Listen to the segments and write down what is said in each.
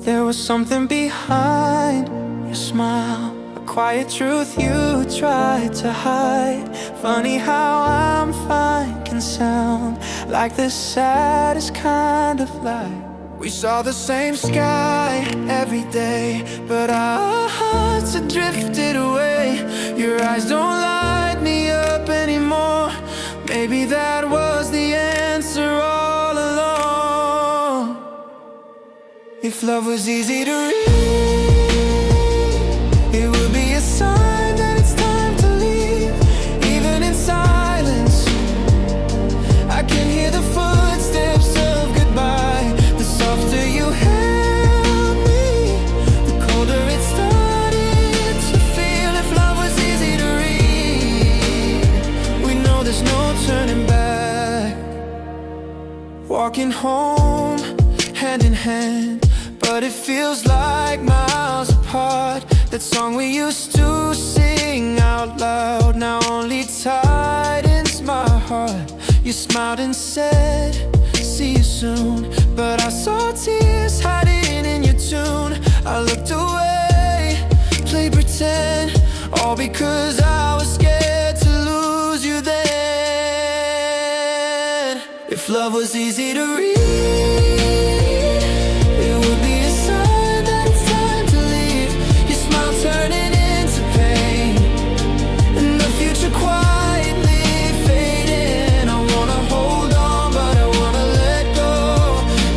There was something behind your smile, a quiet truth you tried to hide. Funny how I'm fine can sound like the saddest kind of lie. We saw the same sky every day, but our hearts had drifted away. Your eyes don't light me up anymore. Maybe that was the answer all along. If love was easy to read, it would be a sign that it's time to leave. Even in silence, I can hear the footsteps of goodbye. The softer you held me, the colder it started to feel. If love was easy to read, we know there's no turning back. Walking home, hand in hand, but it feels like miles apart. That song we used to sing out loud now only tightens my heart. You smiled and said, see you soon, but I saw tears hiding in your tune. I looked away, played pretend, all because I was scared to lose you then. If love was easy to read, turning into pain, and the future quietly fading. I wanna hold on, but I wanna let go.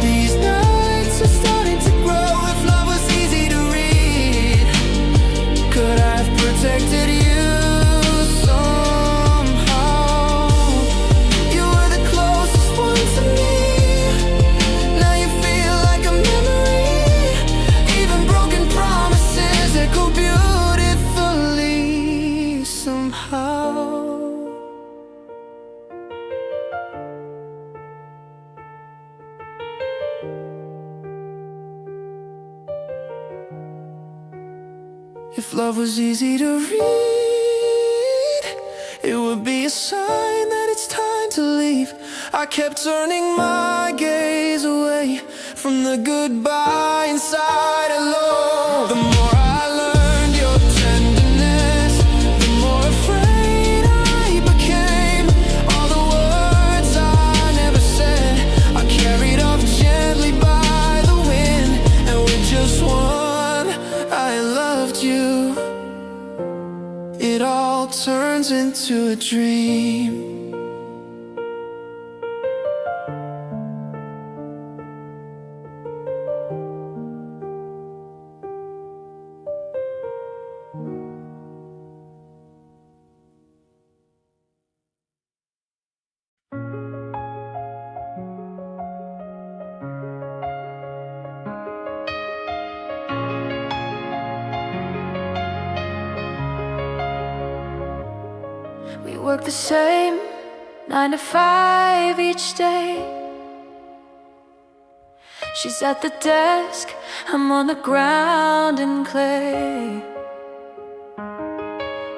These nights are starting to grow. If love was easy to read, could I have protected you somehow? You were the closest one to me. Now you feel like a memory. Even broken promises echo beautifully somehow. If love was easy to read, it would be a sign that it's time to leave. I kept turning my gaze away from the goodbye inside alone. The more I learned your tenderness, the more afraid I became. All the words I never said, I carried off gently by the wind. And with just one, I loved you. It all turns into a dream. We work the same 9 to 5 each day. She's at the desk, I'm on the ground in clay.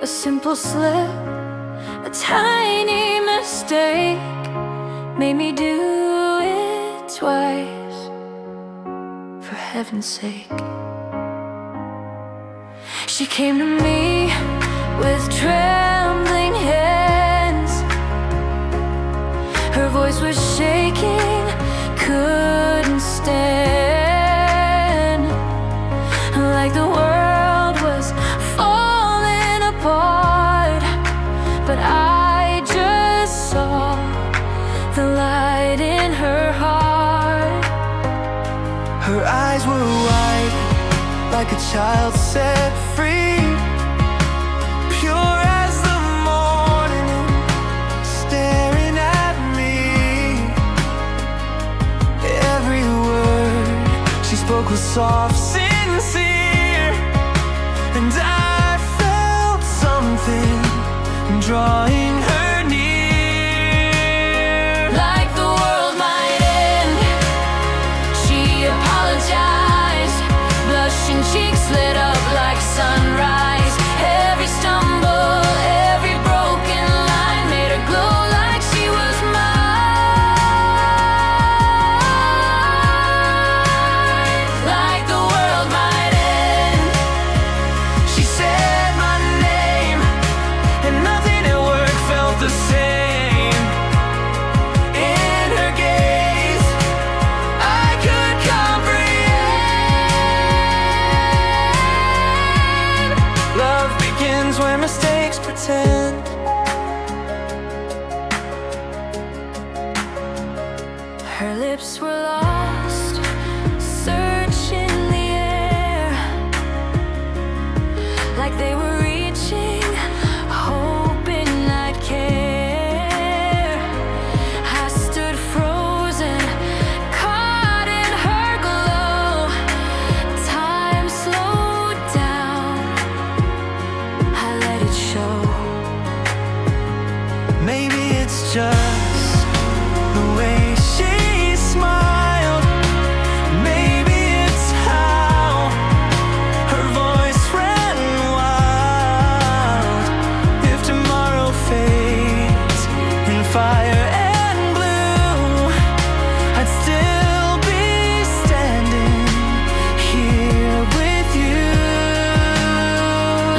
A simple slip, a tiny mistake made me do it twice. For heaven's sake, she came to me with trembling hands. Her voice was shaking, couldn't stand. Like the world was falling apart. But I just saw the light in her heart. Her eyes were wide, like a child set free. Pure as the morning, staring at me. Every word she spoke was soft, sincere. And I felt something drawing her near. Like the world might end, she apologized. Blushing cheeks lit up like sunrise. Every stumble, every broken line made her glow like she was mine. Like the lips were lost, searching the air, like they were reaching, hoping I'd care. I stood frozen, caught in her glow. Time slowed down, I let it show. Maybe it's just the way she smiled. Maybe it's how her voice ran wild. If tomorrow fades in fire and blue, I'd still be standing here with you.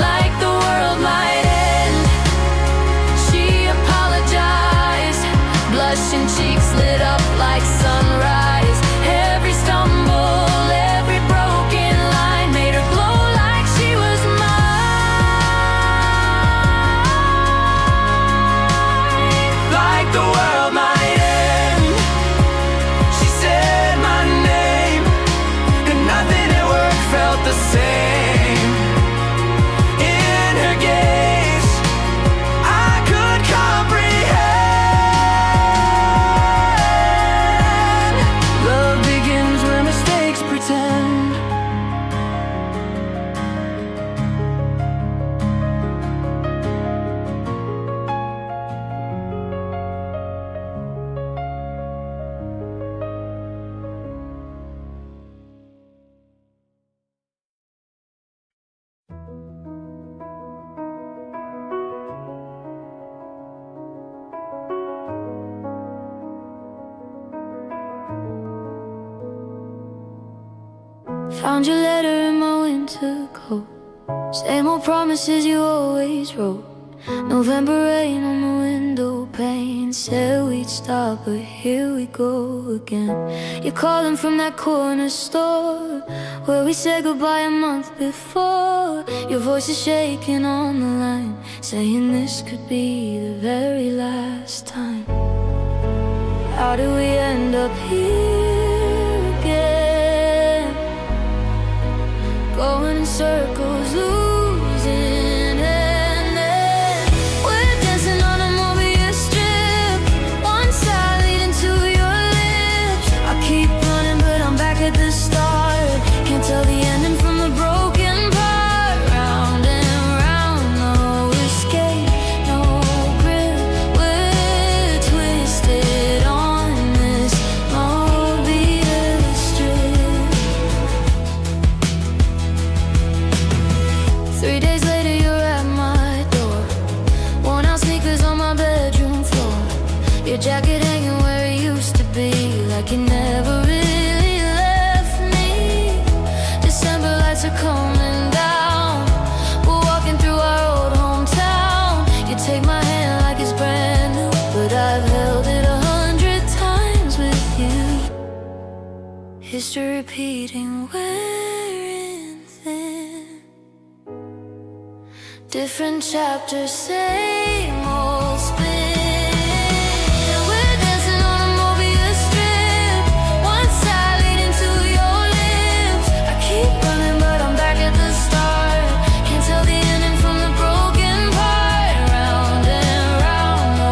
Like the world might end, she apologized. Blushing cheeks lit up like sunrise. Every stumble, every broken line made her glow like she was mine. Like the world might end, she said my name, and nothing at work felt the same. In her gaze, I could comprehend. Love begins where mistakes pretend. Found your letter in my winter coat. Same old promises you always wrote. November rain on the window pane. Said we'd stop, but here we go again. You're calling from that corner store where we said goodbye a month before. Your voice is shaking on the line, saying this could be the very last time. How did we end up here again? Going in circles, losing, and then we're dancing on a Mobius strip. One side leading to your lips. I keep running, but I'm back at the start. Can't tell the ending from the broken part. Round and round, no escape, no grip. We're twisted on this Mobius strip. 3 days later, you're at my door. Worn out sneakers on my bedroom floor. Your jacket hanging where it used to be, like you never really left me. December lights are coming down. We're walking through our old hometown. You take my hand like it's brand new, but I've held it 100 times with you. History repeating, wearing thin. Different chapters, same old spin. We're dancing on a Mobius strip. One side leading to your lips. I keep running, but I'm back at the start. Can't tell the ending from the broken part. Round and round, no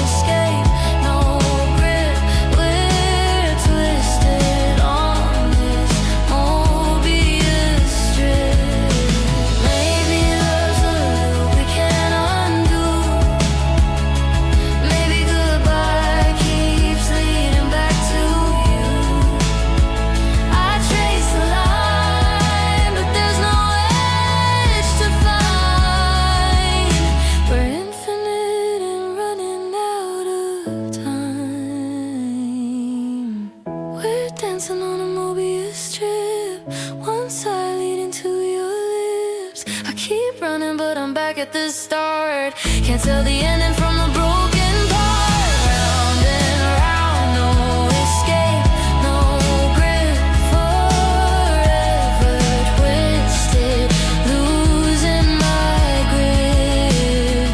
escape, no grip. We're twisted on this Mobius strip. Maybe love's a loop we can't undo. Maybe goodbye keeps leading back to you. I trace the line, but there's no edge to find. We're infinite and running out of time. We're dancing on a Mobius strip. One side leading to your lips. I keep running, but I'm back at the start. Can't tell the ending from the broken part. Round and round, no escape, no grip. Forever twisted, losing my grip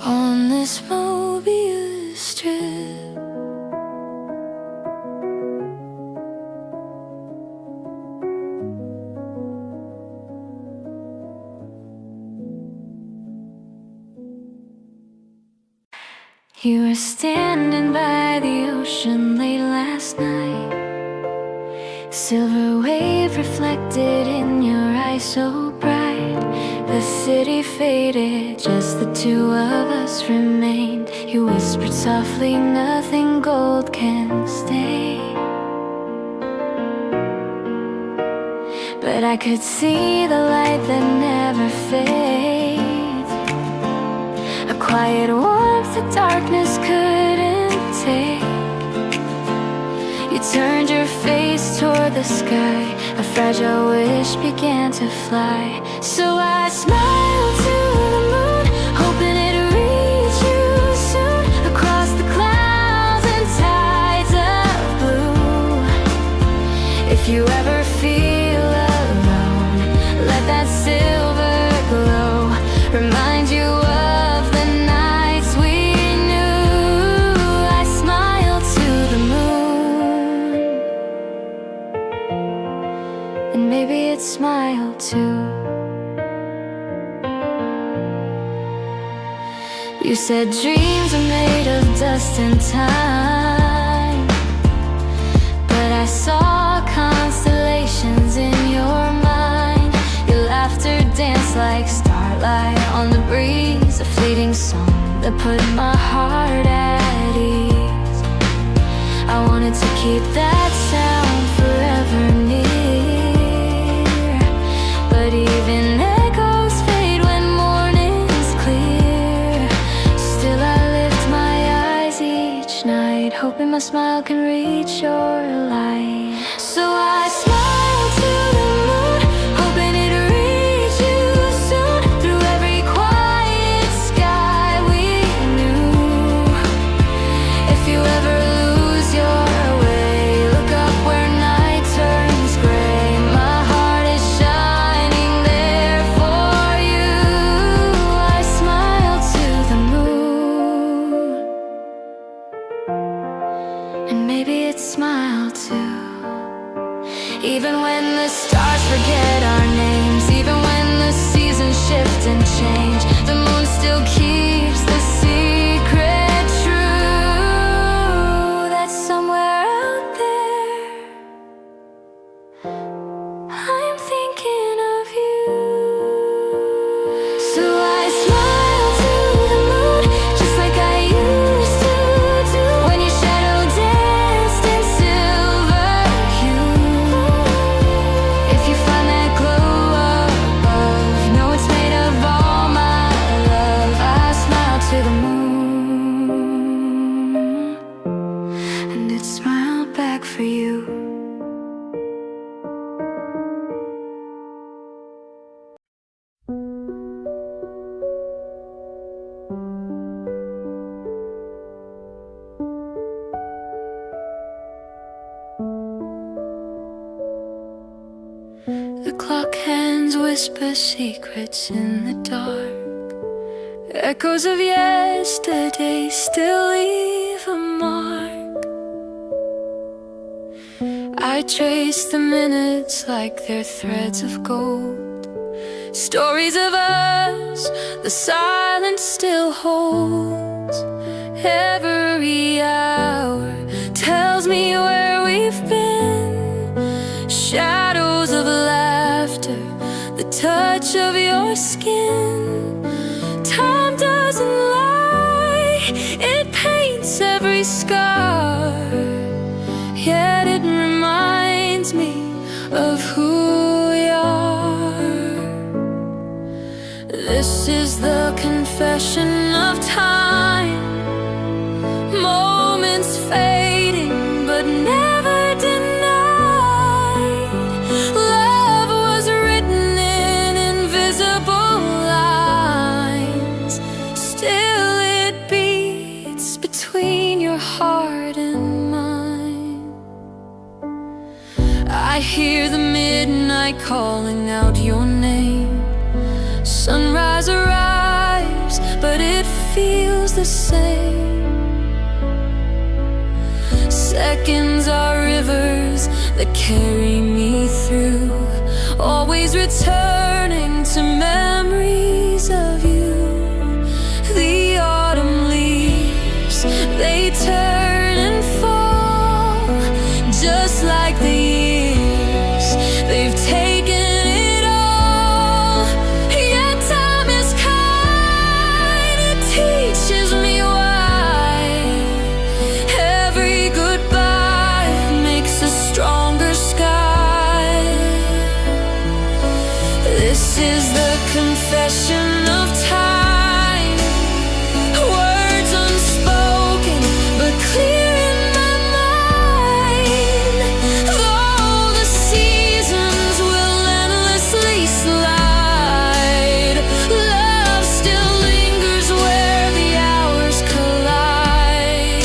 on this Mobius strip. You were standing by the ocean late last night. Silver wave reflected in your eyes so bright. The city faded, just the two of us remained. You whispered softly, nothing gold can stay. But I could see the light that never fades, a quiet warmth that darkness couldn't take. You turned your face toward the sky, a fragile wish began to fly. So I smiled to the moon, hoping it'd reach you soon, across the clouds and tides of blue. If you ever feel alone, let that silver glow remind you of the nights we knew. I smiled to the moon, and maybe it smiled too. You said dreams are made of dust and time, but I saw constellations in your mind. Your laughter danced like starlight on the breeze, a fleeting song that put my heart at ease. I wanted to keep that sound forever near, but even echoes fade when morning's clear. Still I lift my eyes each night, hoping my smile can reach your light. So I smile to the moon, hoping it'd reach you soon, through every quiet sky we knew. If you ever lose your way, look up where night turns gray. My heart is shining there for you. I smile to the moon, and maybe it smiled too. Even when the stars forget our names, even when the seasons shift and change, the moon still keeps the secret true, that somewhere out there I'm thinking of you. So I smile to the moon, just like I used to do, when your shadow danced in silver hue. If you find that glow above, know it's made of all my love. I smile to the moon, and it smiled back for you. The clock hands whisper secrets in the dark. Echoes of yesterday still leave a mark. I trace the minutes like they're threads of gold, stories of us the silence still holds. Every hour tells me where we've been, shadows of laughter, the touch of your skin. Time doesn't lie, it paints every scar, yet it reminds me of who we are. This is the confession of time, moments fading but never denied. Love was written in invisible lines, still it beats between your heart and mine. I hear the midnight calling out your name. Sunrise arrives, but it feels the same. Seconds are rivers that carry me through, always returning to memories of you. The autumn leaves they turn and fall, just like the years they've taken it all. Yet time is kind, it teaches me why every goodbye makes a stronger sky. This is the confession of time, words unspoken but clear in my mind. Though the seasons will endlessly slide, love still lingers where the hours collide.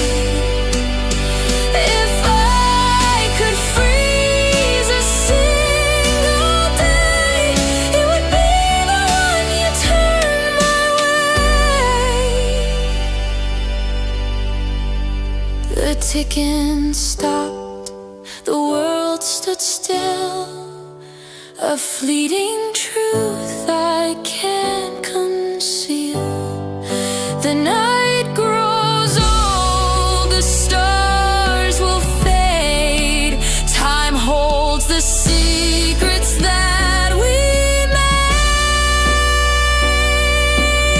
If I could freeze a single day, it would be the one you turn my way. The ticking stopped, the world stood still, a fleeting truth I can't conceal. The night grows old, the stars will fade. Time holds the secrets that we made.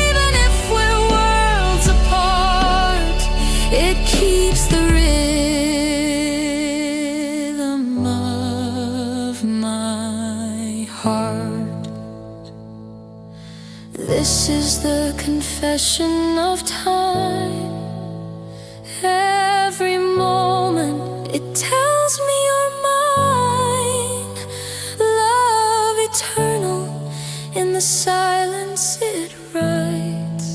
Even if we're worlds apart, it keeps the rhythm of my heart. This is the confession of time. Every moment it tells me you're mine. Love eternal, in the silence it writes.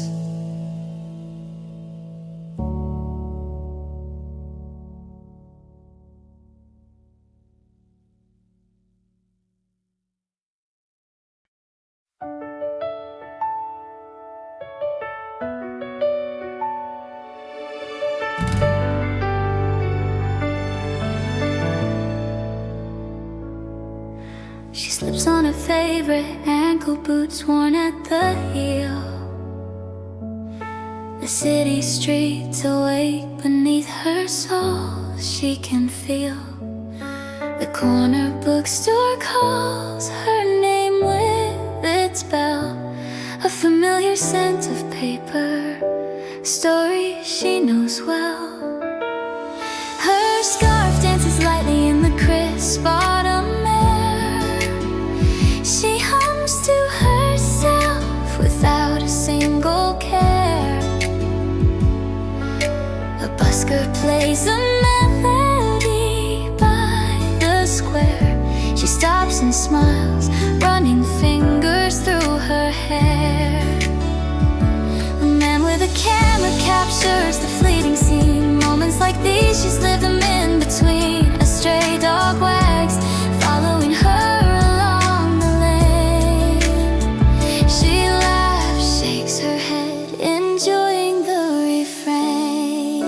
She slips on her favorite ankle boots, worn at the heel. The city streets awake beneath her soul. She can feel the corner bookstore calls her name with its bell. A familiar scent of paper, stories she knows well. Her scarf dances lightly in the crisp autumn air. She hums to herself without a single care. A busker plays a melody by the square. She stops and smiles, running fingers through her hair. The man with a camera captures the fleeting scene. Moments like these, she's lived them in between. A stray dog wags, following her along the lane. She laughs, shakes her head, enjoying the refrain.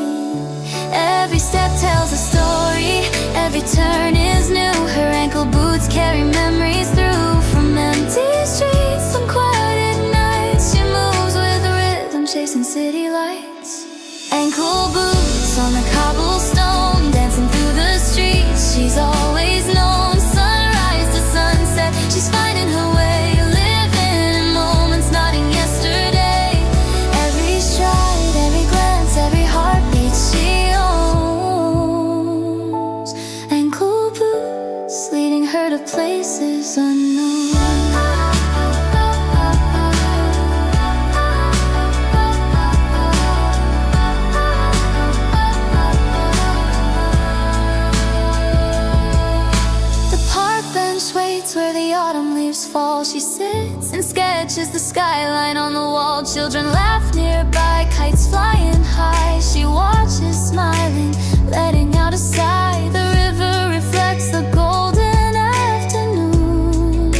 Every step tells a story, every turn is new. Her ankle boots carry memories through from empty streets, some quiet nights. She moves with the rhythm, chasing city lights. Ankle boots on the cobblestone, dancing through the streets. She's always known, sunrise to sunset. She's finding her way, living in moments not in yesterday. Every stride, every glance, every heartbeat she owns. Ankle boots leading her to places unknown. Where the autumn leaves fall, she sits and sketches the skyline on the wall. Children laugh nearby, kites flying high. She watches, smiling, letting out a sigh. The river reflects the golden afternoon.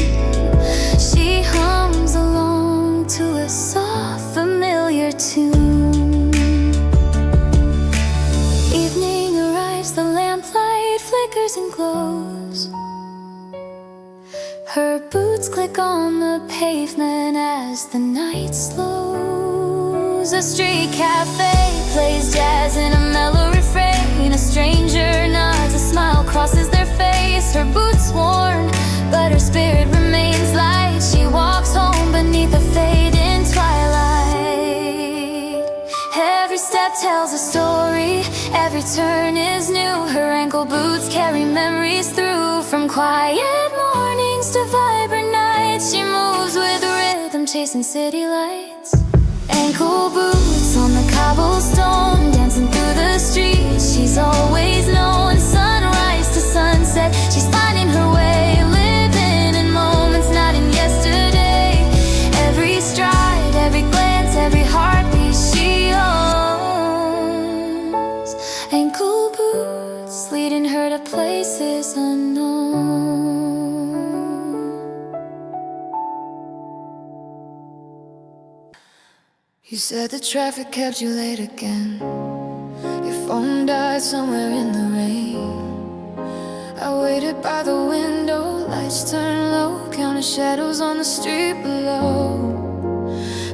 She hums along to a soft, familiar tune. Evening arrives, the lamplight flickers and glows. Her boots click on the pavement as the night slows. A street cafe plays jazz in a mellow refrain. A stranger nods, a smile crosses their face. Her boots worn, but her spirit remains light. She walks home beneath the fading twilight. Every step tells a story, every turn is new. Her ankle boots carry memories through. From quiet mornings to vibrant nights, she moves with rhythm, chasing city lights. Ankle boots on the cobblestone, dancing through the streets. She's always known, sunrise to sunset, she's finding her way, living in moments not in yesterday. Every stride, every glance, every heartbeat she owns. Ankle boots leading her to places unknown. You said the traffic kept you late again. Your phone died somewhere in the rain. I waited by the window, lights turned low, counting shadows on the street below.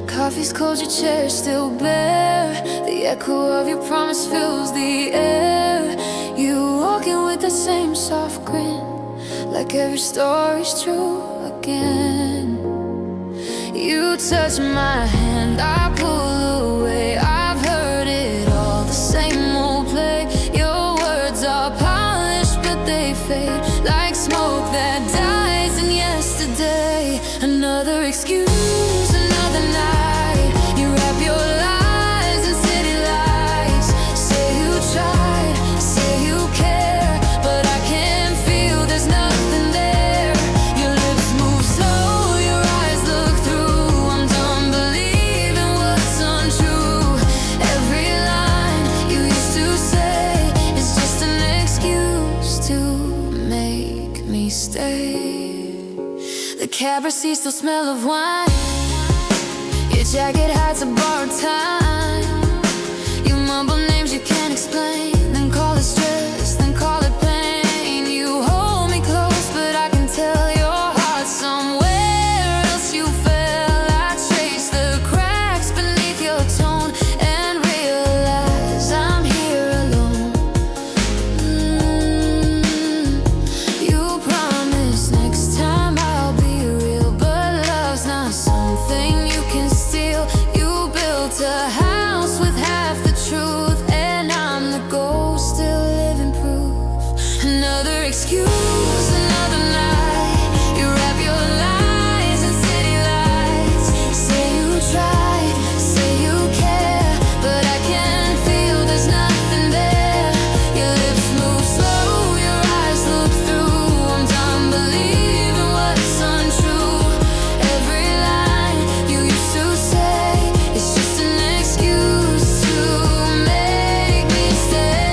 Coffee's cold, your chair's still bare. The echo of your promise fills the air. You walking with the same soft grin, like every story's true again. You touch my hand, I pull away. I've heard it all, the same old play. Your words are polished, but they fade like smoke that dies in yesterday. Another excuse, another night. You wrap your lies in city lights. Say you tried, say you care, but I can't feel, there's nothing there. Your lips move slow, your eyes look through. I'm done believing what's untrue. Every line you used to say is just an excuse to make me stay. The cab receipts still smell of wine. Your jacket hides a borrowed time. You mumble names you can't explain, then call it stress, then call it pain. You hold me close, but I can tell your heart somewhere else you fell. I trace the cracks beneath your tone and realize I'm here alone. You promise next time I'll be real, but love's not something you can steal. You built a house with half the truth, and I'm the ghost still living proof. Another excuse, another night. You wrap your lies in city lights. Say you tried, say you care, but I can't feel, there's nothing there. Your lips move slow, your eyes look through. I'm done believing what's untrue. Every line you used to say is just an excuse to make me stay.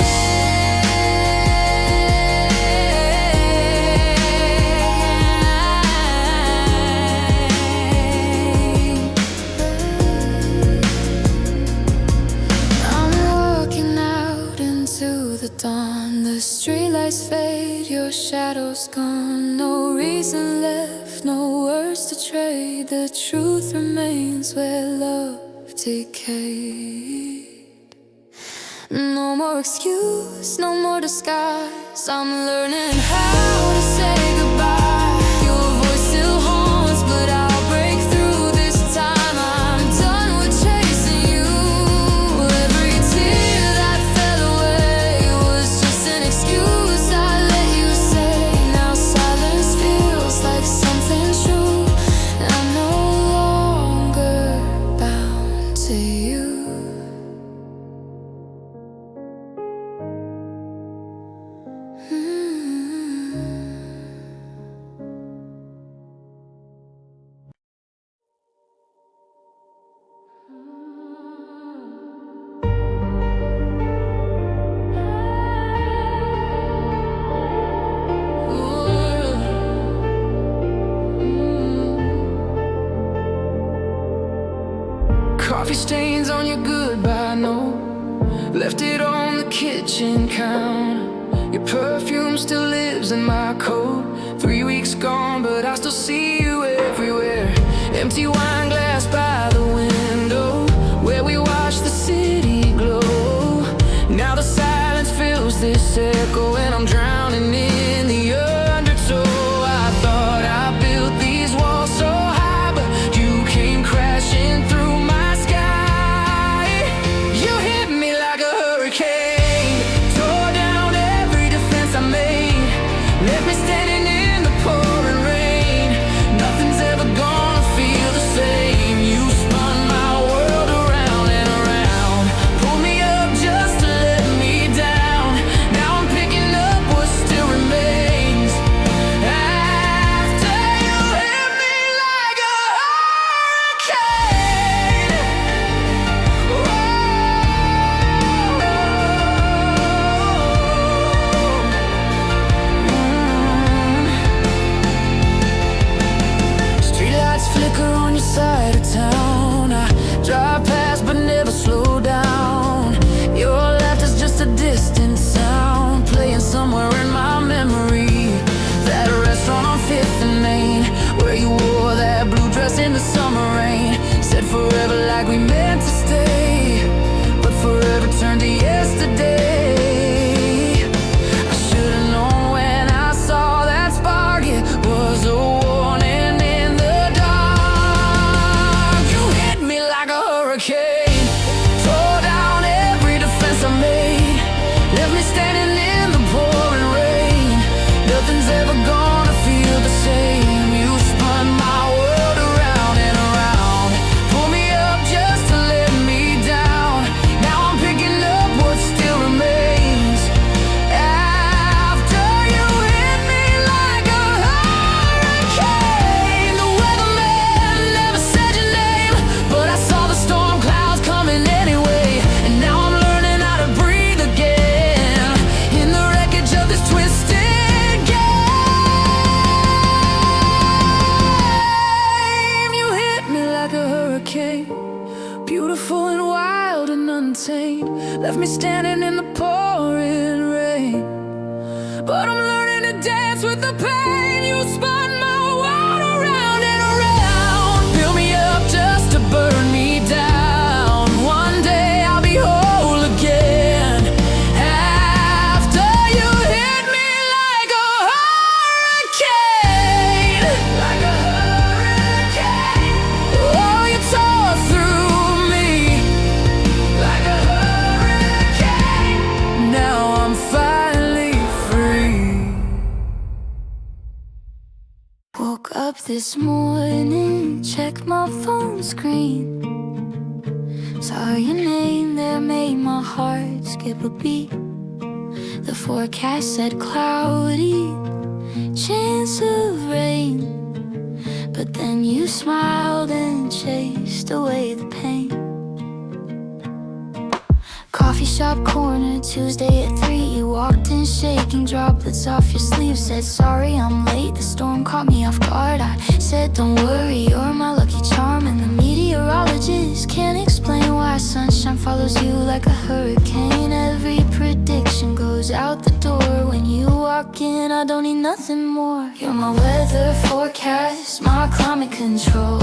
I'm walking out into the dawn. The streetlights fade, your shadow's gone. No reason left, no words to trade. The truth remains where love decayed. No more excuse, no more disguise. I'm learning how to say goodbye. Your voice still haunts, but I'll break through this time. I'm done with chasing you. Every tear that fell away was just an excuse I let you say. Now silence feels like something true. I'm no longer bound to you. Coffee stains on your goodbye note, left it on the kitchen counter. Your perfume still lives in my coat. 3 weeks gone, but I still see you everywhere. Empty wine glass by the window, where we watch the city glow. side of town. I drive past but never slow down. Your laughter's just a distant sound, playing somewhere in my memory. That restaurant on 5th and Main, where you wore that blue dress in the summer rain. Said forever like we meant to stay, but forever turned to yesterday. I should've known when I saw that spark, it was a warning in the dark. You hit me like a hurricane, tore down every defense I made, left me standing in the pouring rain. Nothing's ever gonna feel the same. You spun my world around and around, pulled me up just to let me down. Now I'm picking up what still remains after you hit me like a hurricane. The weatherman never said your name, but I saw the storm clouds coming anyway. And now I'm learning how to breathe again in the wreckage of this twisted game. You hit me like a hurricane, beautiful and wild and untamed, left me standing in the pouring rain. But I'm learning to dance with the pain. You spun my world around and around, built me up just to burn me down. One day I'll be whole again after you hit me like a hurricane. Like a hurricane. Oh, you tore through me like a hurricane. Now I'm finally free. Woke up this morning, checked my phone screen, saw your name there, made my heart skip a beat. The forecast said cloudy, chance of rain, but then you smiled and chased away the pain. Coffee shop corner, Tuesday at 3. You walked in shaking droplets off your sleeve. Said sorry I'm late, the storm caught me off guard. I said don't worry, you're my lucky charm. And the meteorologist can't explain why sunshine follows you like a hurricane. Every prediction goes out the door when you walk in. I don't need nothing more. You're my weather forecast, my climate control.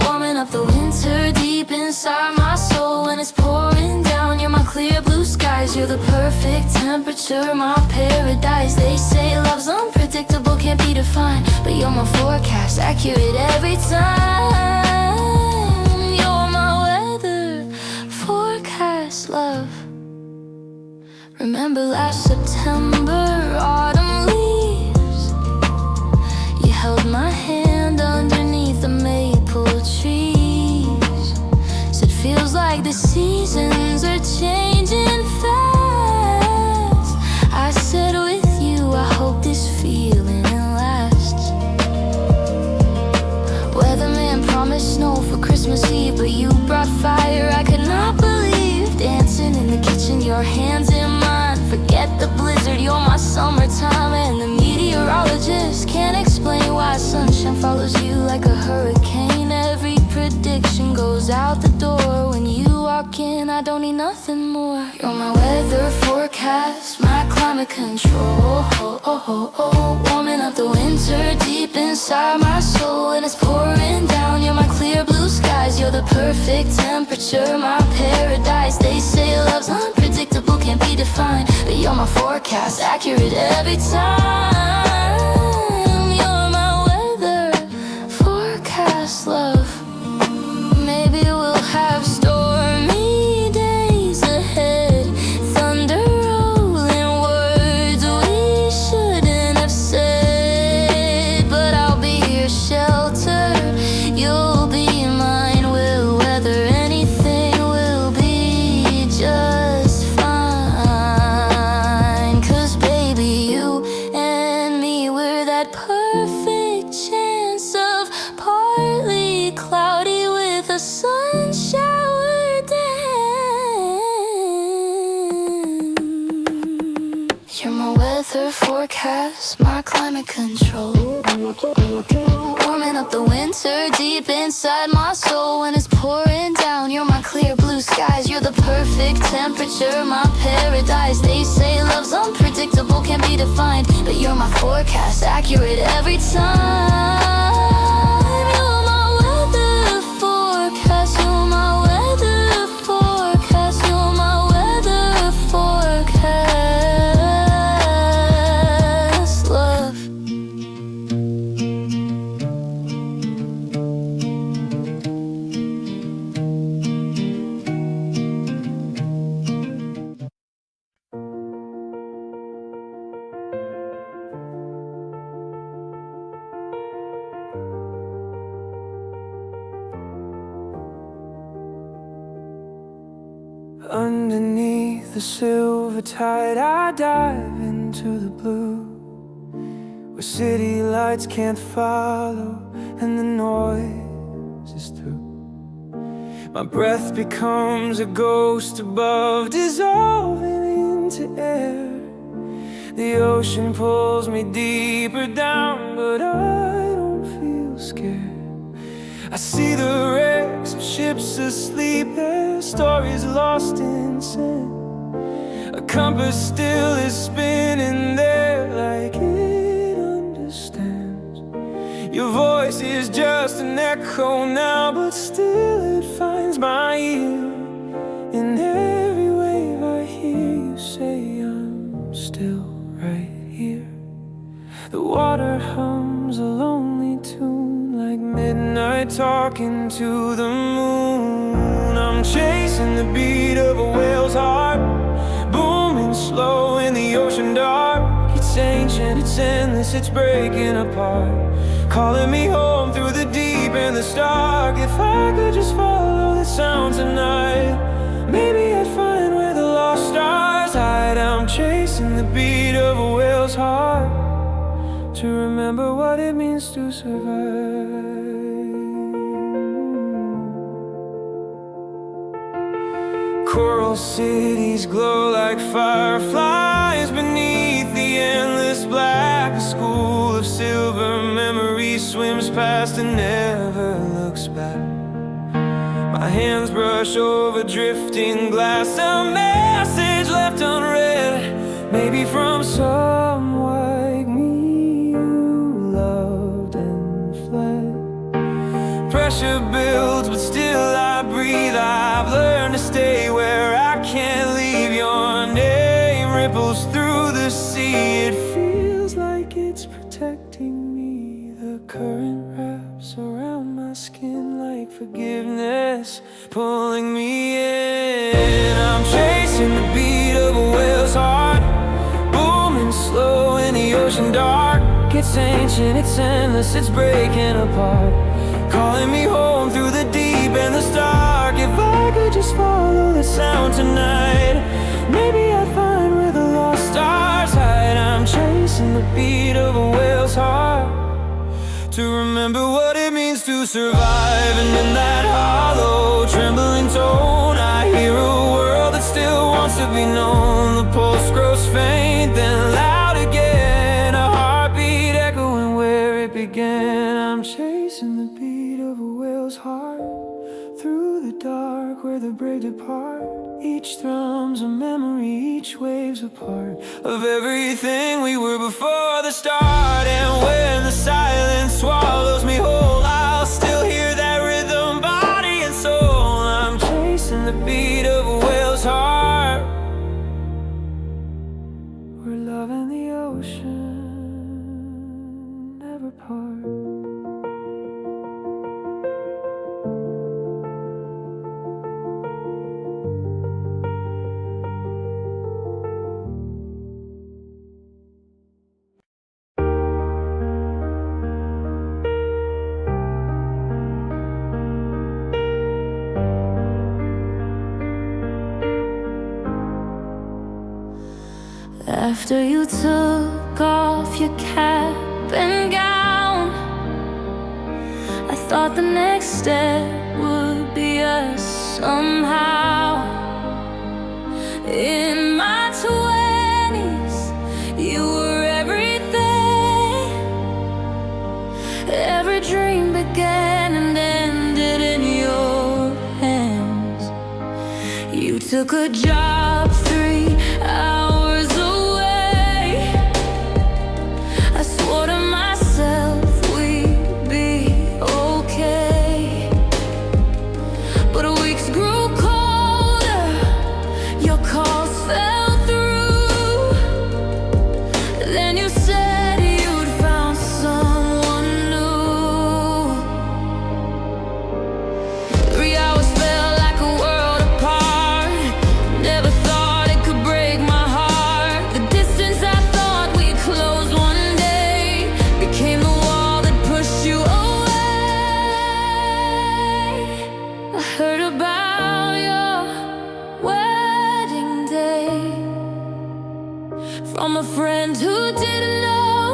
Warming up the winter deep inside my soul. When it's pouring down, you're my clear blue skies. You're the perfect temperature, my paradise. They say love's unpredictable, can't be defined, but you're my forecast, accurate every time. You're my weather forecast, love. Remember last September, autumn leaves. You held my hand underneath the maple trees. Said feels like the seasons are changing fast. I said with you, I hope this feeling lasts. Weatherman promised snow for Christmas Eve, but you brought fire I could not believe. Dancing in the kitchen, your hands in mine. Forget the blizzard, you're my summertime. And the meteorologist can't explain why sunshine follows you like a hurricane. Every prediction goes out the door when you walk in. I don't need nothing more. You're my weather forecast, my climate control. Warming up the winter deep inside my soul. When it's pouring down, you're my clear blue skies. You're the perfect temperature, my paradise. They say love's unpredictable, can't be defined, but you're my forecast, accurate every time. You're my weather forecast, love. Maybe we'll have stormy days ahead, thunder rolling words we shouldn't have said. But I'll be your shelter, you'll be mine. We'll weather anything, we'll be just fine. 'Cause baby, you and me, we're that winter deep inside my soul. When it's pouring down, you're my clear blue skies. You're the perfect temperature, my paradise. They say love's unpredictable, can't be defined, but you're my forecast, accurate every time. You're my weather forecast, you're my weather forecast, you're my weather forecast, love. Underneath the silver tide, I dive into the blue, where city lights can't follow and the noise is through. My breath becomes a ghost above, dissolving into air. The ocean pulls me deeper down, but I don't feel scared. I see the wrecks of ships asleep, their stories lost in sand. A compass still is spinning there like it understands. Your voice is just an echo now, but still it finds my ear. In every wave I hear you say I'm still right here. The water hums a lonely tune, like midnight talking to the moon. I'm chasing the beat of a whale's heart, booming slow in the ocean dark. It's ancient, it's endless, it's breaking apart, calling me home through the deep and the stark. If I could just follow the sound tonight, maybe I'd find where the lost stars hide. I'm chasing the beat of a whale's heart, to remember what it means to survive. Coral cities glow like fireflies beneath the endless black. A school of silver memories swims past and never looks back. My hands brush over drifting glass, a message left unread, maybe from someone like me who loved and fled. Pressure builds, but still I breathe. I've learned to stay where I can't leave. Your name ripples through the sea, it feels like it's protecting me. The current wraps around my skin like forgiveness, pulling me in. I'm chasing the beat of a whale's heart, booming slow in the ocean dark. It's ancient, it's endless, it's breaking apart, calling me home through the deep and the stark. If I could just follow the sound tonight, maybe I'd find where the lost stars hide. I'm chasing the beat of a whale's heart, to remember what it means to survive. And in that hollow, trembling tone, I hear a world that still wants to be known. The pulse grows faint, then loud again, a heartbeat echoing where it began. I'm chasing the beat of a whale's heart, through the dark where the brave depart. Each thrum's a memory, each wave's a part of everything we were before the start. And when the silence swallows me whole, I'll still hear that rhythm, body and soul. I'm chasing the beat of a whale's heart, where love and the ocean never part. After you took off your cap and gown, I thought the next step would be us somehow. In my 20s, you were everything, every dream dream began and ended in your hands. You took a job 3 hours away. I swore to myself we'd be okay, but weeks grew colder, your calls fell through. Then you said you'd found someone new. 3 hours felt like a world apart. Never thought it could break my heart. The distance I thought we'd close one day became the wall that pushed you away. I heard about your wedding day from a friend who didn't know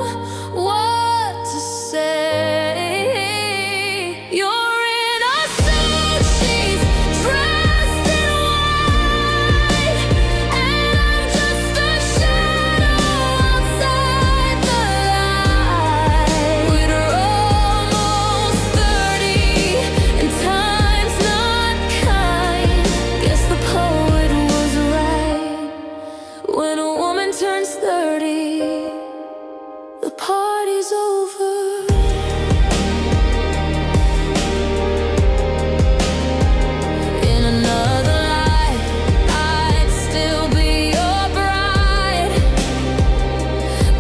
what to say. You're in a suit, she's dressed in white, and I'm just a shadow outside the light. We're almost 30, and time's not kind. Guess the poet was right. When a woman turns 30, the party's over. In another life, I'd still be your bride,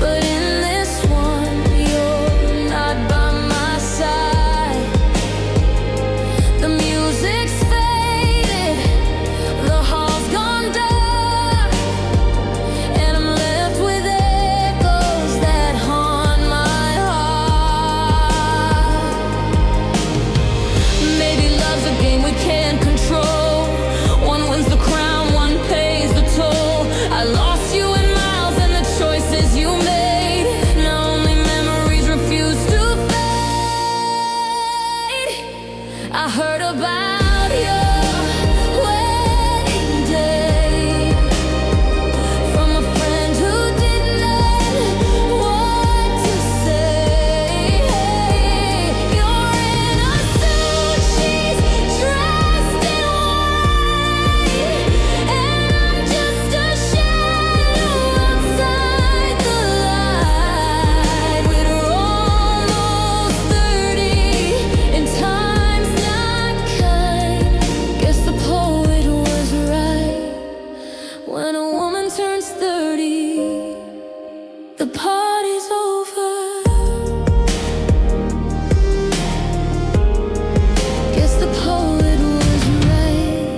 but in this one, you're not by my side. The music's faded, the hall's gone dark, and I'm left with echoes that haunt my heart. Maybe love's a game we can't control. One wins the crown, one pays the toll. I lost you in miles and the choices you made. Now only memories refuse to fade. I heard about your wedding day from a friend who didn't know what to say. You're in a suit, she's dressed in white, and I'm just a shadow outside the light. We're almost 30, and time's not kind. Guess the poet was right. When a woman turns 30, the party's over. Guess the poet was right.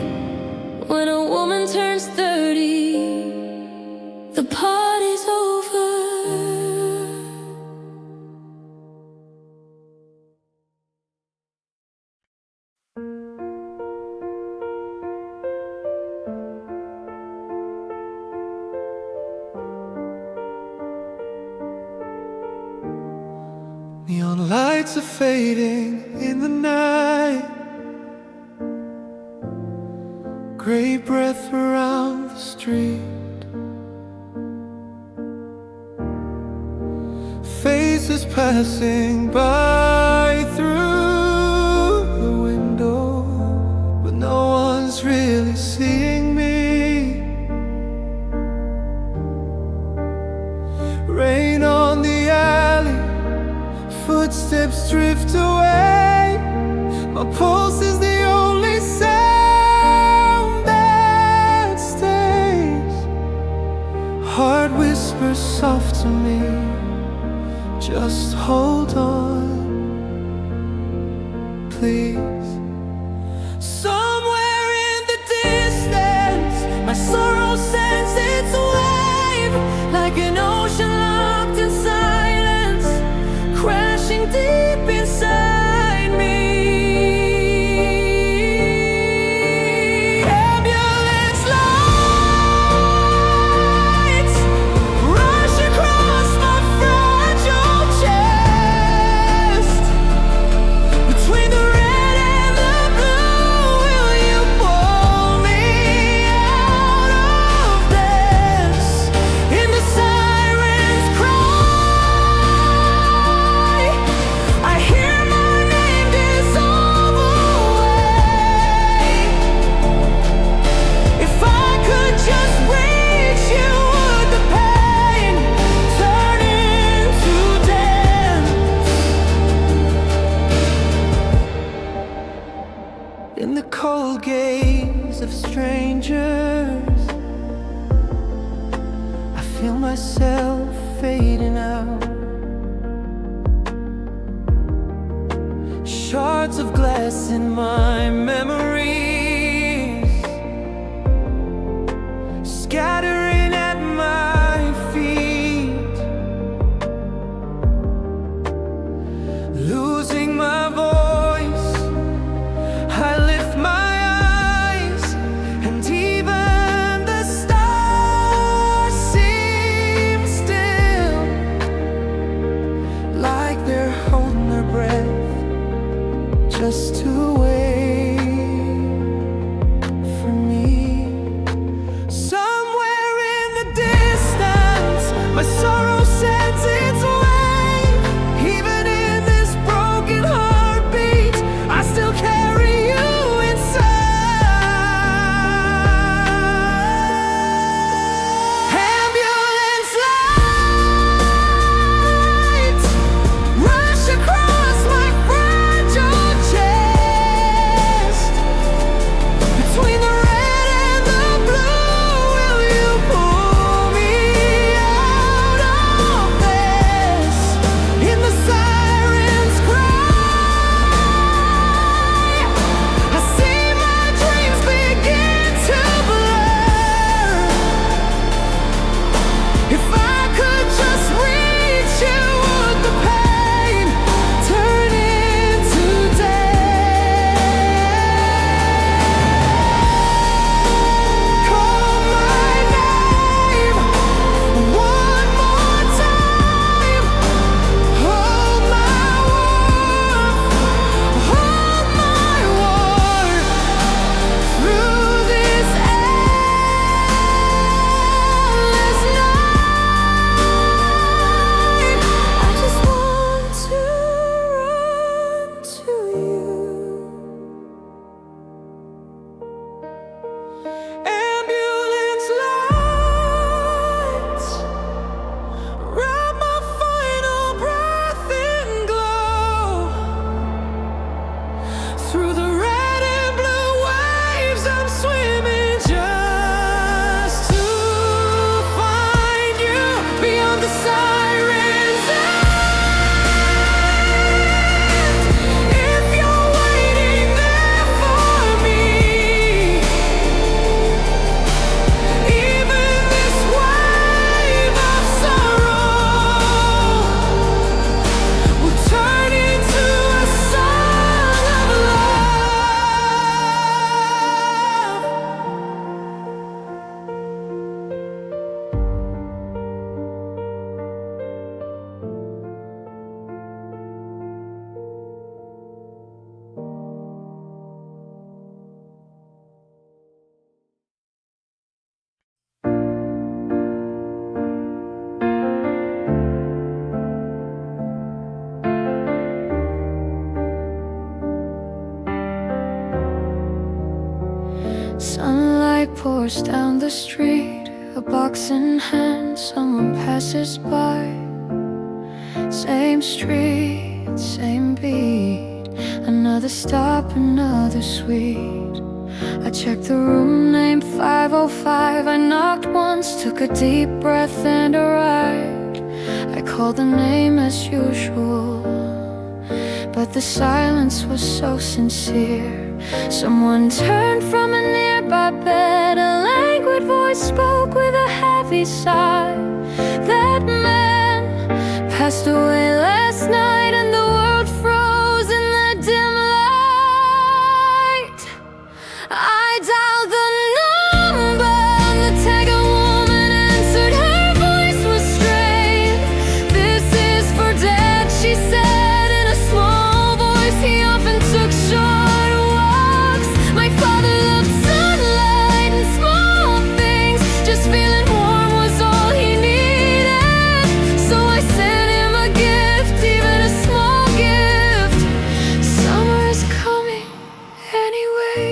When a woman turns 30, the party's over. Neon lights are fading in the night. Gray breath around the street. Faces passing by through the window, but no one's really seeing me. Rain on the alley, footsteps drift away. My pulse is the only sound that stays. Heart whispers soft to me, just hold on, please. Somewhere in the distance, my sorrow sends its wave, like an ocean locked in silence, crashing deep inside me. Ambulance lights rush across my fragile chest. Between the red and the blue, cold gaze of strangers. I feel myself fading out. Shards of glass in my memories, scattering at my feet, losing my voice. I lift my eyes, and even the stars seem still, like they're holding their breath just to wait for me. Somewhere in the distance, my sorrow sends its wave. Even in this broken heartbeat, I still carry you inside. Ambulance lights rush across my fragile chest. Between the red and the blue, will you pull me out of this? In the sirens' cry, I see my dreams begin to blur. If I could just reach you, would the pain turn into death? Call my name one more time. Hold my warmth, hold my warmth through this endless night. I just want to run to you. Ambulance lights wrap my final breath in glow. Through the red and blue waves, I'm swimming just to find you beyond the sirens' end. If you're waiting there for me, even this wave of sorrow will turn into a song of love. Sunlight pours down the street, a box in hand, someone passes by. Same street, same beat, another stop, another suite. I checked the room, name 505. I knocked once, took a deep breath and arrived. I called the name as usual, but the silence was so sincere. Someone turned from a nearby bed, a languid voice spoke with a heavy sigh. That man passed away last night, and the world froze in the dim light. I dialed the number, and the tagged woman answered. Her voice was strained. "This is for Dad," she said in a small voice. He often took short walks. My father loved sunlight and small things. Just feeling warm was all he needed. So I sent him a gift, even a small gift. Summer is coming anyway.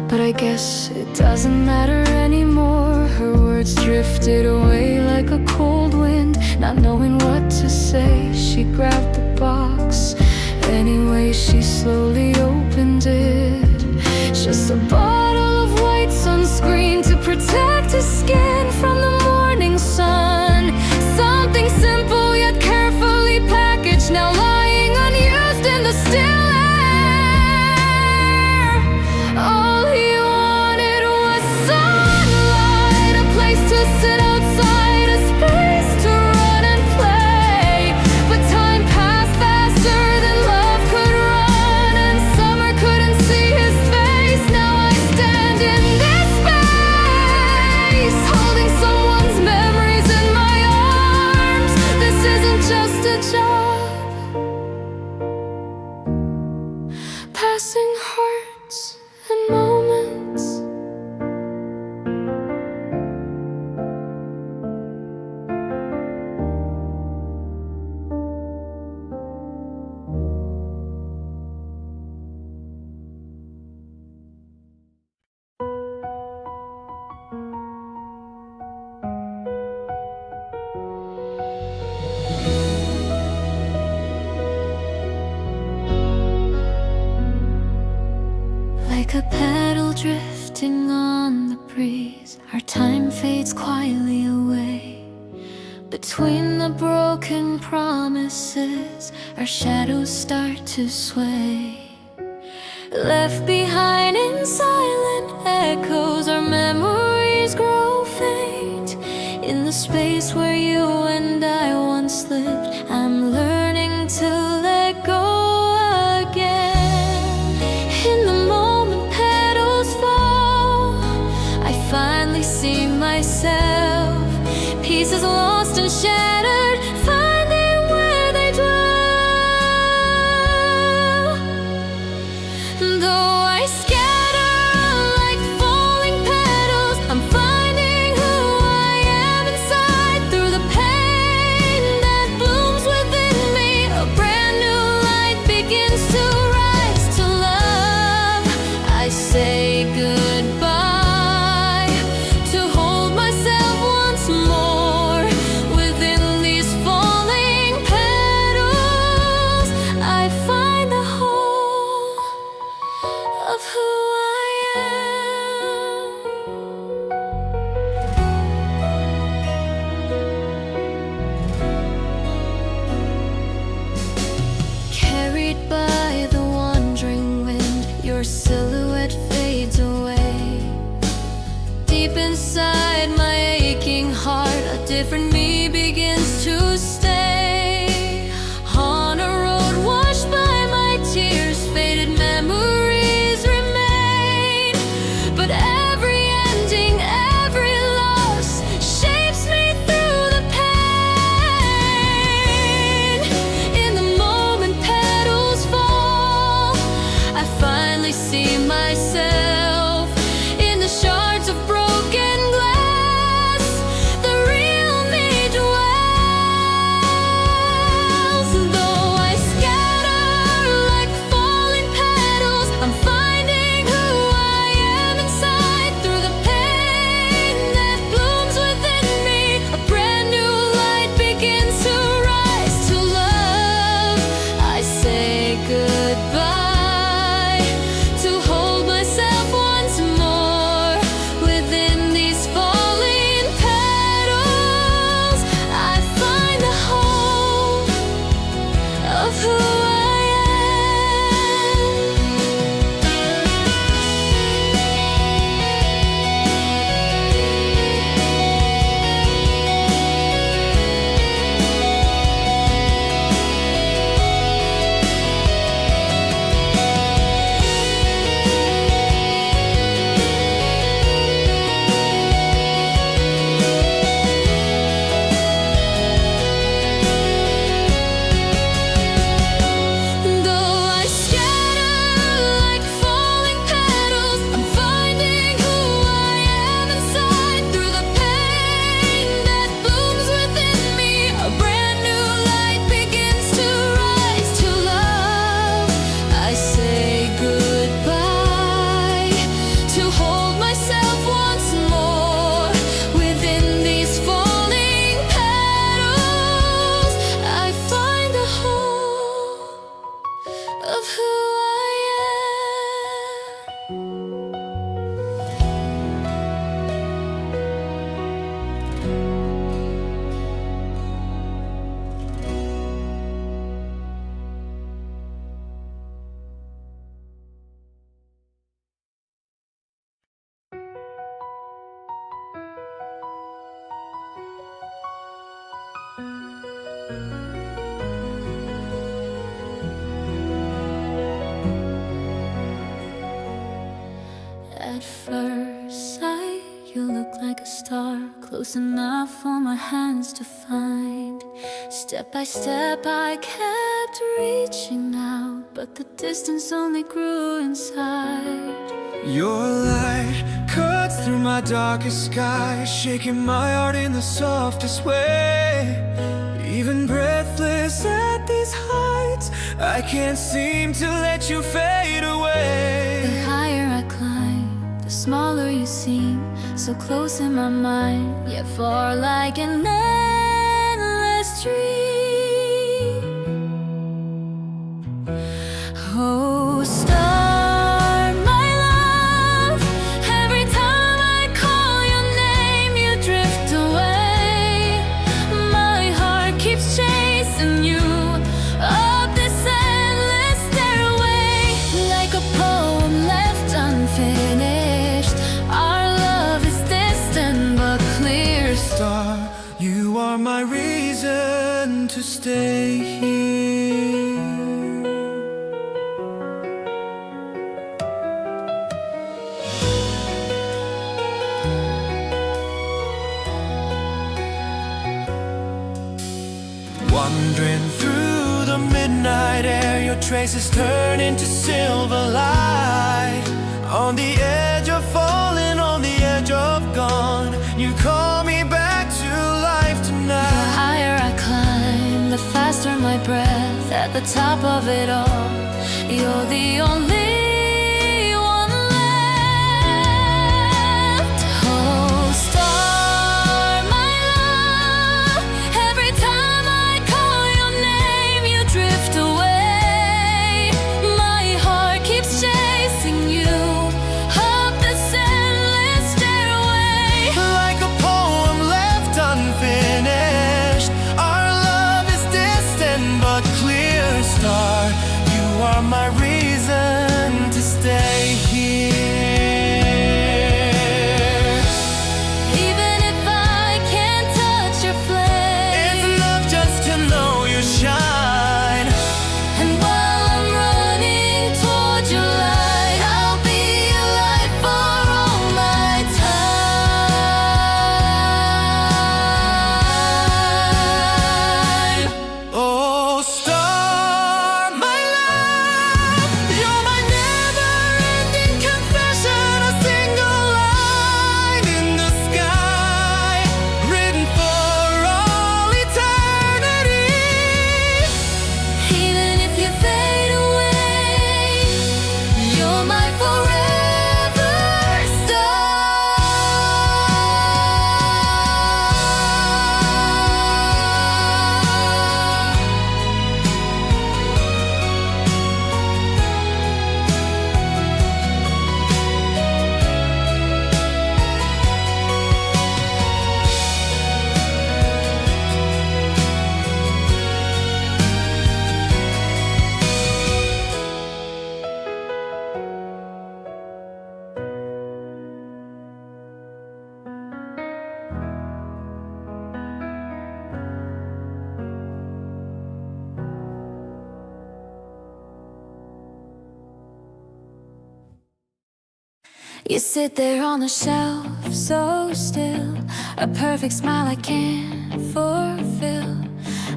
But I guess it doesn't matter anymore. words drifted away like a cold wind. Not knowing what to say, she grabbed the box. Anyway, she slowly opened it. Just a bottle of white sunscreen to protect her skin from the morning sun. Something simple yet carefully packaged, now lying unused in the still air. All he wanted was sunlight, a place to sit outside, a space to run and play. But time passed faster than love could run, and summer couldn't see his face. Now I stand in this space, holding someone's memories in my arms. This isn't just a job, passing hearts and moments. Like a petal drifting on the breeze, our time fades quietly away. Between the broken promises, our shadows start to sway. Left behind in silent echoes, our memories grow faint. In the space where you and I once lived, I'm learning to let go again. In the moment petals fall, I finally see myself. Pieces lost and shattered, finding where they dwell. Though I scatter like falling petals, I'm finding who I am inside. Through the pain that blooms within me, a brand new light begins to rise. To love, I say goodbye. To hold myself once more within these falling petals, I find the whole of who I am. Carried by the wandering wind, your silhouette fades away. At first sight, you look like a star, close enough for my hands to find. Step by step I kept reaching out, but the distance only grew inside. Your light cuts through my darkest sky, shaking my heart in the softest way. Even breathless at these heights, I can't seem to let you fade away. The higher I climb, the smaller you seem, so close in my mind, yet far like an endless dream. Oh, star, my love, every time I call your name, you drift away. My heart keeps chasing you up this endless stairway, like a poem left unfinished. Our love is distant but clear. Star, you are my reason to stay here. Wandering through the midnight air, your traces turn into silver light. On the edge of falling, on the edge of gone, you call me back to life The tonight. higher I climb, the faster my breath. At the top of it all, you're the only one left. Oh, star, my love, every time I call your name, you drift away. My heart keeps chasing you up this endless stairway. Like a poem left unfinished, our love is distant but clear. Star, you are my reason to stay here. Even if I can't touch your flame, It's enough just to know you shine. and while I'm running towards your light, I'll be your light for all my time. Oh, star, my love, you're my never-ending confession, a single line in the sky, written for all eternity. Even if you fade away, you're my forever star. You sit there on the shelf, so still, a perfect smile I can't fulfill.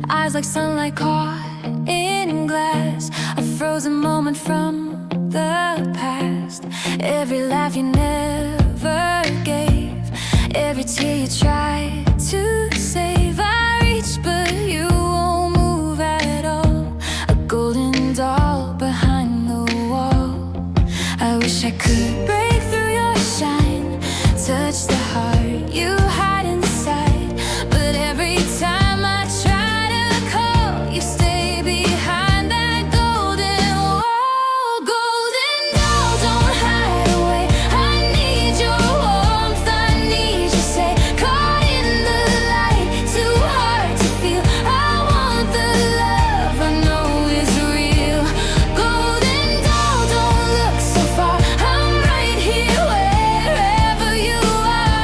Eyes like sunlight caught in glass, a frozen moment from the past. Every laugh you never gave, every tear you tried to save. I reach but you won't move at all, a golden doll behind the wall. I wish I could break through your shine, touch the heart you hide inside, but every time I try to call, you stay behind that golden wall. Golden doll, don't hide away, I need your warmth, I need you safe, caught in the light, too hard to feel. I want the love I know is real. Golden doll, don't look so far, I'm right here wherever you are.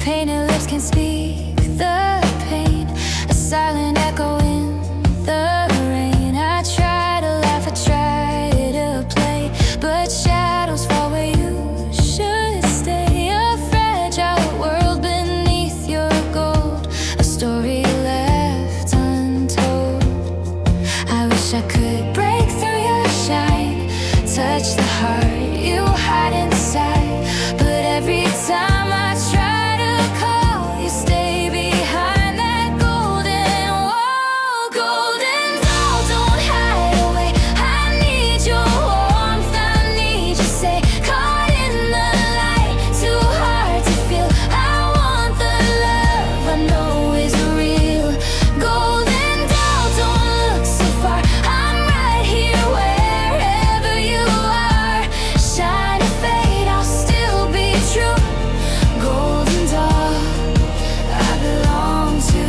Painted lips can speak the pain, a silent echo in the rain. I try to laugh, I try to play, but shadows fall where you should stay. A fragile world beneath your gold, a story left untold. I wish I could break through your shine, touch the heart you hide inside, but every time I try to call, you stay behind that golden wall. Golden doll, don't hide away. I need your warmth, I need you say, caught in the light, too hard to feel. I want the love I know is real. Golden doll, don't look so far. I'm right here wherever you are. Shine or fade, I'll still be true. Golden doll, I belong to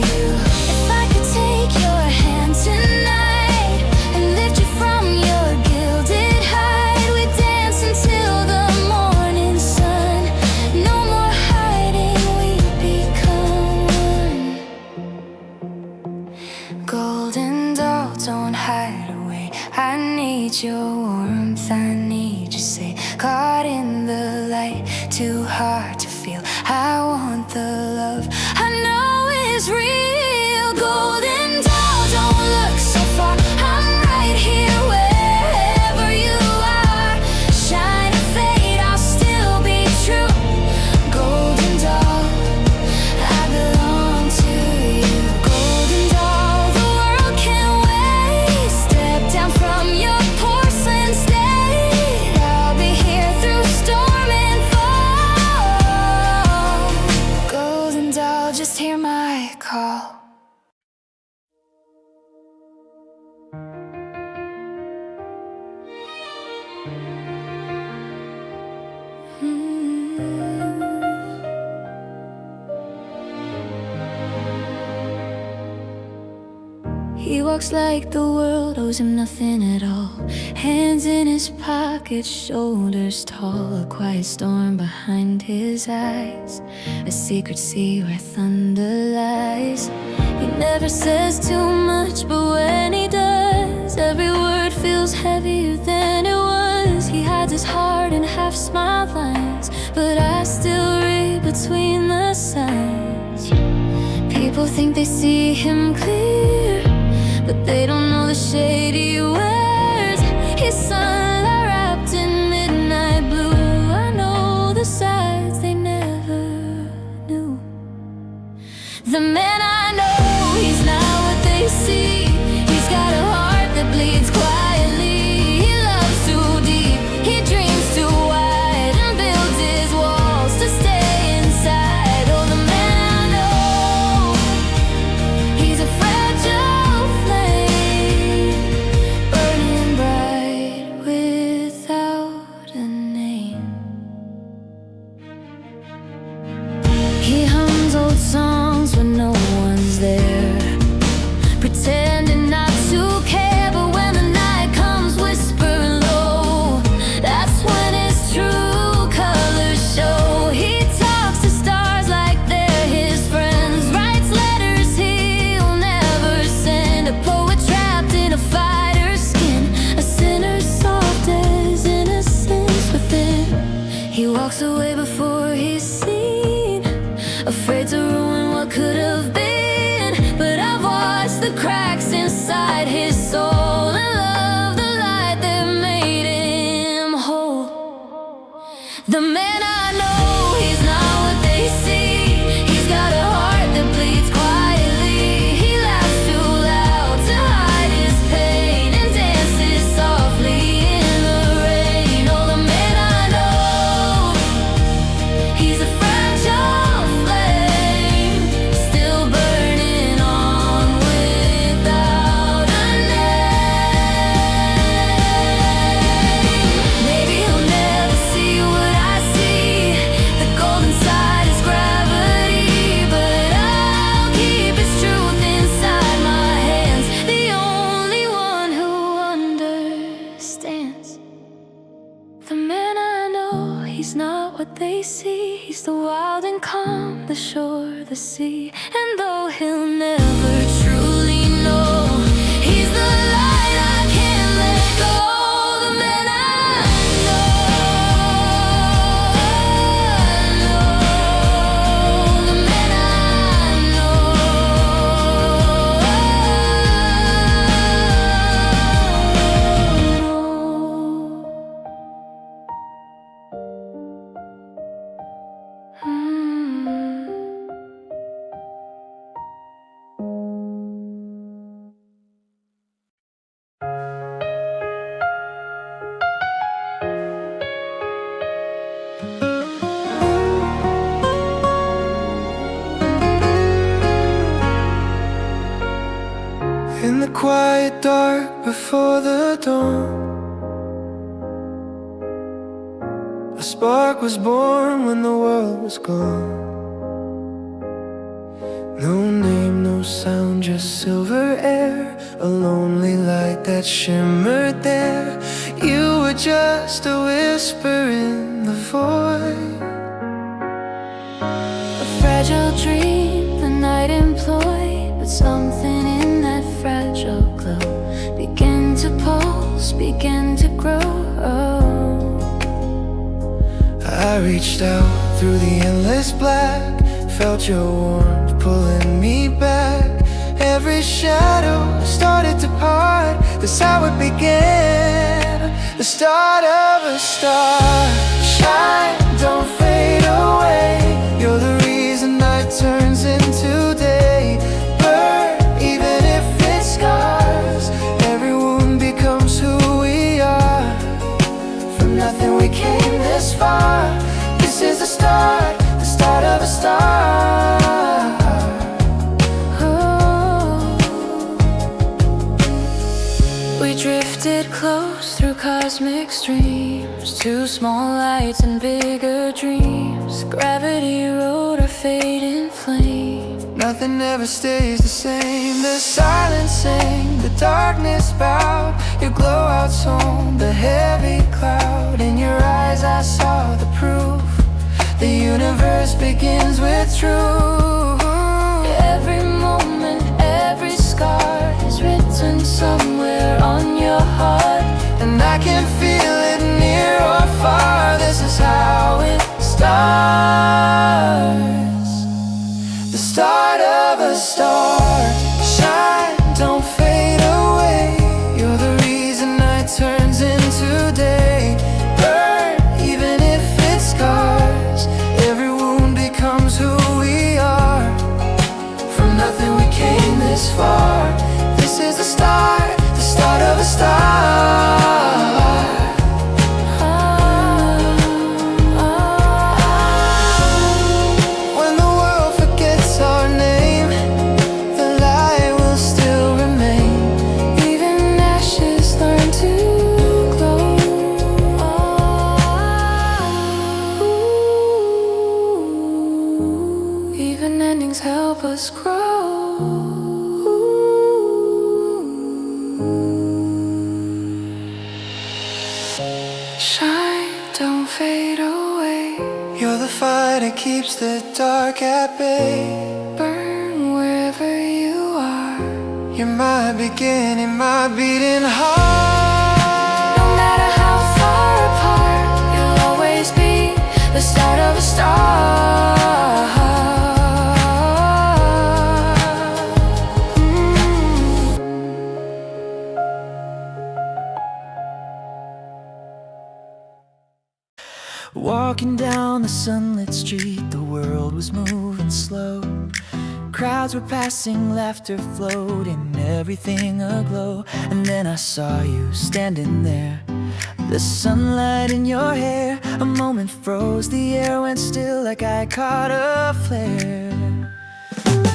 you. If I could take your hand tonight and lift you from your gilded hide, we'd dance until the morning sun. No more hiding, we'd become one. Golden doll, don't hide away. I need your warmth, I need you say, caught in the light, too hard to feel. I want the love I know is real. Golden doll, don't look so far. I'm right here wherever you are. Shine or fade, I'll still be true. Golden doll, I belong to you. Golden doll, the world can wait. Step down from your porcelain state. I'll be here through storm and fall. Golden doll, just hear my call. He walks like the world owes him nothing at all. Hands in his pockets, shoulders tall. A quiet storm behind his eyes, a secret sea where thunder lies. He never says too much, but when he does, every word feels heavier than it was. He hides his heart in half-smiled lines, but I still read between the signs. People think they see him clear, but they don't know the shade he wears. His sunlight wrapped in midnight blue. I know the sides they never knew. The man I know, he's not what they see. He's got a heart that bleeds quietly. He loves too deep, he dreams too wide, and builds his walls to stay inside. Oh, the man I know, he's a fragile flame, burning bright without a name. He hums old songs when no one's there, pretending not to care. But when the night comes whispering low, that's when his true colors show. He talks to stars like they're his friends, writes letters he'll never send. A poet trapped in a fighter's skin, a sinner soft as innocence within. He walks away before he's seen, afraid to ruin what could have been. But I've watched the cracks inside his soul and love the light that made him whole. The man I know, he's not what they see. He's got a heart that bleeds quietly. He laughs too loud to hide his pain and dances softly in the rain. Oh, the man I know, he's a fragile flame, the shore, the sea. And though he'll never truly know, he's the light I can't let go. The man I know, the man I In the quiet dark before the dawn, a spark was born when the world was gone. No name, no sound, just silver air, a lonely light that shimmered there. You were just a whisper in the void, a fragile dream the night employed, but something in that fragile glow began to pulse, began to grow. I reached out through the endless black, felt your warmth pulling me back. Every shadow started to part, that's how it began. The start of a star. Shine, don't fade away. You're the reason night turns into day. Burn, even if it scars. Every wound becomes who we are. From nothing we came this far. This is the start of a star. We drifted close through cosmic streams, two small lights and bigger dreams. Gravity rode our fate in flame. Nothing ever stays the same. The silence sang, the darkness bowed. Your glow outshone the heavy cloud. In your eyes I saw the proof. The universe begins with truth. Every moment, every scar is written somewhere on your heart. And I can feel it near or far. This is how it starts. The start of a star. Shine, don't fade away. You're the reason night turns into day. Burn, even if it scars. Every wound becomes who we are. From nothing we came this far. This is the start of a star. When the world forgets our name, the light will still remain. Even ashes learn to glow. Even endings help us grow. Shine, don't fade away. You're the fire that keeps the dark at bay. Burn wherever you are. You're my beginning, my beating heart. No matter how far apart, you'll always be the start of a star. Walking down the sunlit street, the world was moving slow. Crowds were passing, laughter flowed, and everything aglow. And then I saw you standing there, the sunlight in your hair. A moment froze, the air went still like I caught a flare.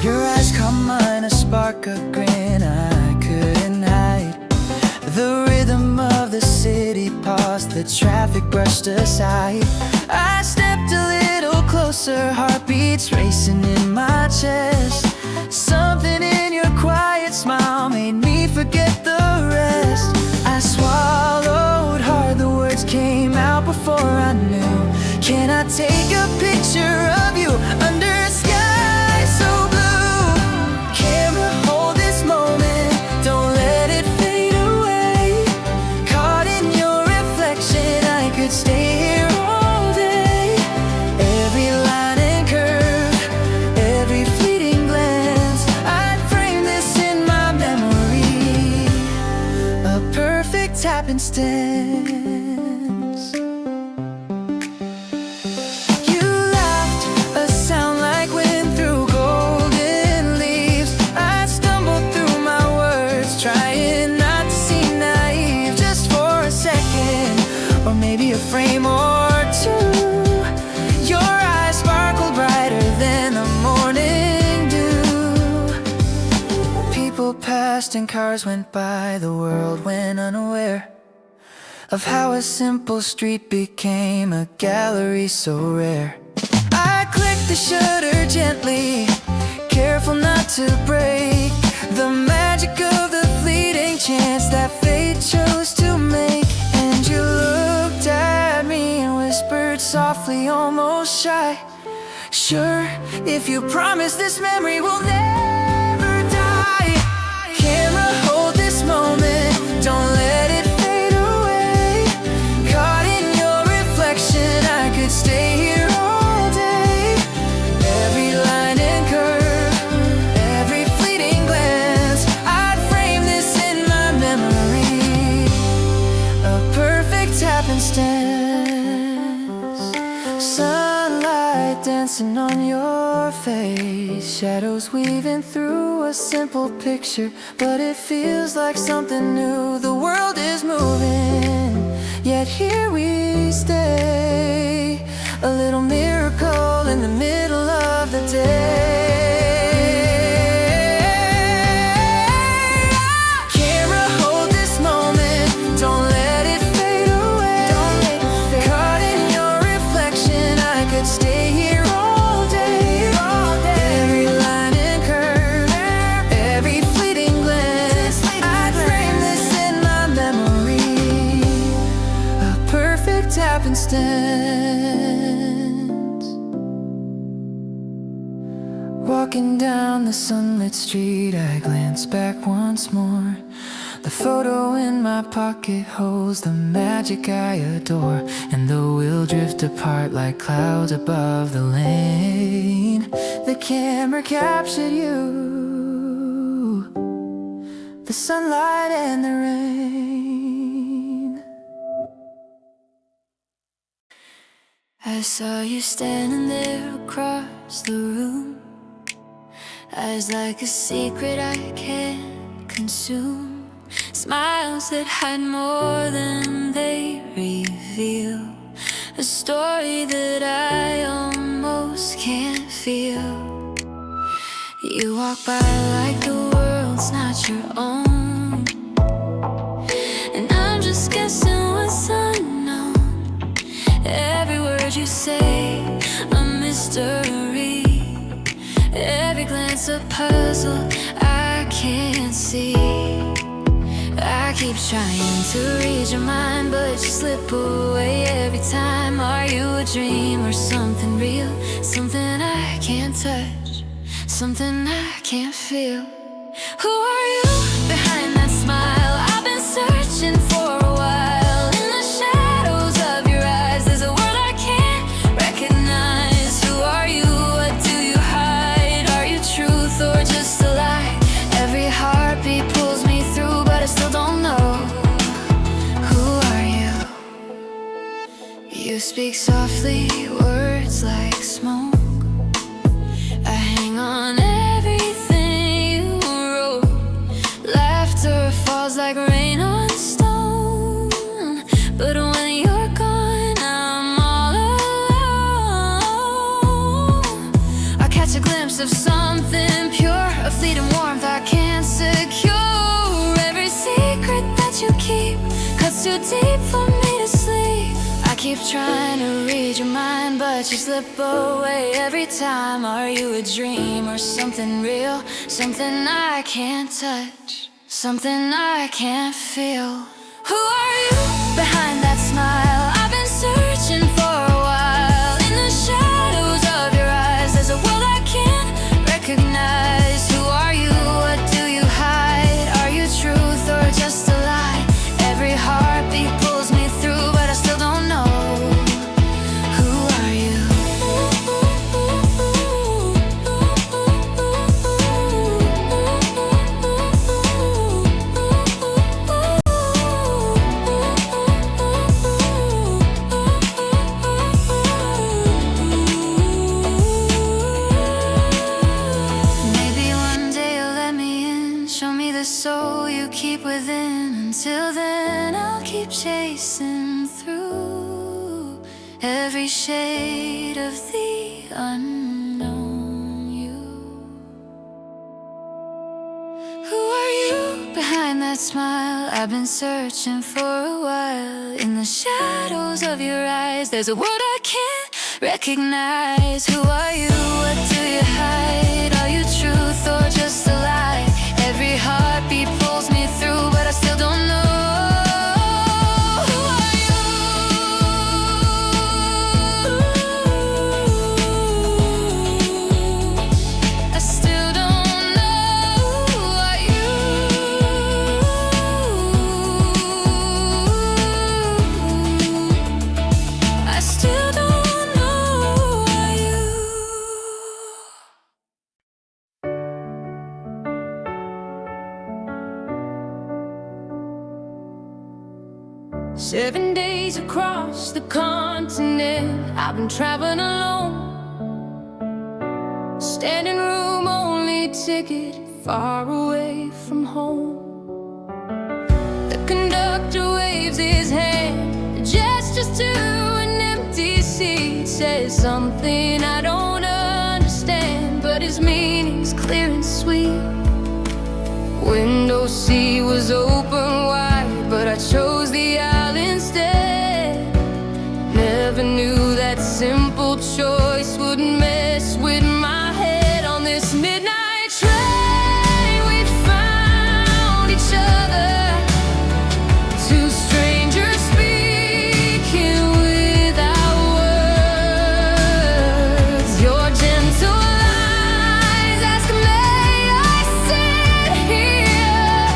Your eyes caught mine, a spark, a grin I couldn't hide. The rhythm of the city paused, the traffic brushed aside. I stepped a little closer, heartbeats racing in my chest. Something in your quiet smile made me forget the rest. I swallowed hard, the words came out before I knew. Can I take a picture of you under a sky distance. You laughed, a sound like wind through golden leaves. I stumbled through my words, trying not to seem naive. Just for a second, or maybe a frame or two, your eyes sparkled brighter than the morning dew. People passed and cars went by, the world went unaware of how a simple street became a gallery so rare. I clicked the shutter gently, careful not to break the magic of the fleeting chance that fate chose to make. And you looked at me and whispered softly, almost shy, sure, if you promise this memory will never die. Camera, hold this moment, don't let it fade away. Caught in your reflection, I could stay here all day. Every line and curve, every fleeting glance, I'd frame this in my memory, a perfect happenstance. Sunlight dancing on your face, shadows weaving through a simple picture, but it feels like something new. The world is moving, yet here we stay, a little miracle in the middle of the day. Camera, hold this moment, don't let it fade away. Caught in your reflection, I could stay here all day. Every line and curve, every fleeting glance, I'd frame this in my memory, a perfect happenstance. Walking down the sunlit street, I glance back once more. The photo in my pocket holds the magic I adore. And though we'll drift apart like clouds above the lane, the camera captured you, the sunlight and the rain. I saw you standing there across the room, eyes like a secret I can't consume, smiles that hide more than they reveal, a story that I almost can't feel. You walk by like the world's not your own, and I'm just guessing what's unknown. Every word you say, a mystery, every glance a puzzle I can't see. I keep trying to read your mind, but you slip away every time. Are you a dream or something real? Something I can't touch, something I can't feel. Who are you behind that smile? I've been searching for a while. In the shadows of your eyes, there's a world I can't recognize. Who are you? What do you hide? Are you truth or just a lie? Every heartbeat pulls me through, but I still don't know. Who are you? You speak softly, words like smoke. I hang on everything you wrote. Laughter falls like rain on stone, but when you're gone, I'm all alone. I catch a glimpse of something pure, a fleeting warmth I can't secure. Every secret that you keep cuts too deep for me to sleep. I keep trying to read your mind, but you slip away every time. Are you a dream or something real? Something I can't touch, something I can't feel. Who are you behind that smile? I've been searching for a while. In the shadows of your eyes, there's a world I can't recognize. Who are you? What do you hide? Are you truth or just a lie? Every heartbeat pulls me through, but I still don't know. Who are you? keep chasing through every shade of the unknown you. Who are you behind that smile? I've been searching for a while. In the shadows of your eyes, there's a world I can't recognize. Who are you? What do you hide? Are you truth or just a lie? Every heartbeat pulls me through, but I still don't know. Who are you? I still don't know. Who are you? I still don't know. Who are you? 7 days across the continent, I've been traveling alone. Standing room only ticket, far away from home. The conductor waves his hand, gestures to an empty seat, says something I don't understand, but his meaning's clear and sweet. Window seat was open wide, but I chose the aisle instead. Never knew that simple choice would mess with my head. On this midnight train, we found each other. Two strangers speaking without words. Your gentle eyes ask, may I sit here?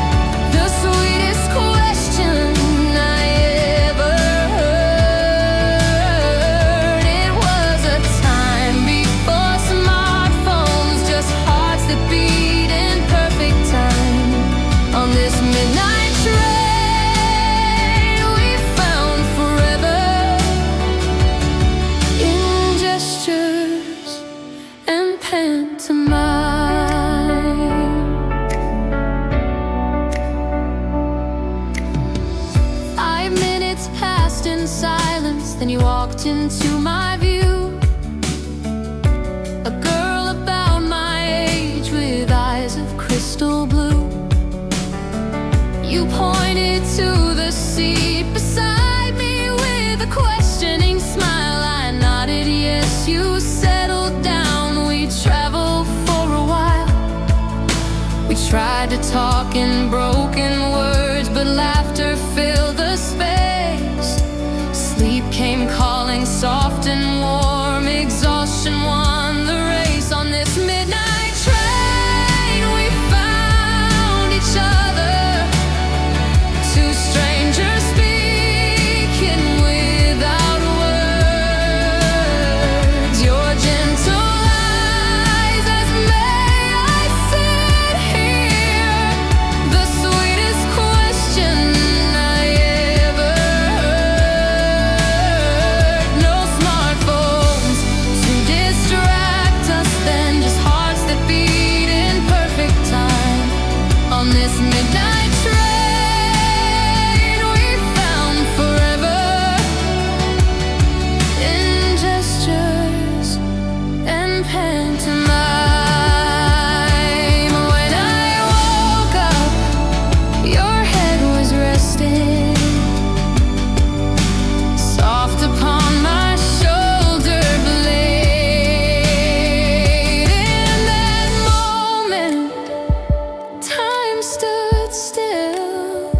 The sweetest question I ever heard. It was a time before smartphones, just hearts that beat in perfect time. On this midnight train, we found forever in gestures and pantomime. 5 minutes passed in silence, then you walked into my view. A girl about my age with eyes of crystal blue. You pointed to the seat beside me with a questioning smile. I nodded yes, you settled down. We traveled for a while. We tried to talk in broken words, but laughter filled the space. Sleep came calling soft and warm. Exhaustion won the race. On this midnight train, we found each other. Two strangers speaking without words. Your gentle eyes ask, may I sit here? The sweetest question I ever heard. No smartphones to distract us then, just hearts that beat in perfect time. On this midnight train, we found forever in gestures and pantomime. When I woke up, your head was resting soft upon my shoulder blade. In that moment, time stood still.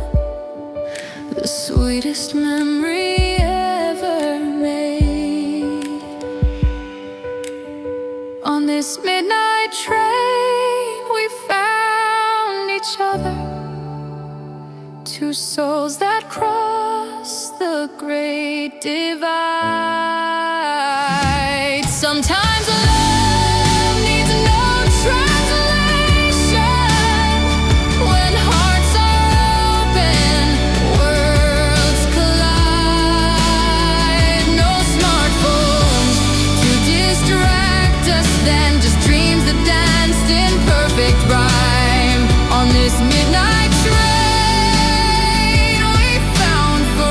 The sweetest memory ever made. On this midnight train, we found each other. Two souls that cross the great divide. Sometimes love needs no translation. When hearts are open, worlds collide. No smartphones to distract us then, just dreams that danced in perfect rhyme. On this midnight train, we found forever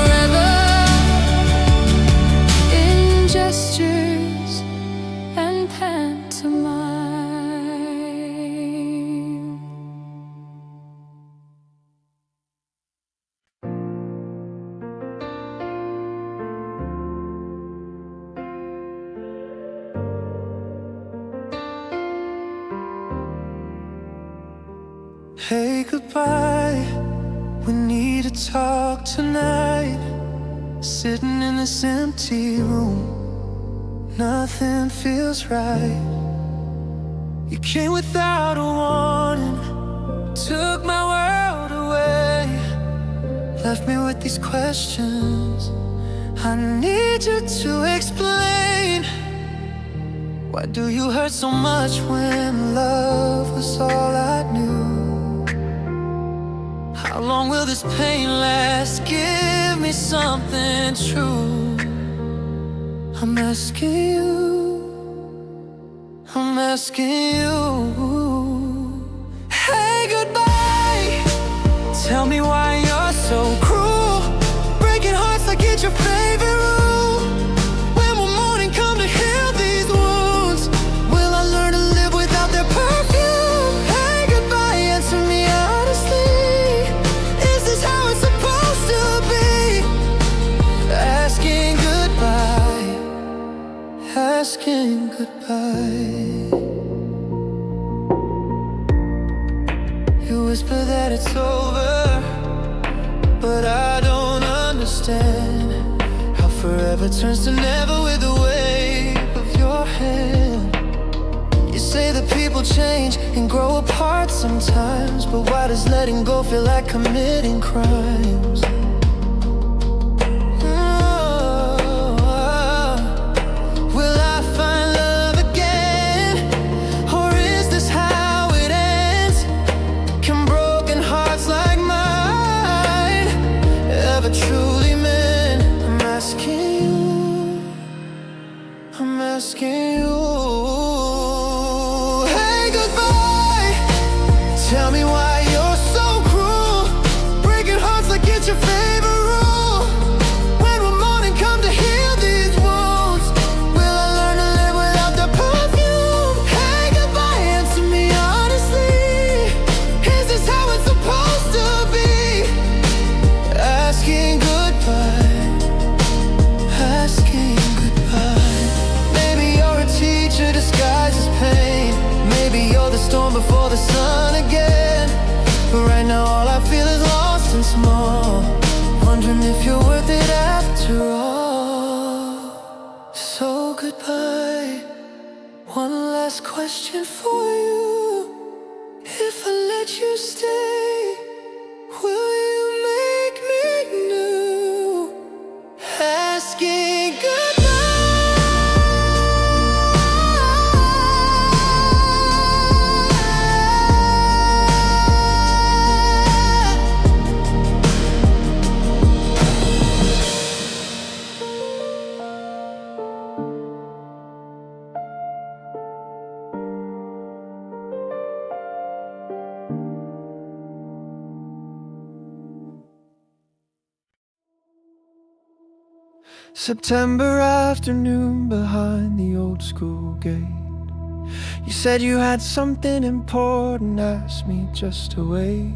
Hey, goodbye. We need to talk tonight. Sitting in this empty room, nothing feels right. You came without a warning, took my world away, left me with these questions I need you to explain. Why do you hurt so much when love was all I knew? How long will this pain last? Give me something true. I'm asking you, I'm asking you. Hey, goodbye. Tell me why you're so cruel, breaking hearts like it's your favorite rule. When will morning come to heal these wounds? Will I learn to live without their perfume? Hey, goodbye, answer me honestly. Is this how it's supposed to be? Asking goodbye, asking goodbye. You whisper that it's over, but I don't understand how forever turns to never with the wave of your hand. You say that people change and grow apart sometimes, but why does letting go feel like committing crimes? Will I find love again, or is this how it ends? Can broken hearts like mine ever truly mend? I'm asking you, I'm asking you. Hey, goodbye. Tell me why you're so cruel, breaking hearts like it's your favorite rule. When will morning come to heal these wounds? Will I learn to live without the perfume? Hey, goodbye, answer me honestly. Is this how it's supposed to be? Asking goodbye, asking goodbye. Maybe you're a teacher disguised as pain. Maybe you're the storm before the sun again. But right now all I feel is lost and small, wondering if you're worth it after all. So goodbye. One last question for you. If I let you stay, will you make me new? Asking goodbye. September afternoon behind the old school gate. You said you had something important, asked me just to wait.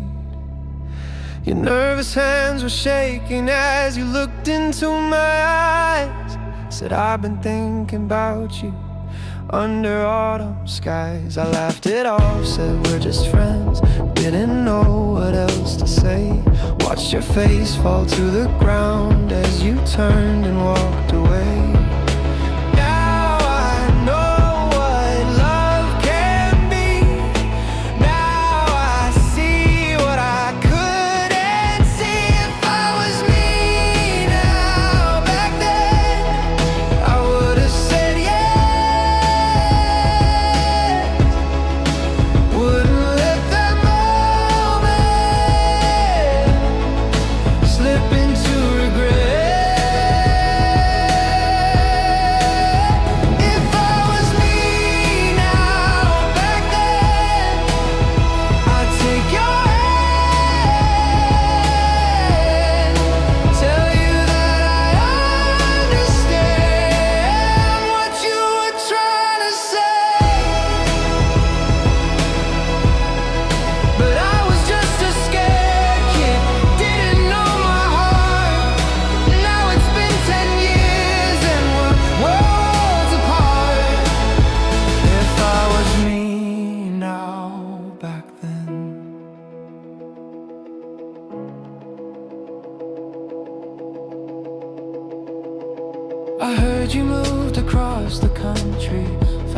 Your nervous hands were shaking as you looked into my eyes. Said, I've been thinking about you under autumn skies. I laughed it off, said we're just friends. Didn't know what else to say. Watched your face fall to the ground as you turned and walked away. Now I know what love can be. Now I see what I couldn't see. If I was me now, back then, I would have said yes. Wouldn't let that moment slip into regret.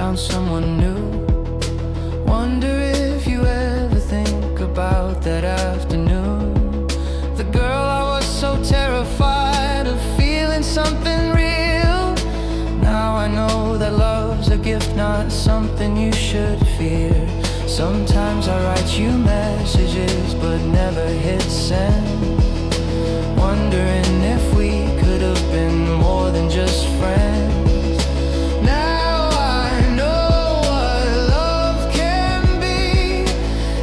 found someone new. Wonder if you ever think about that afternoon. The girl I was so terrified of feeling something real. Now I know that love's a gift, not something you should fear. Sometimes I write you messages but never hit send, wondering if we could have been more than just friends. Now I know what love can be.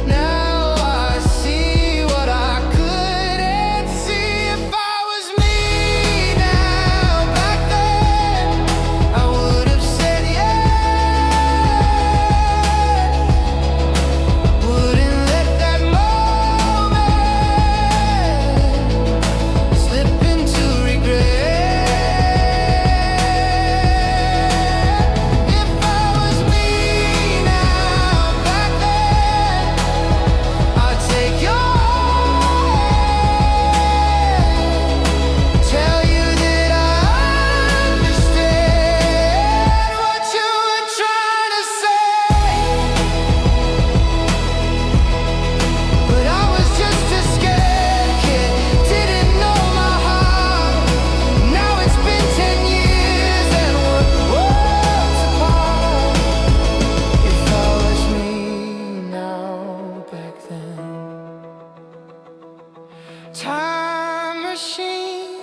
Now I see what I couldn't see. If I was me now, back then, I would have said yes. Wouldn't let that moment slip into regret. If I was me now, back then, I'd take your hand, tell you that I understand what you were trying to say. But I was just a scared kid, didn't know my heart. Now it's been 10 years and we're worlds apart. If I was me now, back then. Time machine,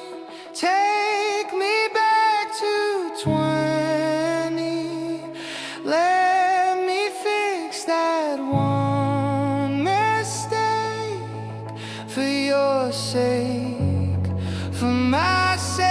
take me back to 20. Let me fix that one mistake for your sake, for my sake.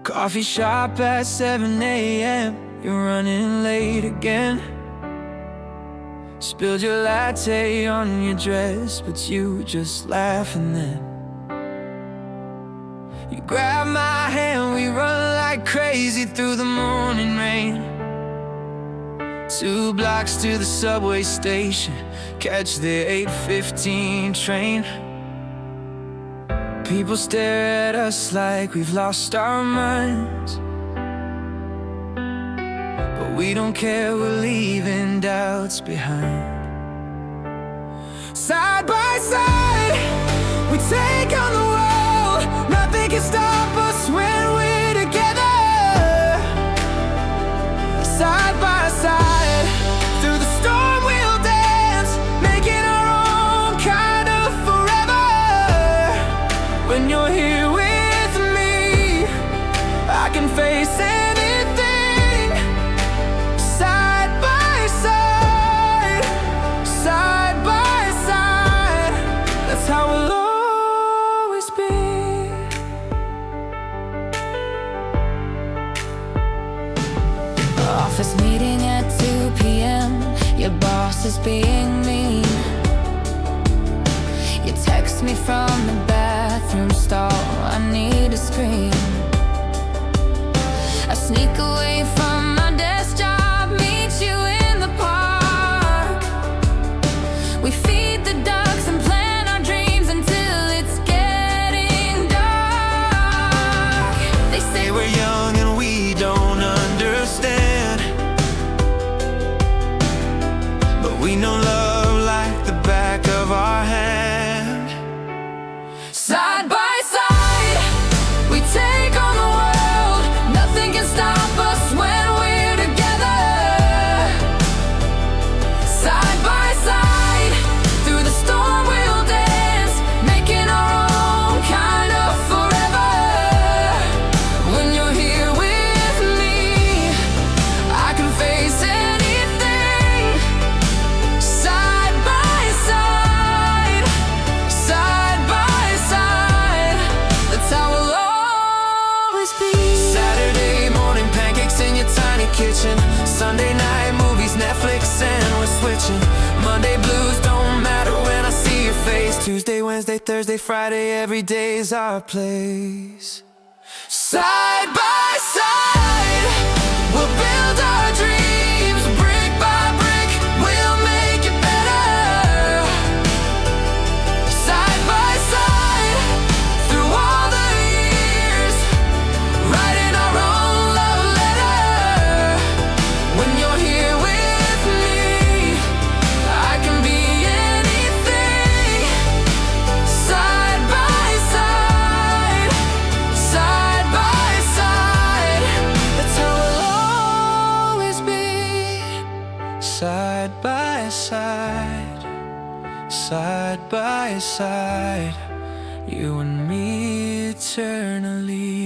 Coffee shop at 7 a.m. You're running late again. Spilled your latte on your dress, but you just laughing then. You grab my hand, we run like crazy through the morning rain. 2 blocks to the subway station, catch the 8:15 train. People stare at us like we've lost our minds, but we don't care, we're leaving doubts behind. Side by side, we take on the world. Nothing can stop us when we're together. Side by side, through the storm we'll dance, making our own kind of forever. When you're here with me, I can face anything. Side by side, side by side, that's how we'll always be. Office meeting at 2 p.m. Your boss is being mean. You text me from the bathroom stall, I need a scream. I sneak away from my desk job, meet you in the park. We feed the ducks and plan our dreams until it's getting dark. They say we're young and we don't understand, but we know love like the back of our hand. Side by side, we take on the world. Wednesday, Thursday, Friday, every day's our place. Side by side, we'll build our dreams, brick by brick, we'll make it better. Side by side, through all the years, writing our own love letter. When you're here with me, I can be anything. Side by side, side by side, that's how we'll always be. Side by side, side by side, you and me eternally.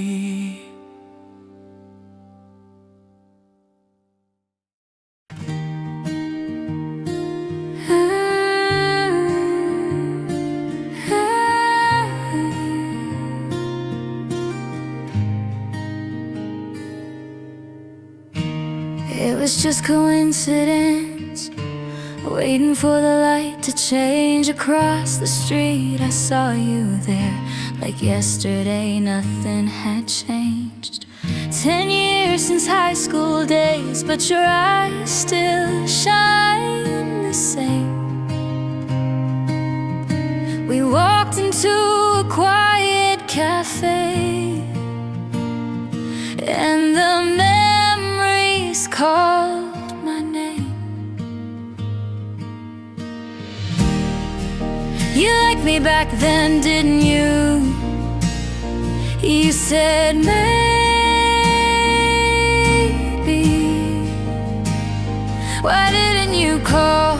It was just coincidence, waiting for the light to change across the street. I saw you there like yesterday, nothing had changed. 10 years since high school days, but your eyes still shine the same. We walked into a quiet cafe, and the memories called my name. You liked me back then, didn't you? You said maybe. Why didn't you call?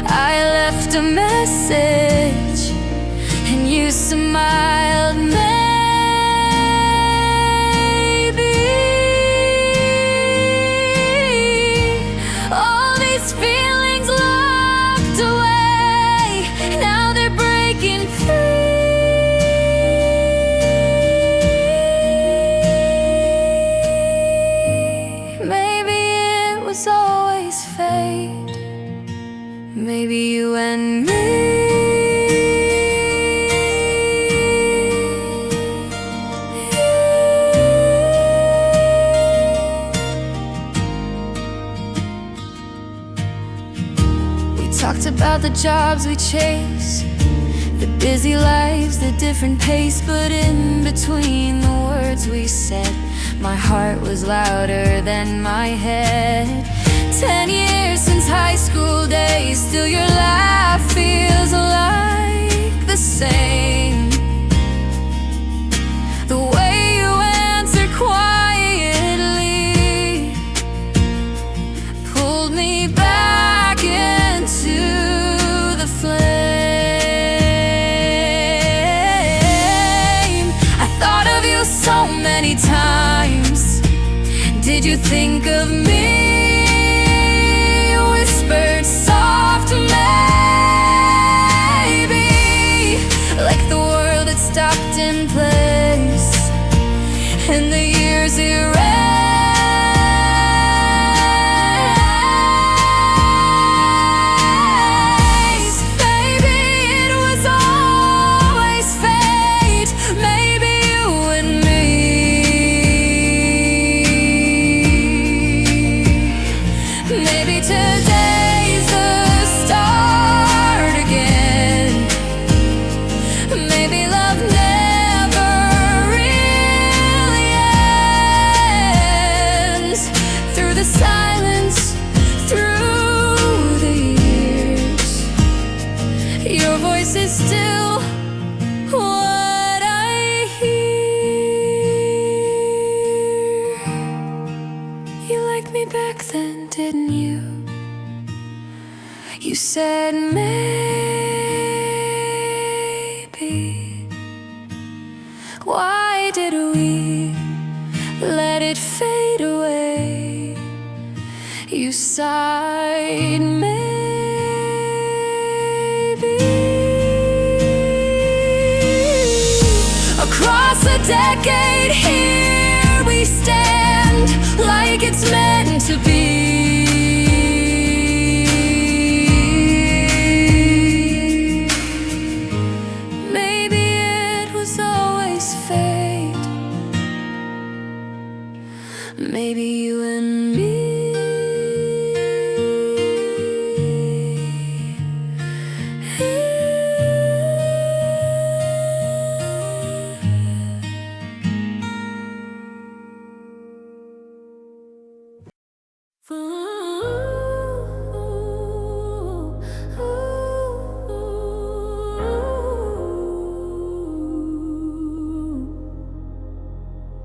I left a message and you smiled. Maybe all these feelings locked away, now they're breaking free. Maybe it was always fate. Maybe you and me. Talked about the jobs we chase, the busy lives, the different pace. But in between the words we said, my heart was louder than my head. 10 years since high school days, still your laugh feels like the same. The way you answer quietly pulled me back into the flame. I thought of you so many times. Did you think of me? Whispered soft, maybe, like the world had stopped in place and the years erased. Maybe it was always fate. Maybe you and me. Maybe today's the start again. Maybe love never really ends. Through the silence, through the years, your voice is still what I hear. You liked me back then, didn't you? You said maybe. Why did we let it fade away? You sighed maybe. Across a decade, here we stand, like it's meant to be. you and me.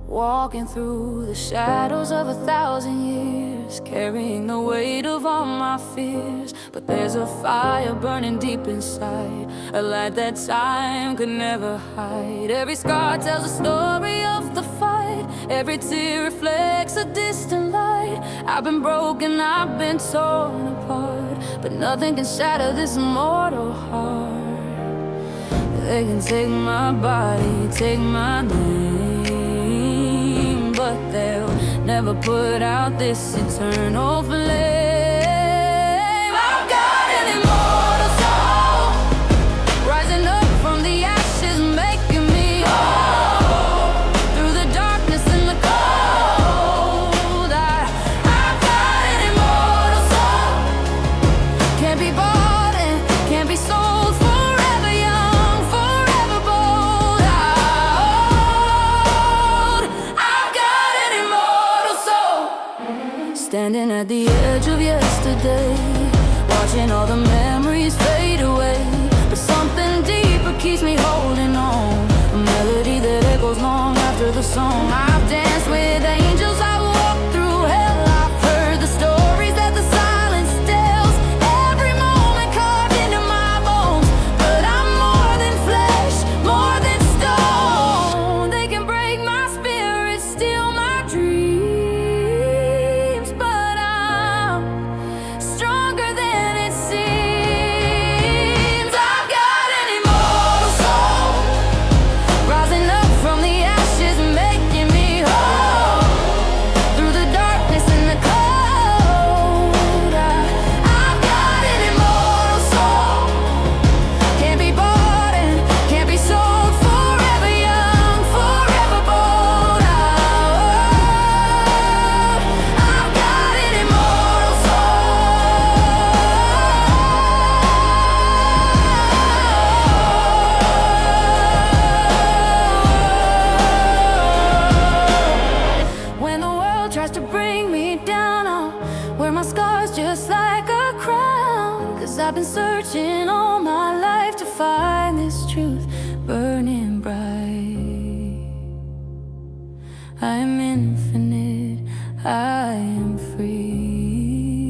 Walking through the shadows of 1,000 years, carrying the weight of all my fears. But there's a fire burning deep inside, a light that time could never hide. Every scar tells a story of the fight, every tear reflects a distant light. I've been broken, I've been torn apart, but nothing can shatter this mortal heart. They can take my body, take my name, but they'll never put out this eternal flame. I've got an immortal soul, rising up from the ashes, making me whole. Through the darkness and the cold, I've got an immortal soul. Can't be bought and can't be sold. Forever young, forever bold. I've got an immortal soul. Standing at the edge of yesterday, watching all the memories fade away. But something deeper keeps me holding on, a melody that echoes long after the song. I've danced with angels, I've walked through hell, I've heard the stories that the silence tells. Every moment carved into my bones, but I'm more than flesh, more than stone. They can break my spirit, steal my dreams, but I'm stronger than it seems. I've got an immortal soul, rising up from the ashes, making me whole. Through the darkness and the cold, I've got an immortal soul. Can't be bought and can't be sold. Forever young, forever bold. I've got an immortal soul. When the world tries to bring me down, I'll wear my scars just like a crown. 'Cause I've been searching all my life to find this truth burning bright. I am infinite, I am free,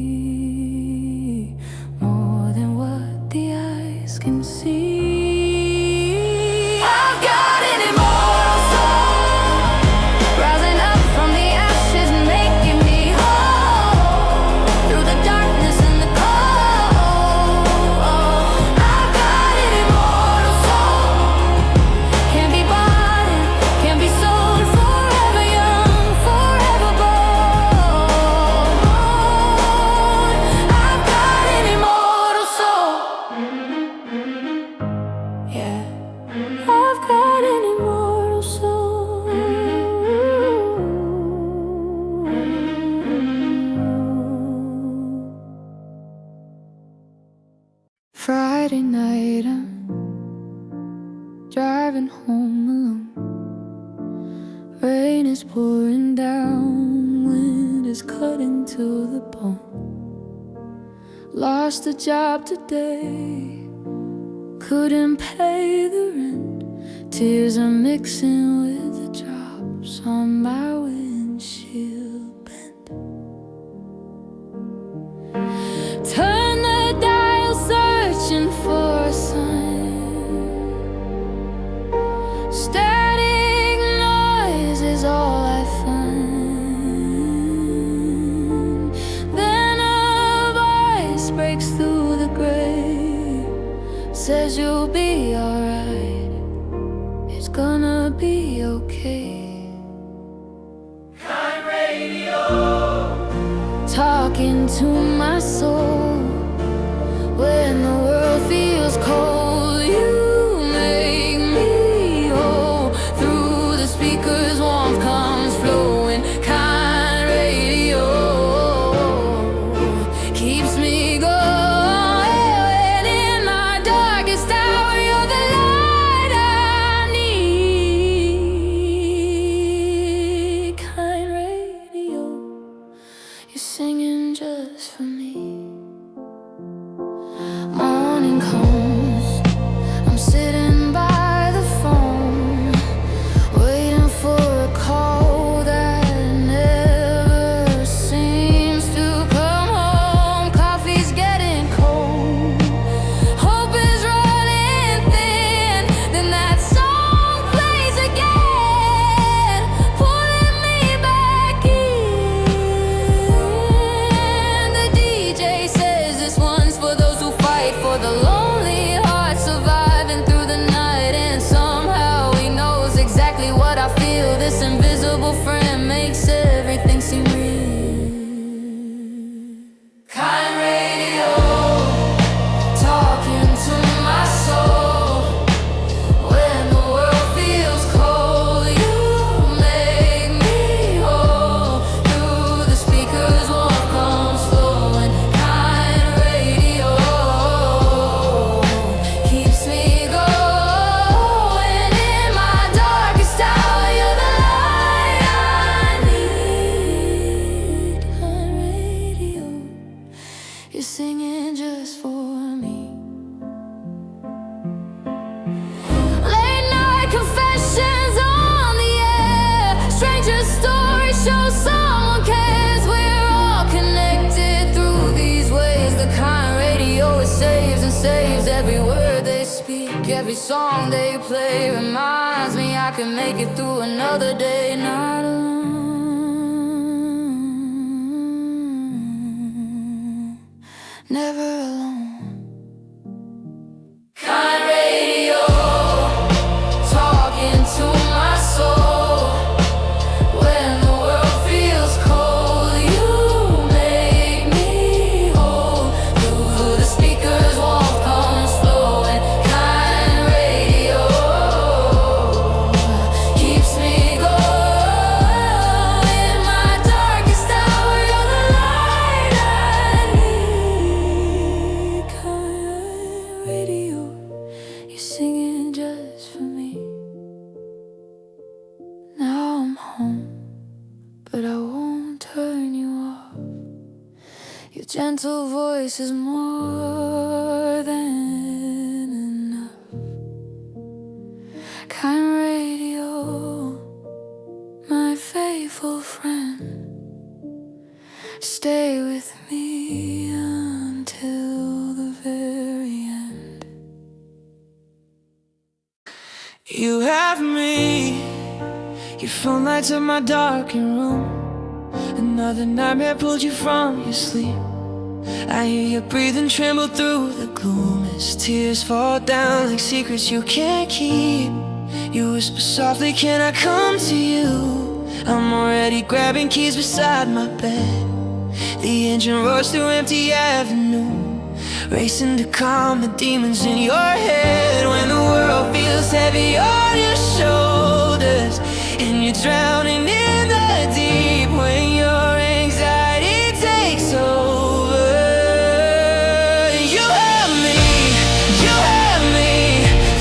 more than what the eyes can see. I've got an immortal soul, rising up from the ashes, making me whole. Through the darkness and the cold, I've got an immortal soul. Can't be bought and can't be sold. Forever young, forever bold. I've got an immortal soul. Yeah, I've got an immortal soul. Friday night, I'm driving home alone. Rain is pouring down, wind is cutting to the bone. Lost a job today, couldn't pay the rent. Tears are mixing with the drops on my windshield bent. Turn the dial, searching for a sign. Static noise is all I find. Then a voice breaks through the gray, says you'll be alright, it's gonna be okay. Kind radio, talking to my soul. When the world feels cold, you make me whole. Through the speakers, warmth comes flowing. Kind radio. you're singing just for me. Morning comes, I'm sitting by the phone, waiting for a call that never seems to come home. Coffee's getting cold, hope is running thin. Then that song plays again, pulling me back in. The DJ says this one's for those who fight, for the lonely heart surviving through the night. And somehow he knows exactly what I feel. This invisible friend makes everything seem real. Kind radio, talking to my soul. When the world feels cold, you make me whole. Through the speakers, warmth comes flowing. Kind radio keeps me going. In my darkest hour, you're the light I need. Kind radio, you're singing just for me. Late night confessions on the air, stranger stories show someone cares. We're all connected through these ways. The kind radio, it saves and saves every word they speak. Every song they play reminds me I can make it through another day, not alone, never alone. Kind radio, talking to my soul. When the world feels cold, you make me whole. Through the speakers, warmth comes flowing. Kind radio keeps me going. In my darkest hour, you're the light I need. Kind radio, you're singing just for me. Now I'm home, but I won't turn you off. Your gentle voice is more than enough. Kind radio, my faithful friend, stay with me until the very end. You have me. Your phone lights up my darkened room. Another nightmare pulled you from your sleep. I hear your breathing tremble through the gloom as tears fall down like secrets you can't keep. You whisper softly, can I come to you? I'm already grabbing keys beside my bed. The engine roars through empty avenue, racing to calm the demons in your head. When the world feels heavy on your shoulders and you're drowning in the deep, when your anxiety takes over, you have me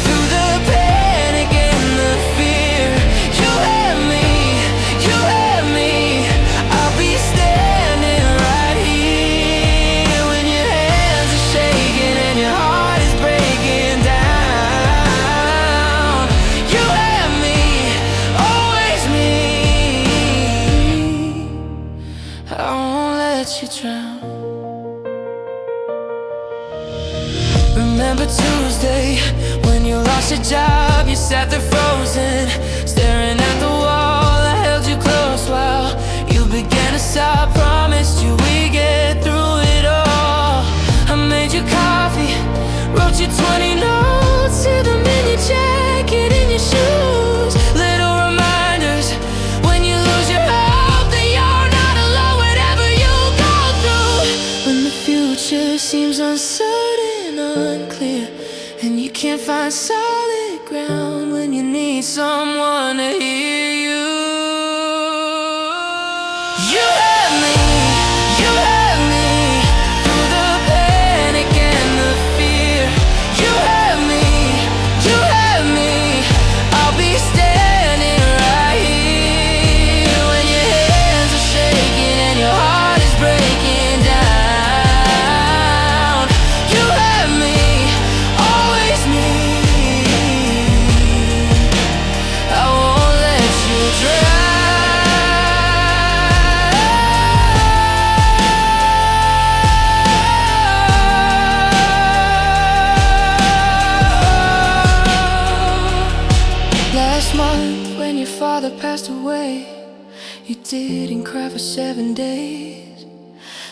through the panic and the fear. You have me, I'll be standing right here when your hands are shaking and your heart is breaking down. You have me, always me. I won't let you drown. Remember Tuesday when you lost your job? You sat there frozen, staring at the wall. I held you close while you began to sob. Promised you we'd get through it all. I made you coffee, wrote you 20 notes, hid them in your jacket, in your shoes. Little reminders when you lose your hope that you're not alone. Whatever you go through, when the future seems uncertain, unclear, and you can't find solid ground, when you need someone to hear you. You have me through the panic and the fear. You have me, I'll be standing right here when your hands are shaking and your heart is breaking. didn't cry for 7 days,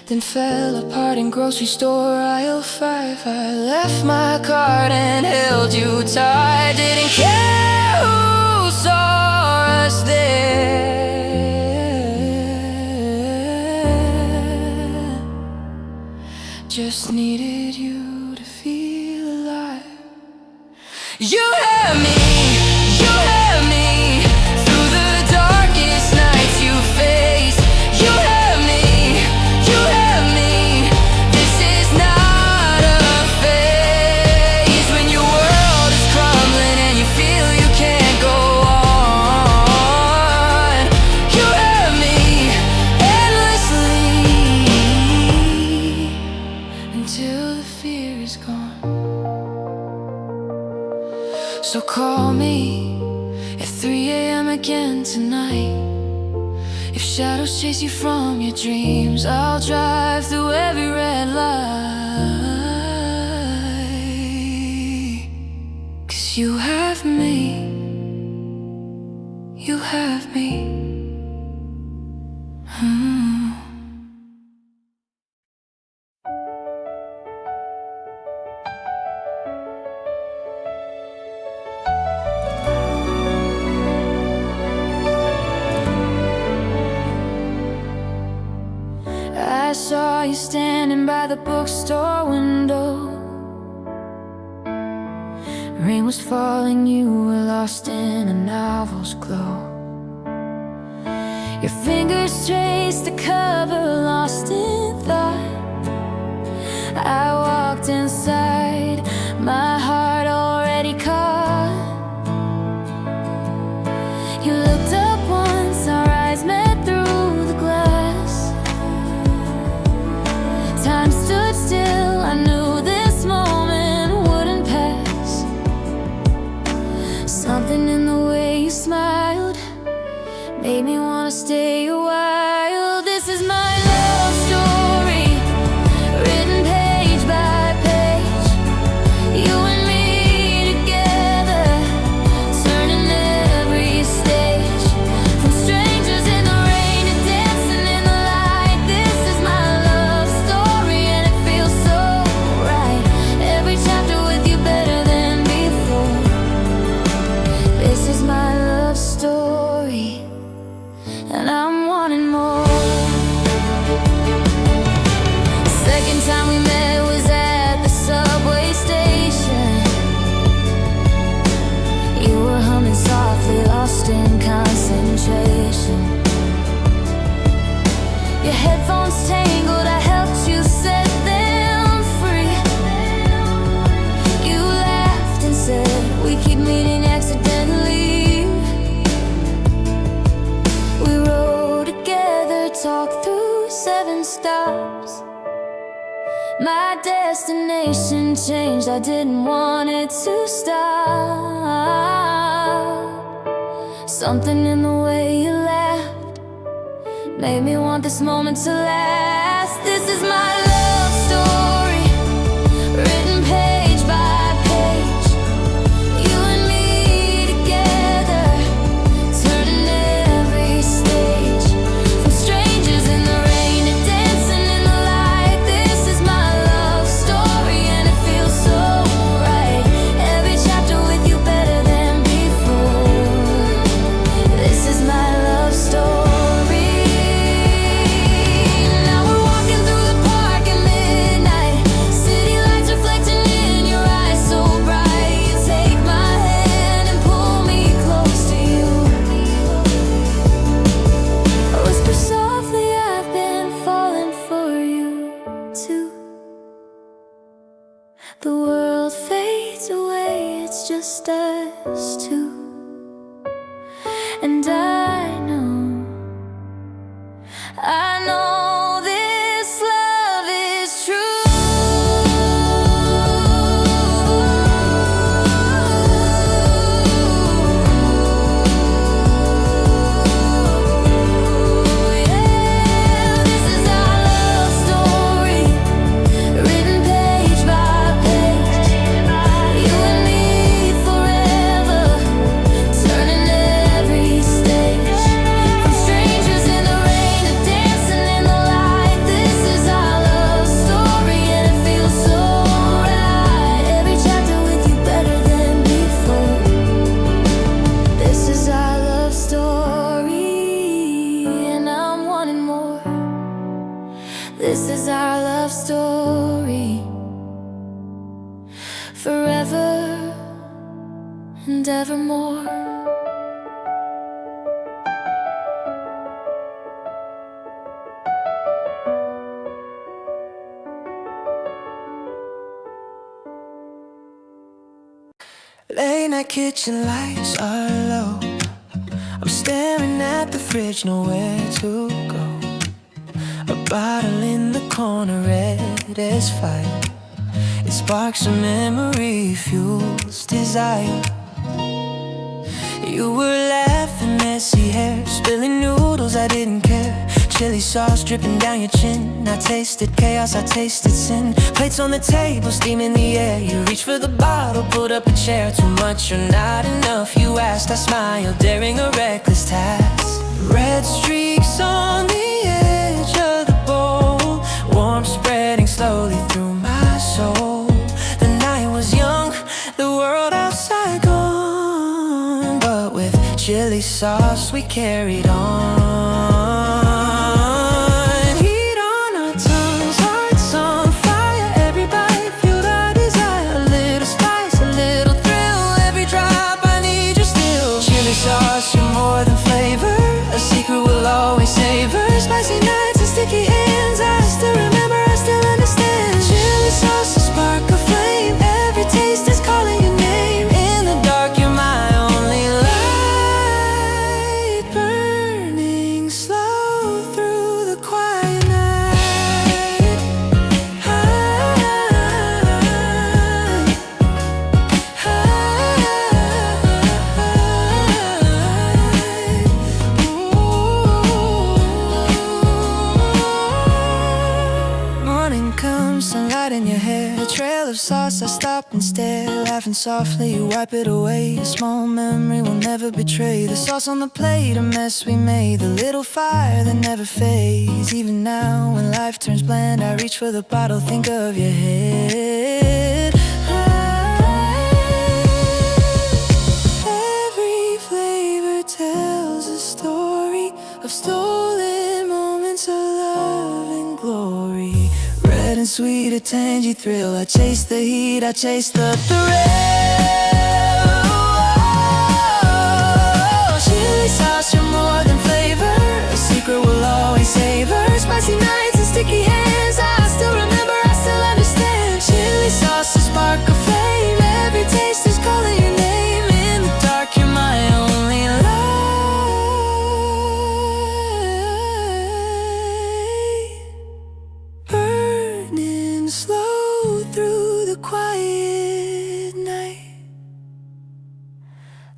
then fell apart in grocery store aisle 5. I left my card and held you tight. Didn't care who saw us there, just needed you to feel alive. You had me, you had me through the darkest nights you faced. You had me, you had me. This is not a phase. When your world is crumbling and you feel you can't go on. You had me endlessly until the fear is gone. So call me at 3 a.m. again tonight. If shadows chase you from your dreams, I'll drive through every red light. 'Cause you have me, you have me. I saw you standing by the bookstore window. Rain was falling, you were lost in a novel's glow. Your fingers traced the cover, lost in thought. I walked inside, my heart already caught. You looked up once, our eyes met through the glass. Time stood still, I knew this moment wouldn't pass. Something in the way you smiled made me wanna stay a while. This is my love story, written page by page. You and me together, turning every stage. From strangers in the rain to dancing in the light. This is my love story and it feels so right. Every chapter with you better than before. This is my love story and I'm wanting more. Second time we met was at the subway station. You were humming softly, lost in concentration. Your headphones tangled, I helped you set them free. You laughed and said, we keep meeting accidentally. We rode together, talked through 7 stops. My destination changed, I didn't want it to stop. Something in the way you laughed made me want this moment to last. This is my love story, written page by page. You and me together, turning every stage. From strangers in the rain to dancing in the light. This is my love story and it feels so right. Every chapter with you better than before. This is my love story. Now we're walking through the park This is our love story, forever and evermore. Late night kitchen lights are low. I'm staring at the fridge, nowhere to go. A bottle in the corner, red as fire. It sparks a memory, fuels desire. You were laughing, messy hair, spilling noodles, I didn't care. Chili sauce dripping down your chin. I tasted chaos, I tasted sin. Plates on the table, steam in the air. You reach for the bottle, pulled up a chair. Too much or not enough, you asked. I smiled, daring a reckless task. Red streaks on the edge of the bowl, warmth spreading slowly through my soul. The night was young, the world outside gone, but with chili sauce we carried on. Spicy nights and sticky hands, I still remember, I still understand. Chili sauce, a spark of flame, every taste is calling your name. In the dark, you're my only light, burning slow through the quiet night. Sunlight in your hair, a trail of sauce, I stop and stare. Laughing softly, you wipe it away. A small memory will never betray. The sauce on the plate, a mess we made. The little fire that never fades. Even now, when life turns bland, I reach for the bottle, think of your head. Every flavor tells a story of stolen moments of love and glory. Red and sweet, a tangy thrill. I chase the heat, I chase the thrill. Oh, chili sauce, you're more than flavor. A secret we'll always savor. Spicy nights and sticky hands, I still remember, I still understand. Chili sauce, a spark of flame, every taste is calling your name. In the dark, you're my only light, burning slow through the quiet night.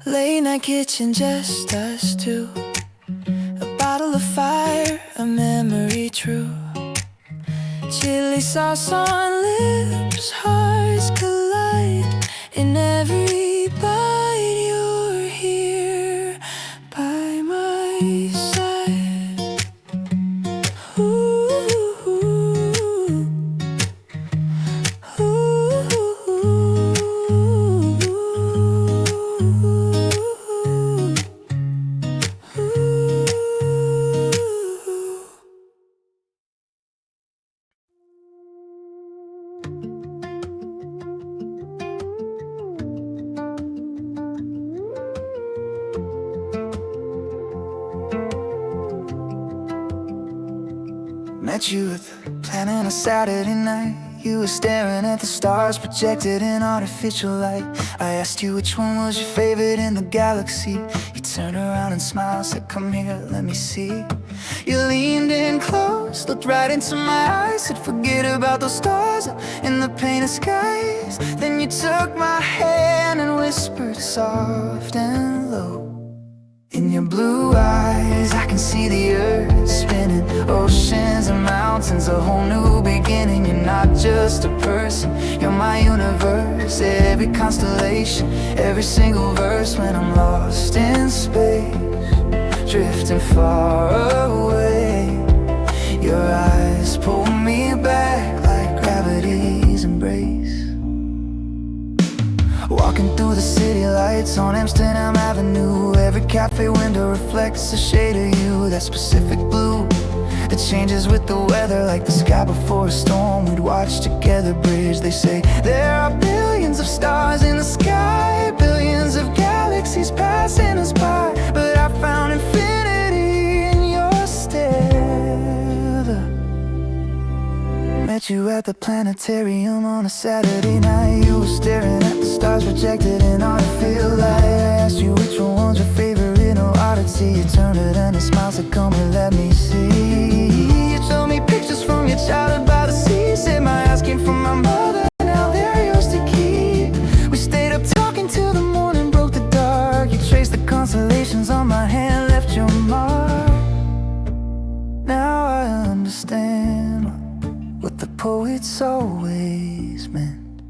Late night kitchen, just us two. A bottle of fire, a memory true. Chili sauce on lips, hearts collide. In every bite, you're here by my side. Ooh, ooh, met you at the plan on a Saturday night. You were staring at the stars projected in artificial light. I asked you which one was your favorite in the galaxy. You turned around and smiled, said come here, let me see. You leaned in close, looked right into my eyes, said forget about those stars in the painted skies. Then you took my hand and whispered soft and low. In your blue eyes, I can see the earth spinning. Oceans and mountains, a whole new beginning. You're not just a person, you're my universe. Every constellation, every single verse. When I'm lost in space, drifting far away, your eyes pull me back like gravity's embrace. Walking through the city lights on Amsterdam Avenue. Every cafe window reflects a shade of you. That specific blue, the It changes with the weather, like the sky before a storm. We'd watch together bridge. They say there are billions of stars in the sky, billions of galaxies passing us by, but I found infinity in your stare. Met you at the planetarium on a Saturday night. You were staring at the stars projected in artificial light. I asked you which one's your favorite in no oddity. You turned it and a smile said, come and let me see. You showed me pictures from your childhood by the sea. Said my eyes came from my mother, now they're yours to keep. We stayed up talking till the morning broke the dark. You traced the constellations on my hand, left your mark. Now I understand what the poets always meant.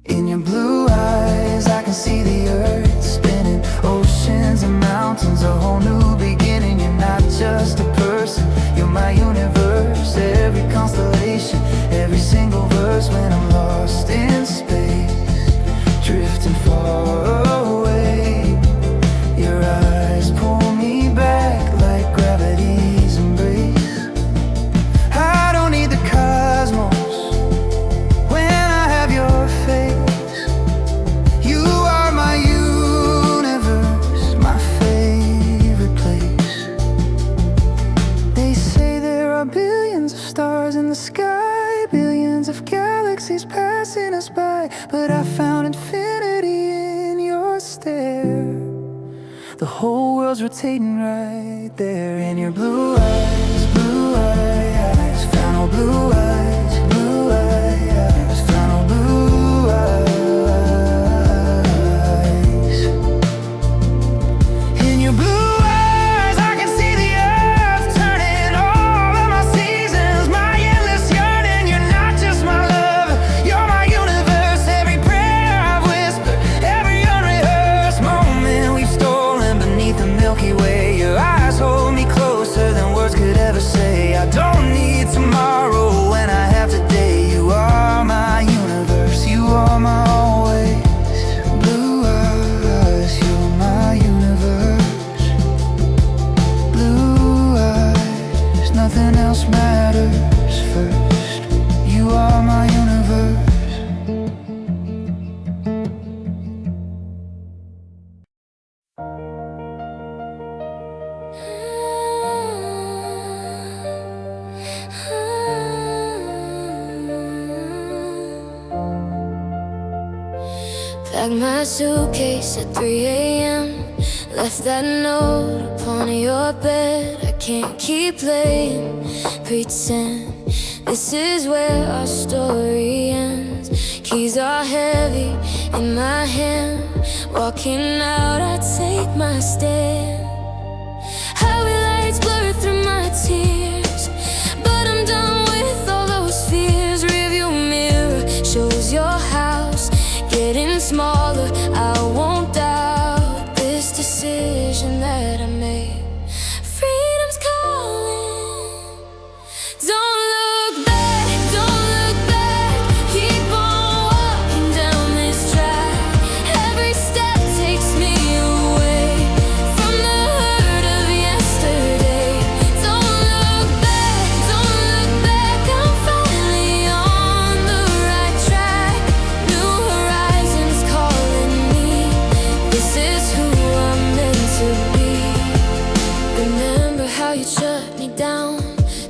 In your blue eyes I can see the earth spinning, oceans and mountains, a whole new beginning. You're not just a person, you're my universe. Every constellation, every single verse. When I'm lost in space, drifting far away, your eyes pull me back like gravity's embrace. I don't need the cosmos when I have your face. You are my universe, my favorite place. They say there are billions of stars in the sky, billions of galaxies passing us by, but I found infinity in your stare. The whole world's rotating right there in your blue eyes, blue eyes. Found no blue eyes, blue eyes. Found no blue eyes. In your blue eyes I can see the earth turning, all of my seasons, my endless yearning. You're not just my lover, you're my universe. Every prayer I've whispered, every unrehearsed moment we've stolen beneath the Milky Way. Your eyes hold me closer than words could ever say. I don't need tomorrow when I have today. You are my universe, you are my always. Blue eyes, you're my universe. Blue eyes, nothing else matters first. You are my universe. Packed my suitcase at 3 a.m. Left that note upon your bed. I can't keep playing pretend. This is where our story ends. Keys are heavy in my hand. Walking out, I take my stand. Highway lights blur through my tears, but I'm done with all those fears. Rearview mirror shows your house getting smaller. I won't doubt this decision that I made. Freedom's calling. Don't look back, don't look back. Keep on walking down this track. Every step takes me away from the hurt of yesterday. Don't look back, don't look back. I'm finally on the right track. New horizons calling me. This is who I'm meant to be. Remember how you shut me down,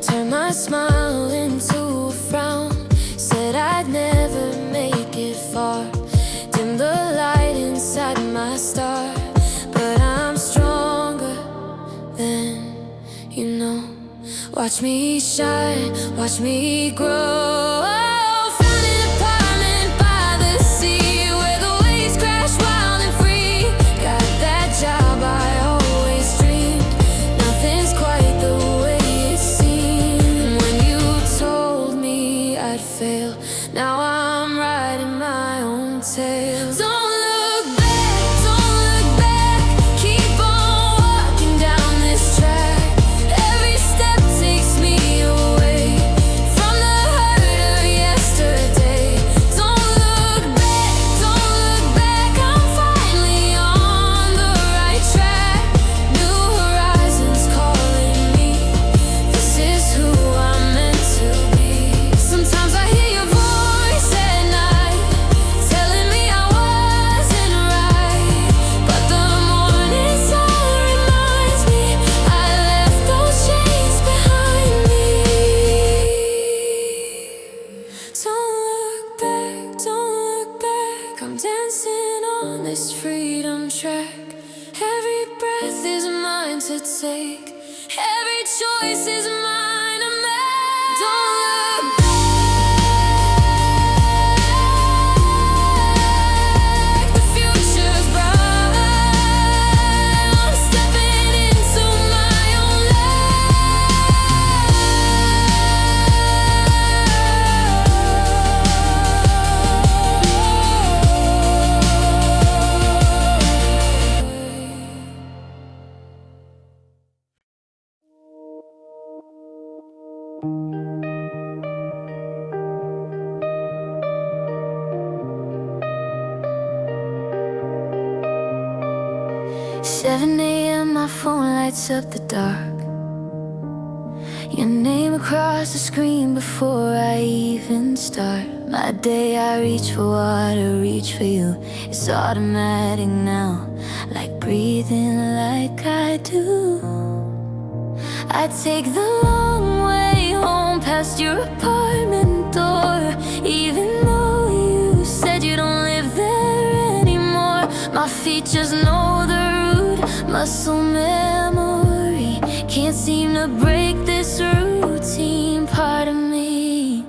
turned my smile into a frown. Said I'd never make it far, dim the light inside my star. But I'm stronger than you know. Watch me shine, watch me grow. Found an apartment by the sea, where the waves crash wild and free. Got that job I always dreamed. Nothing's quite the way it seemed when you told me I'd fail. Now I'm writing my own tale. Don't look back, don't look back. Keep on walking down this track. Every step takes me away from the hurt of yesterday. Don't look back, don't look back. I'm finally on the right track. New horizons calling me. take. Every choice is mine to make. Don't look back, the future's bright. I'm stepping into my own Seven a.m. my phone lights up the dark. Your name across the screen before I even start my day. I reach for water, reach for you. It's automatic now, like breathing like I do. I take the long way home past your apartment door. Even though you said you don't live there anymore, my feet just know the route. Muscle memory can't seem to break this routine part of me.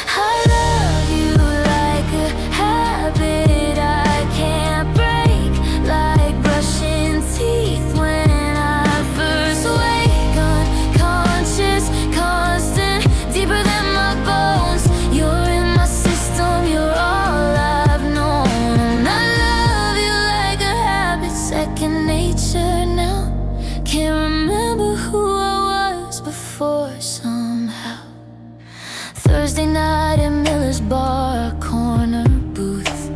I love you like a habit I can't break, like brushing teeth when I first wake. Unconscious, constant, deeper than my bones. You're in my system, you're all I've known. I love you like a habit, second nature now. Can't remember who I was before somehow. Thursday night at Miller's bar, a corner booth.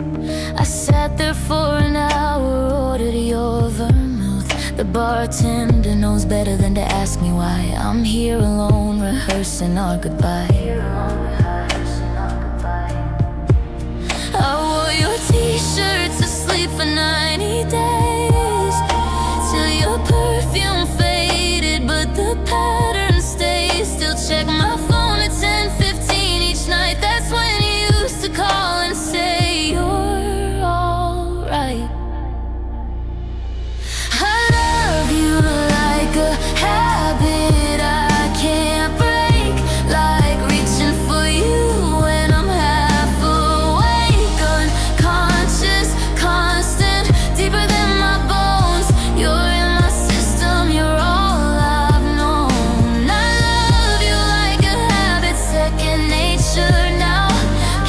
I sat there for an hour, ordered your vermouth. The bartender knows better than to ask me why I'm here alone, rehearsing our goodbye. I wore your t-shirt to sleep for 90 days, till your perfume faded, but the pattern stays. Still check my phone at 10:15 each night. That's when you used to call and say you're alright. I love you like a habit I can't break, like reaching for you when I'm half awake. Unconscious, constant, deeper than my bones. You're in my system, you're all I've known. I love you like a habit, second nature now.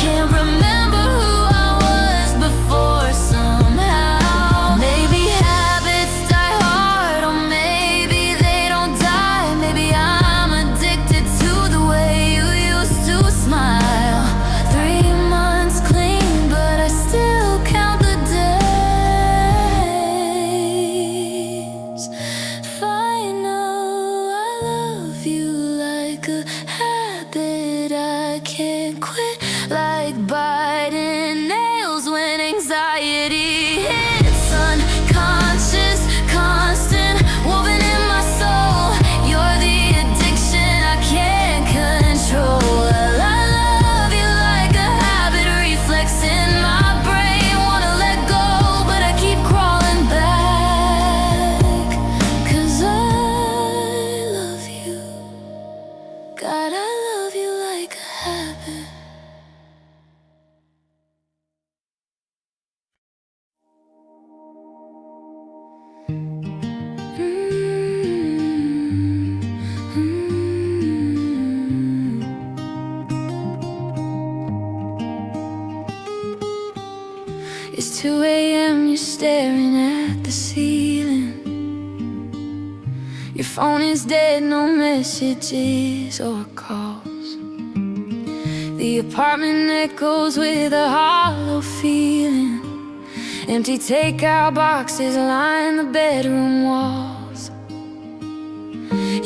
Can't remember who I was before somehow. Maybe habits die hard, or maybe they don't die. Maybe I'm addicted to the way you used to smile. 3 months clean, but I still count the days. Final, I love you like a habit I can't quit, like biting nails when anxiety hits. Unconscious, constant, woven in my soul. You're the addiction I can't control. I love you like a habit, reflex in my brain. Wanna let go, but I keep crawling back. 'Cause I love you. God, I love you like a habit. It's 2 a.m., you're staring at the ceiling. Your phone is dead, no messages or calls. The apartment echoes with a hollow feeling. Empty takeout boxes line the bedroom walls.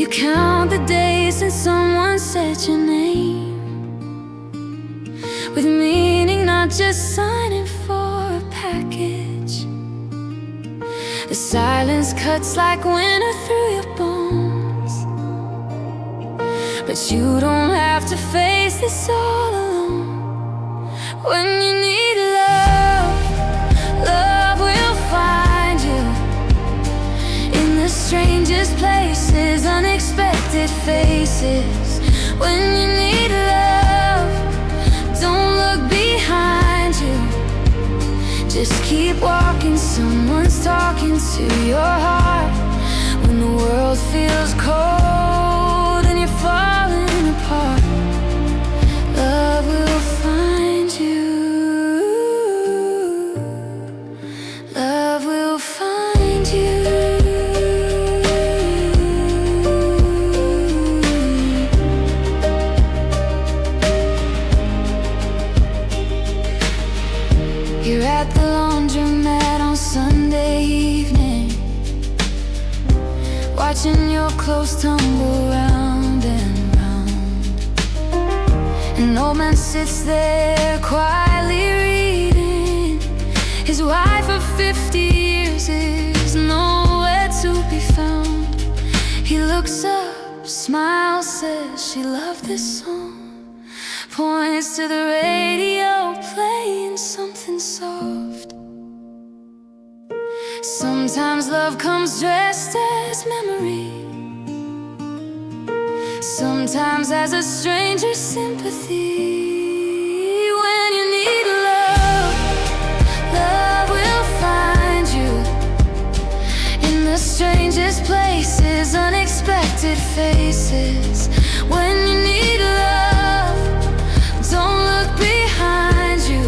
You count the days since someone said your name, with meaning, not just signing for a package. The silence cuts like winter through your bones, but you don't have to face this all alone. When you need love, love will find you in the strangest unexpected faces. When you need love, don't look behind you. Just keep walking, someone's talking to your heart. When the world feels cold and you're falling apart, love will find you. Love will find you. You're at the laundromat on Sunday evening, watching your clothes tumble round and round. An old man sits there quietly reading. His wife of 50 years is nowhere to be found. He looks up, smiles, says she loved this song, points to the radio playing something soft. Sometimes love comes dressed as memory, sometimes as a stranger's sympathy. When you need love, love will find you in the strangest places, unexpected faces. When you need love, don't look behind you.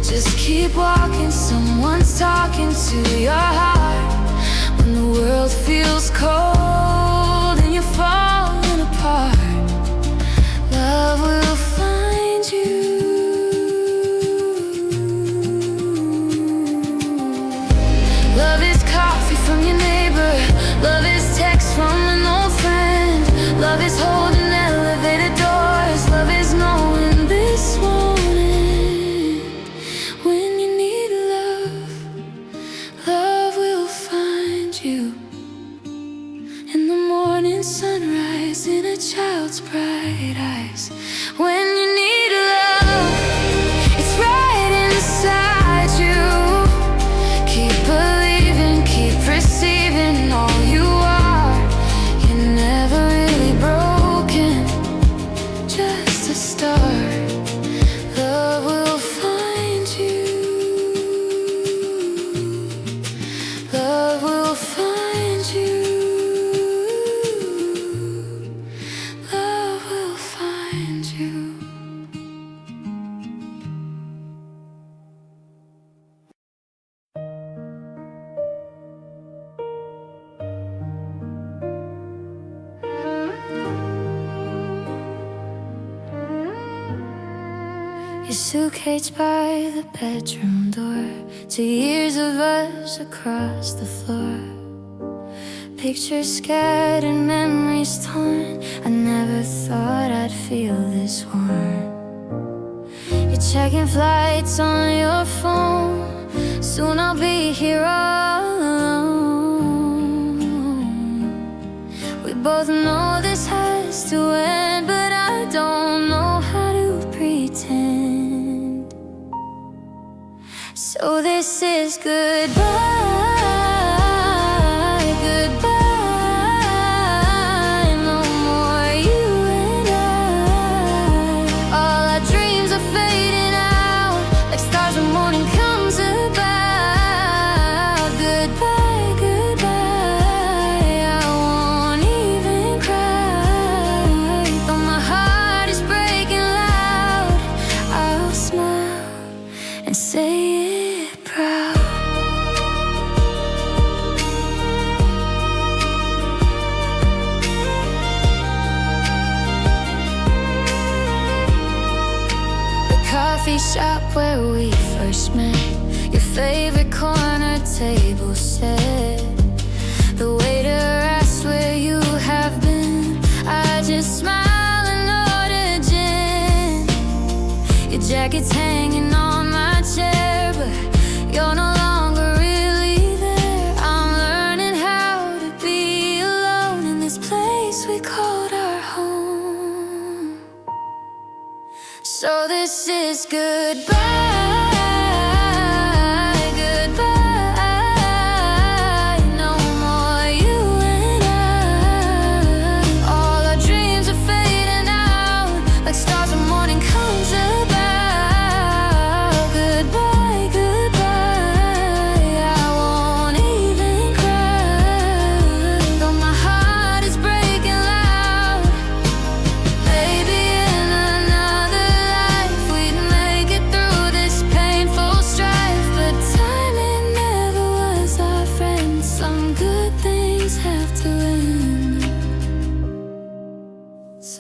Just keep walking, someone's talking to your heart. When the world feels cold and you're falling apart, love will find you. Love is coffee from your neighbor, love is text from an old friend, love is holding elevator doors, love is knowing this won't end. When you need love, love will find you. In the morning sunrise, in a child's bright eyes. When you need love, it's right inside you. Keep believing, keep receiving all you are. You're never really broken, just a start. Love will find you. Love will find you. Love will find you. Your suitcase by the bedroom door, 2 years of us across the floor. Pictures scattered, memories torn. I never thought I'd feel this warm. You're checking flights on your phone. Soon I'll be here all alone. We both know this has to end, but I don't know how to pretend. So this is goodbye, goodbye. No more you and I. All our dreams are fading out like stars when morning comes about. Goodbye, goodbye. I won't even cry. Though my heart is breaking loud, I'll smile and say it proud. The coffee shop where we first met, your favorite corner table set. The waiter asked where you have been. I just smile and order gin. Your jacket's hanging on my chair, but you're no longer really there. I'm learning how to be alone in this place we called our home. So this is goodbye, goodbye. No more you and I.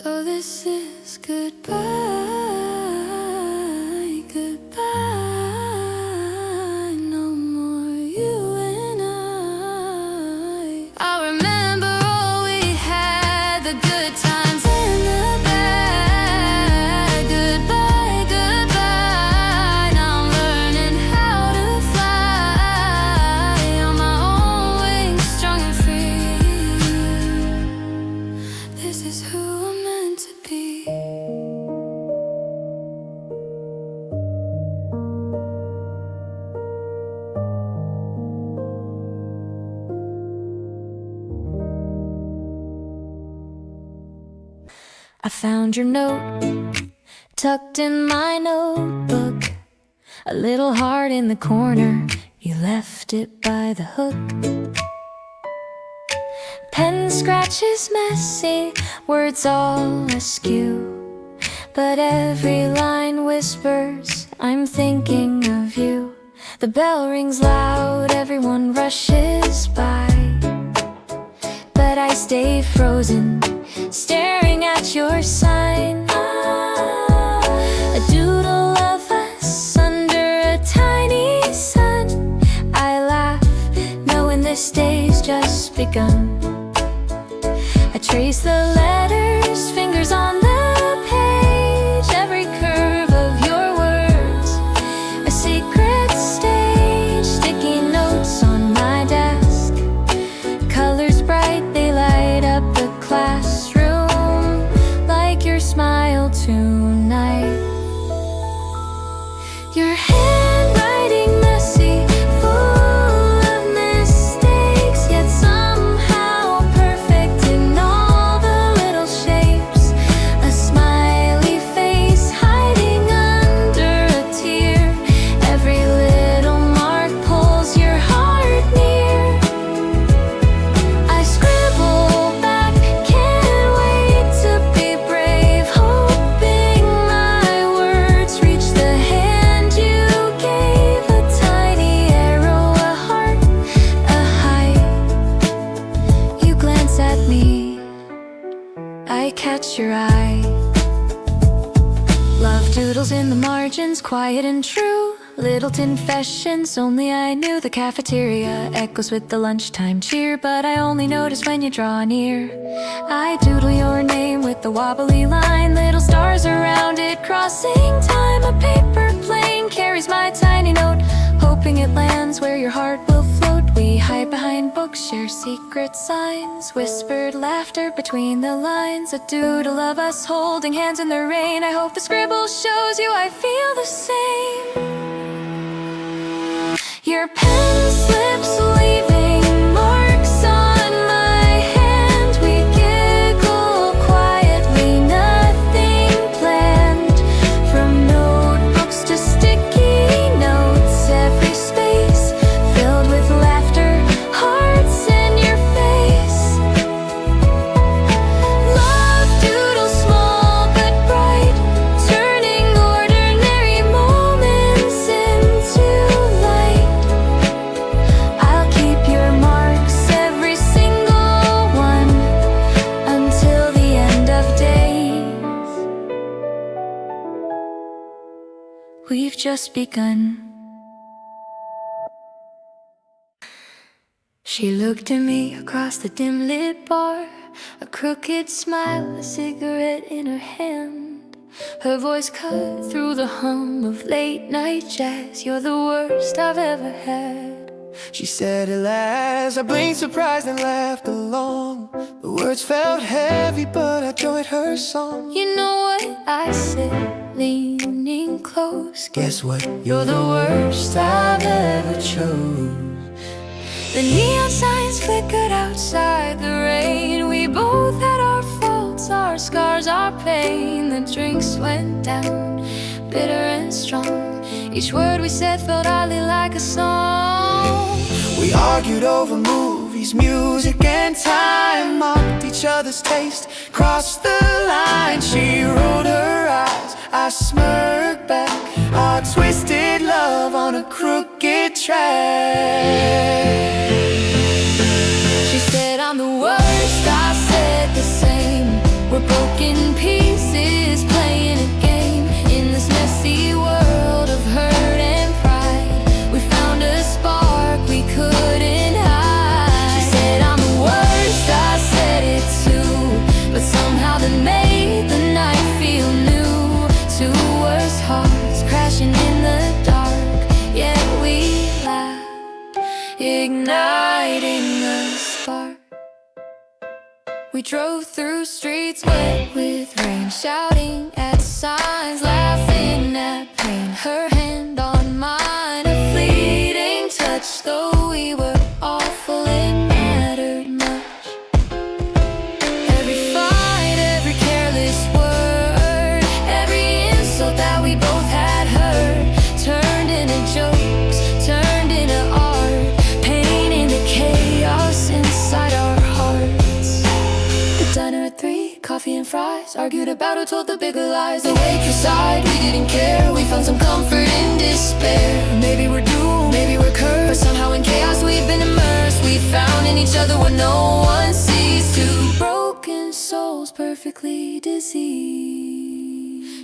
So this is goodbye, goodbye. No more you and I remember all we had, the good times and the bad. Goodbye, goodbye. Now I'm learning how to fly on my own wings, strong and free. This is who I'm meant to be. I found your note tucked in my notebook, a little heart in the corner, you left it by the hook. Pen scratches messy, words all askew, but every line whispers, I'm thinking of you. The bell rings loud, everyone rushes by, but I stay frozen, staring at your sign. A doodle of us under a tiny sun. I laugh, knowing this day's just begun. I trace the letters, fingers on the page, every curve of your words, a secret stage, sticky notes on my desk, colors bright, they light up the classroom like your smile tonight. Your handwriting messy, full of mistakes, yet somehow perfect in all the little shapes. A smiley face hiding under a tear, every little mark pulls your heart near. I scribble back, can't wait to be brave, hoping my words reach the hand you gave. A tiny arrow, a heart, a height. You glance at me, I catch your eye. Love doodles in the margins, quiet and true. Little confessions only I knew. The cafeteria echoes with the lunchtime cheer, but I only notice when you draw near. I doodle your name with the wobbly line, little stars around it crossing time. A paper plane carries my tiny note, hoping it lands where your heart will float. We hide behind books, share secret signs, whispered laughter between the lines. A doodle of us holding hands in the rain. I hope the scribble shows you I feel the same. Your pen slips, leaving marks on my hand. We giggle quietly, nothing planned. From notebooks to sticky notes, every space filled with laughter, hearts in your face. Love doodle small but bright, turning ordinary moments into light. I'll keep your marks, every single one, until the end of days. We've just begun. She looked at me across the dim lit bar, a crooked smile, a cigarette in her hand. Her voice cut through the hum of late night jazz. You're the worst I've ever had. She said at last. I blinked surprised and laughed along. The words felt heavy, but I joined her song. You know what I said, leaning close. Guess what? You're the worst I've ever chose. The neon signs flickered outside the rain. We both had our faults, our scars, our pain. The drinks went down, bitter and strong. Each word we said felt oddly like a song. We argued over movies, music and time, mocked each other's taste, crossed the line. She rolled her eyes, I smirked back, our twisted love on a crooked track. She said I'm the worst, I said the same. We're broken pieces. We drove through streets wet with rain, shouting at signs, laughing at pain. Her hand on mine, a fleeting touch. Though we were awful, it mattered much. Every fight, every careless word, every insult that we both had heard turned into jokes, turned into art, pain into chaos inside our hearts. The diner at 3, coffee and fries, argued about who told the bigger lies. The waitress sighed, we didn't care, we found some comfort in despair. Maybe we're doomed, maybe we're cursed, but somehow in chaos we've been immersed. We found in each other what no one sees. Two broken souls perfectly diseased.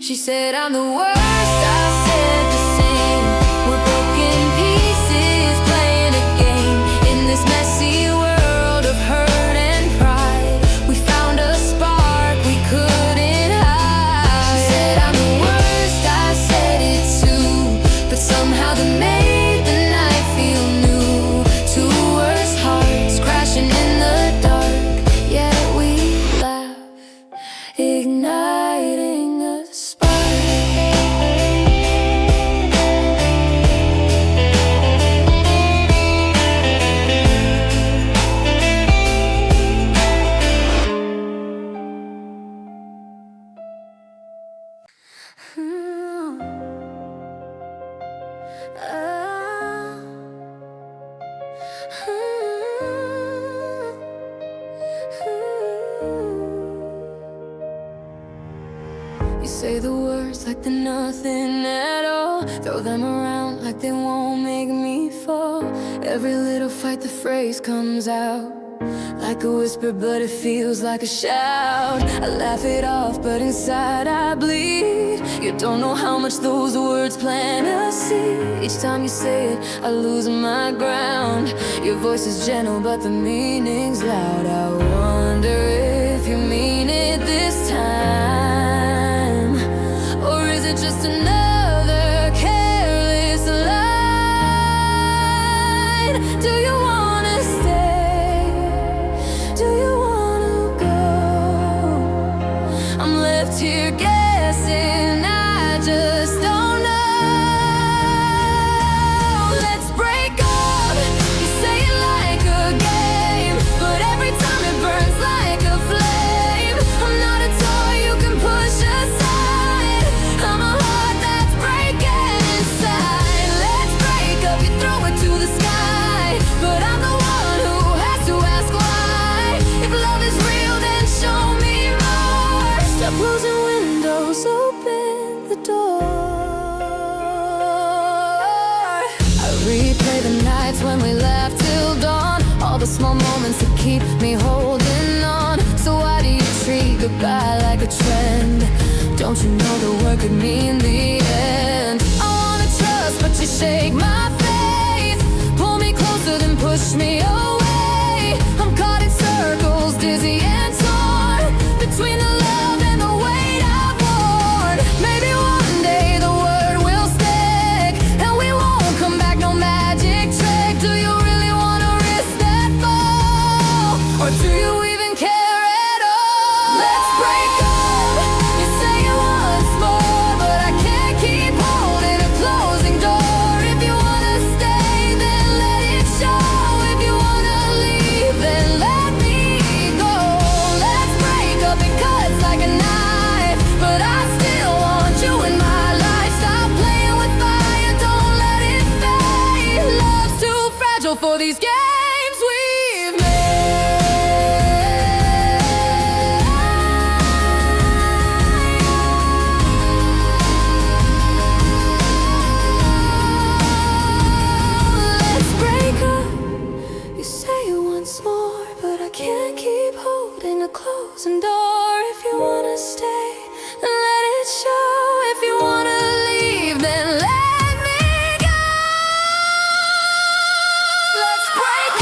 She said I'm the worst, I said the same. We're broken pieces playing a game in this messy world of hurt and pride. We found a spark we couldn't hide. She said I'm the worst, I said it too, but somehow the made the night feel new. Two worst hearts crashing in the dark, yet we laugh, igniting a spark. You say the words like they're nothing at all, throw them around like they won't make me fall. Every little fight the phrase comes out like a whisper, but it feels like a shout. I laugh it off, but inside I bleed. You don't know how much those words plant a seed. Each time you say it, I lose my ground. Your voice is gentle, but the meaning's loud. I wonder if you mean it this time, or is it just another careless line? Do you wanna stay? Do you wanna go? I'm left here guessing, I just don't know. Let's break up, you say it like a game, but every time it burns like a flame. I'm not a toy you can push aside, I'm a heart that's breaking inside. Let's break up, you throw it to the sky, but I'm the one who has to ask why. If love is real, then show me more. Stop closing windows, open the door. I replay the nights when we laugh till dawn, all the small moments that keep me holding on. So why do you treat goodbye like a trend? Don't you know the word could mean the end? I wanna trust, but you shake my faith, pull me closer then push me away. I'm caught in circles, dizzy and torn, between the love and the weight I've worn. Maybe one day the word will stick, and we won't come back, no magic trick. Do you really wanna risk that fall, or do you even care at all? Let's break up, you say it once more, but I can't keep holding a closing door. If you wanna stay, then let it show. If you wanna leave, then let me go. Let's break up, it cuts like a knife, but I still want you in my life. Stop playing with fire, don't let it fade. Love's too fragile for these games we've made. Let's break up, you say it once more, but I can't keep holding a closing door. If you wanna stay, then let it show. If you wanna leave, then let me go. Let's break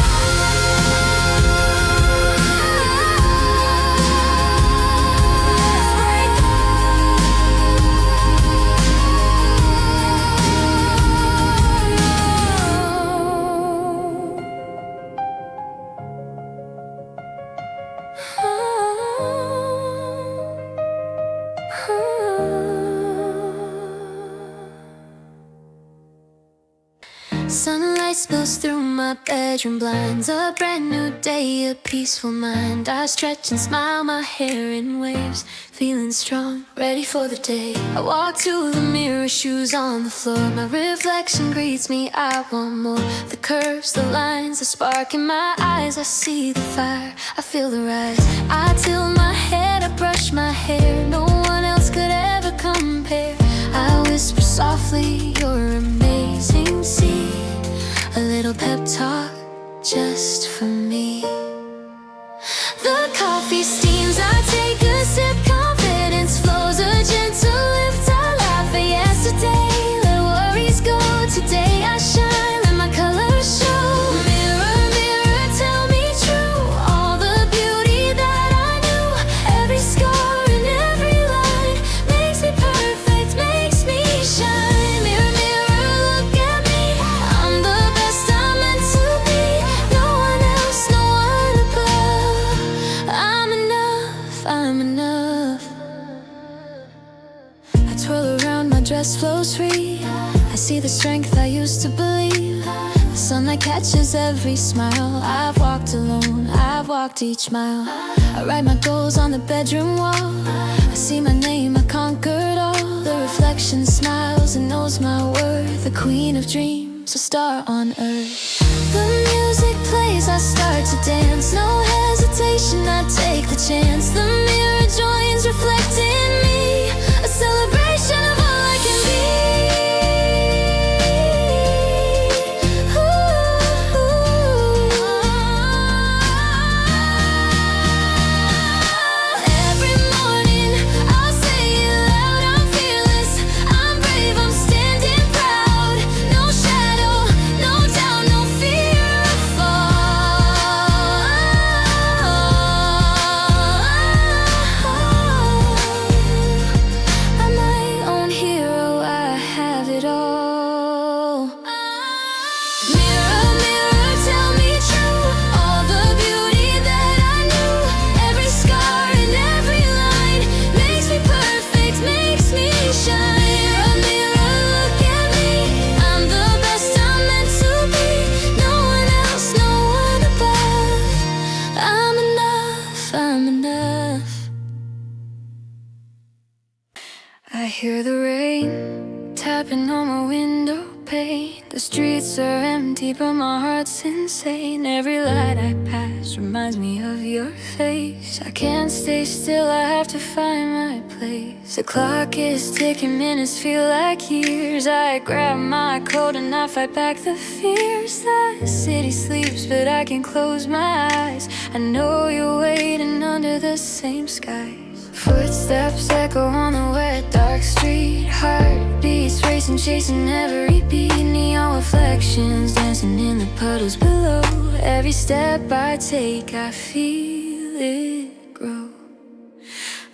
Sunlight spills through my bedroom blinds. A brand new day, a peaceful mind. I stretch and smile, my hair in waves. Feeling strong, ready for the day. I walk to the mirror, shoes on the floor. My reflection greets me, I want more. The curves, the lines, the spark in my eyes. I see the fire, I feel the rise. I tilt my head, I brush my hair. No one else could ever compare. I whisper softly, you're amazing, see. A little pep talk just for me. The coffee steams, I take a sip. Confidence flows, a gentle lift. I laugh at yesterday, let worries go. Today I shine, let my colors show. Mirror, mirror, tell me true. All the beauty that I knew. Every scar and every line makes me perfect, makes me shine. Mirror, mirror, look at me. I'm the best I'm meant to be. No one else, no one above. I'm enough, I'm enough. I twirl around, my dress flows free. I see the strength I used to believe. The sunlight catches every smile. I've walked alone, I've walked each mile. I write my goals on the bedroom wall. I see my name, I conquered all. The reflection smiles and knows my worth. The queen of dreams, a star on earth. The music plays, I start to dance. No hesitation, I take the chance. The mirror joins, reflecting me. A celebration of all I can be. Every morning I'll say it loud, I'm fearless, I'm brave, I'm standing proud. No shadow, no doubt, no fear of fall. I'm my own hero, I have it all. Mirror, mirror, tell me true. All the beauty that I knew. Every scar and every line makes me perfect, makes me shine. Mirror, mirror, look at me. I'm the best I'm meant to be. No one else, no one above. I'm enough, I'm enough. I hear the rain tapping on my window pane. The streets are empty, but my heart's insane. Every light I pass reminds me of your face. I can't stay still, I have to find my place. The clock is ticking, minutes feel like years. I grab my coat and I fight back the fears. The city sleeps, but I can close my eyes. I know you're waiting under the same skies. Footsteps echo on the wet, dark street. Heartbeats racing, chasing every beat. Neon reflections dancing in the puddles below. Every step I take, I feel it grow.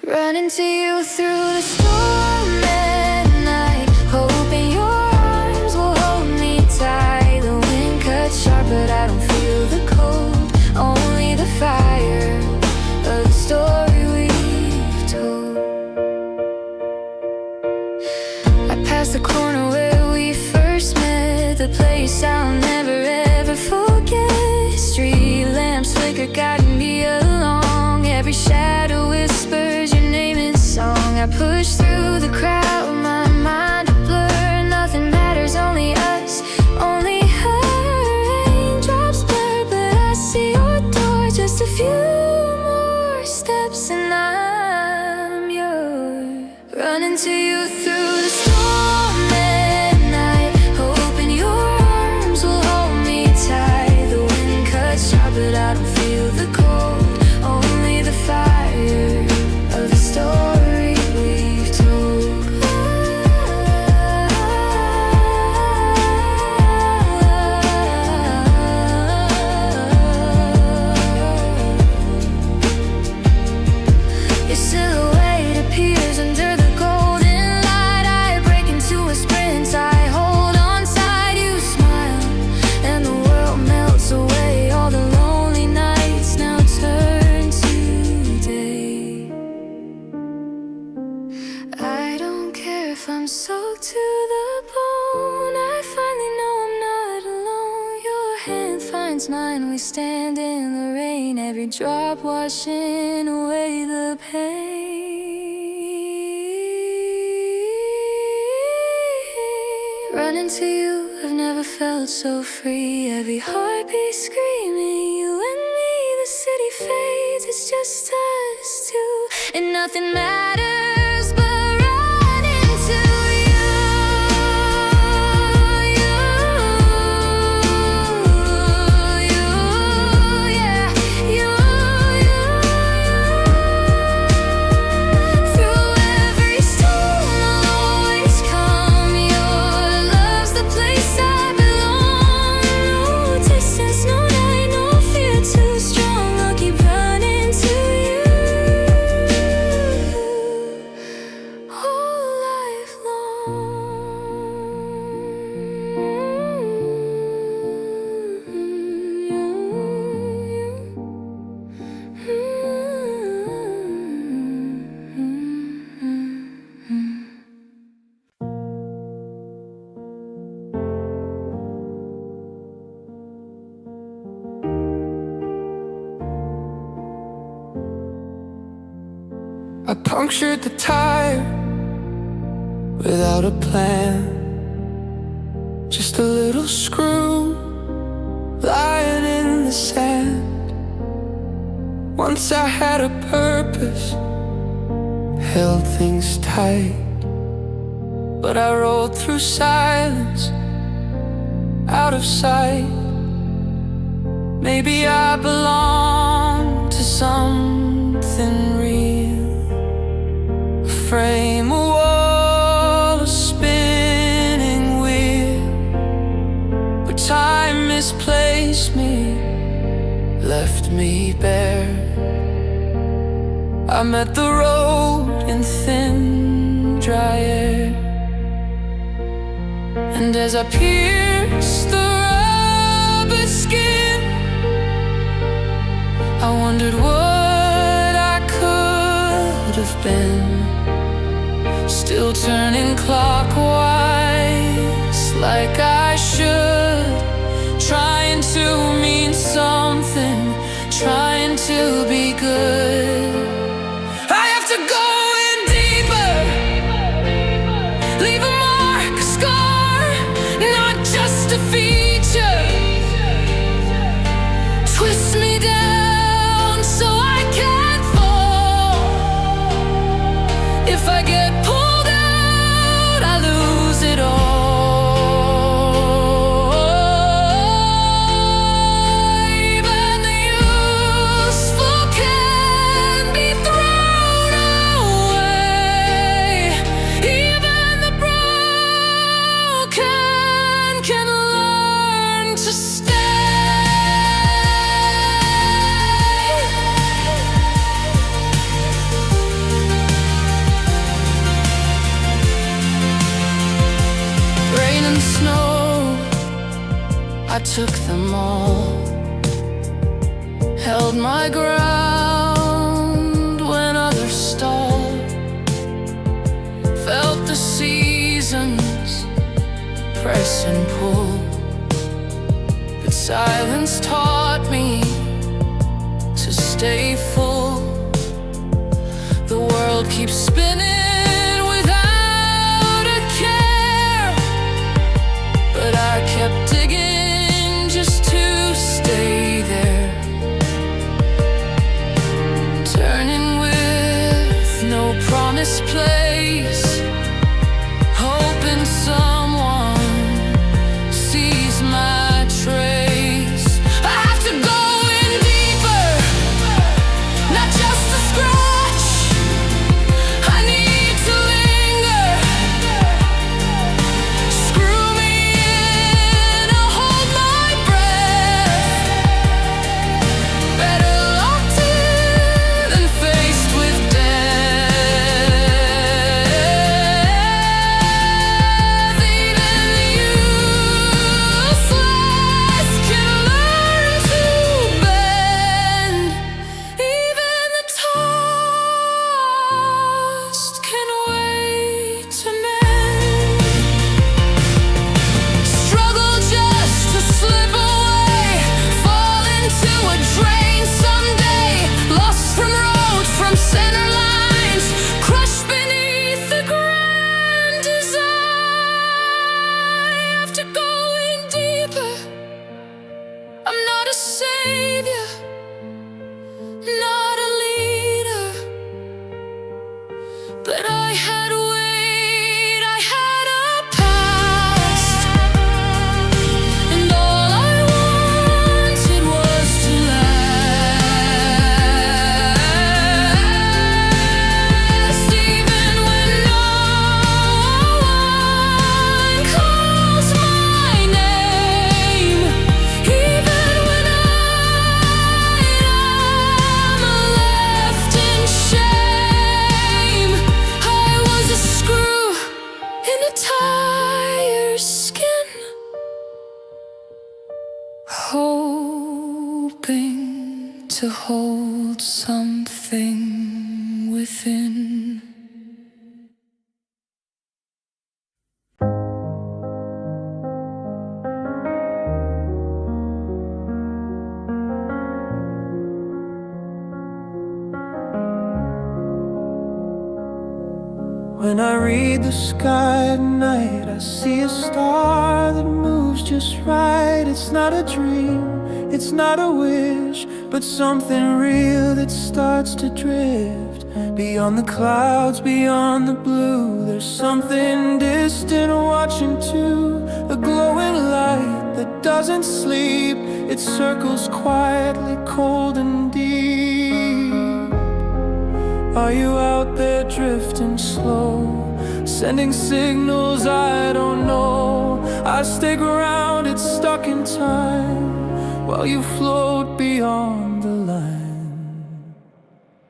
Running to you through the storm at night, hoping your arms will hold me tight. The wind cuts sharp, but I don't feel the cold. Only the fire of the story we've told. I passed the corner where we first met, the place I'll never ever forget. Street lamps flicker, guiding me along. Every shadow whispers your name in song. I push through the crowd, my mind a blur. Nothing matters, only us, only her. Raindrops blur, but I see your door. Just a few more steps and I'm yours. Running to you through the storm at night, hoping your arms will hold me tight. The wind cuts sharp, but I don't feel the cold. Only the fire of the story we've told. Your silhouette appears under the golden light. I break into a sprint, I hold on tight. You smile and the world melts away. All the lonely nights now turn to day. I don't care if I'm soaked to the bone. I finally know I'm not alone. last night and we stand in the rain, every drop washing away the pain. Running to you, I've never felt so free. Every heartbeat screaming, you and me. The city fades, it's just us two, and nothing matters but running to you, yeah, you. Through every storm I'll always come. Your love's the place I belong. No distance, no night, no fear too strong. I'll keep running to you all life I punctured the tire without a plan. Just a little screw lying in the sand. Once I had a purpose, held things tight, but I rolled through silence, out of sight. Maybe I belong to something real, a frame, a wall, a spinning wheel. But time misplaced me, left me bare. I met the road in thin, dry air, and as I pierced the rubber skin, I wondered what I could have been. Still turning clockwise like I should, trying to mean something, trying to be good. I have to go in deeper, leave a mark, a scar, not just a feature. Twist me down so I can't fall. If I get pulled out, I lose it all. Even the useful can be thrown away. Even the broken can learn to stay. Rain and snow, I took them all. Held my ground when others stalled. Felt the seasons press and pull, but silence taught me to stay full. The world keeps spinning without a care, but I kept digging just to stay there. Turning with no promised place, hoping someone sees my trace. I have to go in deeper, not just a scratch. I need to linger. Screw me in, I'll hold my breath. Better locked in than faced with death. to hold something within. When I read the sky at night, I see a star that moves just right. It's not a dream, it's not a wish, but something real that starts to drift. Beyond the clouds, beyond the blue, there's something distant watching too. A glowing light that doesn't sleep, it circles quietly, cold and deep. Are you out there drifting slow, sending signals I don't know? I stay grounded, stuck in time, while you float beyond the line.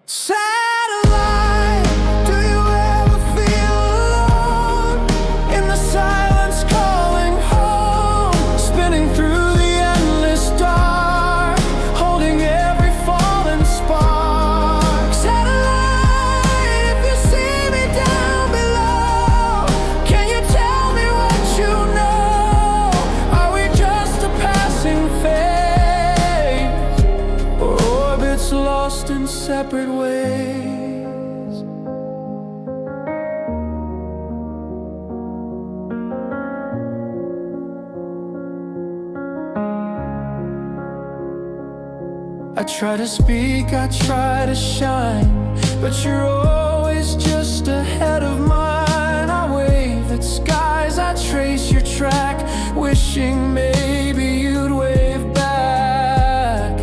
Satellite, do you ever feel alone? In the silence calling home, spinning through the endless dark, holding every fallen spark. Satellite, if you see me down below, can you tell me what you know? Are we just a passing phase, or orbits lost in separate ways? I try to speak, I try to shine, but you're always just ahead of mine. I wave at skies, I trace your track, wishing maybe you'd wave back.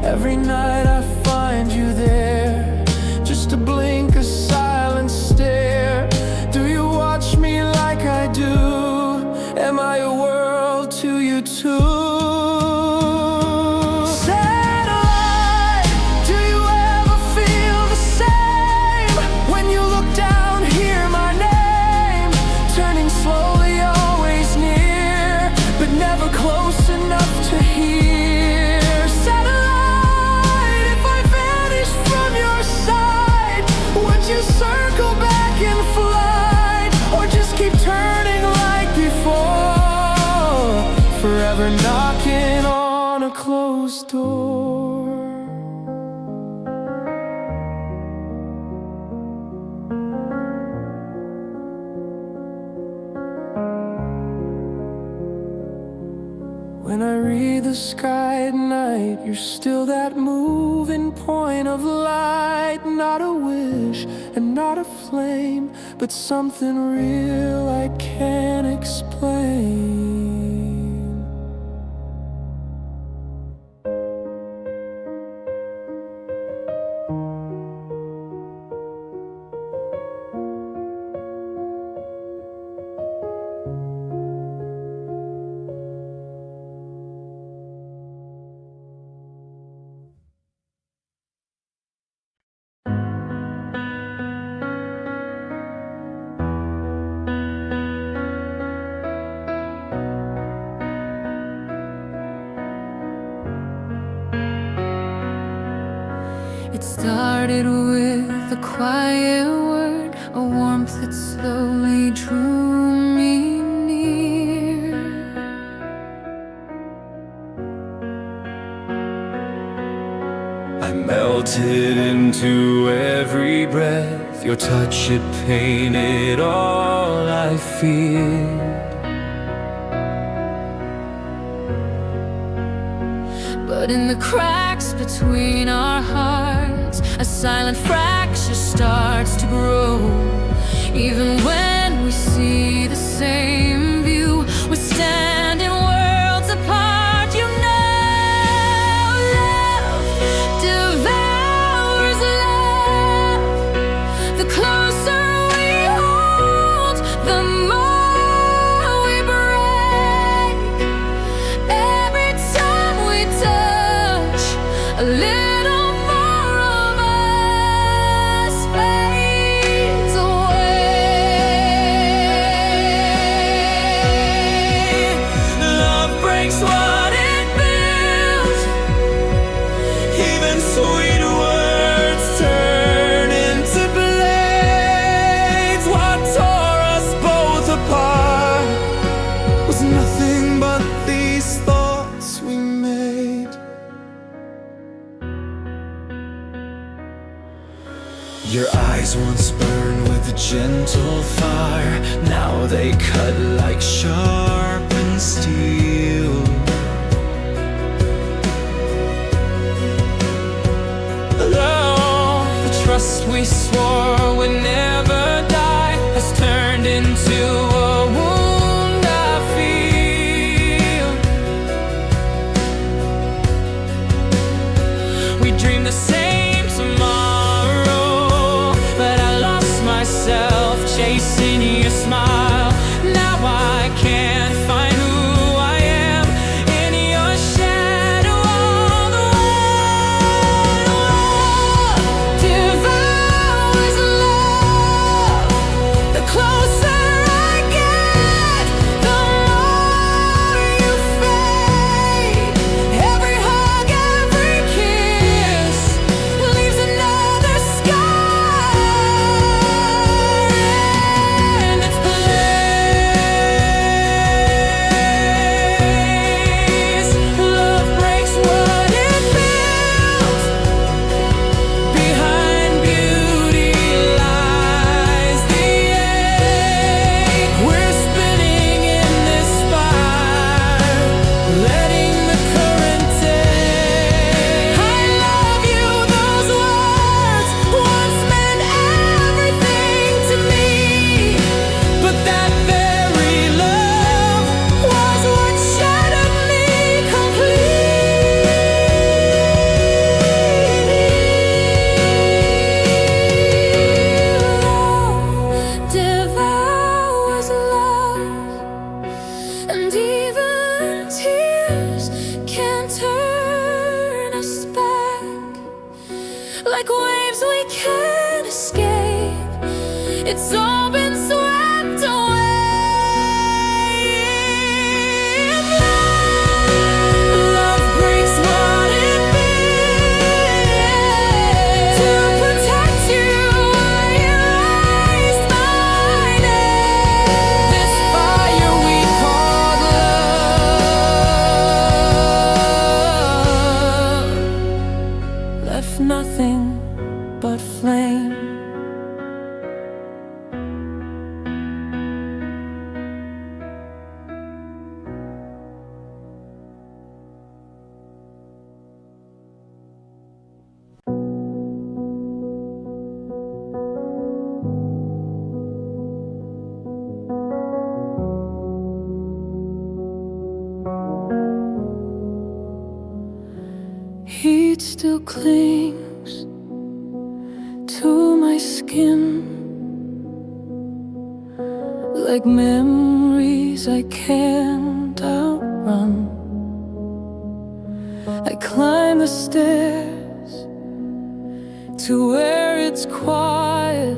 Every night I find you there, just a blink, a silent stare. Do you watch me like I do? Am I a world to you too? Forever knocking on a closed door. When I read the sky at night, you're still that moving point of light. Not a wish and not a flame, but something real I can't explain. It started with a quiet word, a warmth that slowly drew me near. I melted into every breath. Your touch, it painted all I feared. But in the cracks between our hearts, a silent fracture starts to grow. Even when we see the same view, we stand in worlds apart. You know, love devours love. The closer we hold, the more we break. Every time we touch, a little more of us fades away. eyes once burned with a gentle fire, now they cut like sharpened steel. Oh, the trust we swore would never die has turned into a wound I feel. We dreamed the same tomorrow, but I lost myself chasing your smile. Now I can't find who I am in your shadow all the way. Devours love. The closer I get, the more you fade. Every hug, every kiss leaves another scar in its place. Love breaks what it built. Behind beauty lies the ache. We're spinning in this spiral, letting the current take. I love you, those words once meant everything to me, but that very love was what shattered me completely. Love devours love, and even tears can't turn us back. Like waves we can't escape, it's all been swept away. Love breaks what it built. To protect you, I erased my name. This fire we called love left nothing but flame. Heat still clings to my skin, like memories I can't outrun. I climb the stairs to where it's quiet,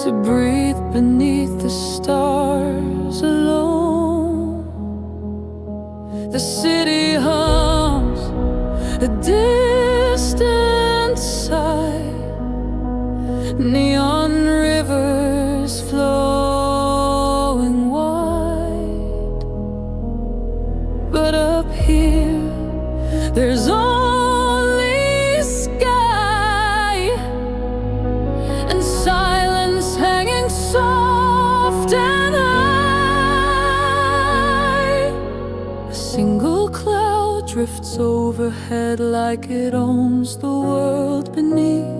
to breathe beneath the stars alone. The city hums a distant sigh, neon rivers flowing wide. But up here, there's only sky and silence hanging soft and high. A single cloud drifts overhead like it owns the world beneath.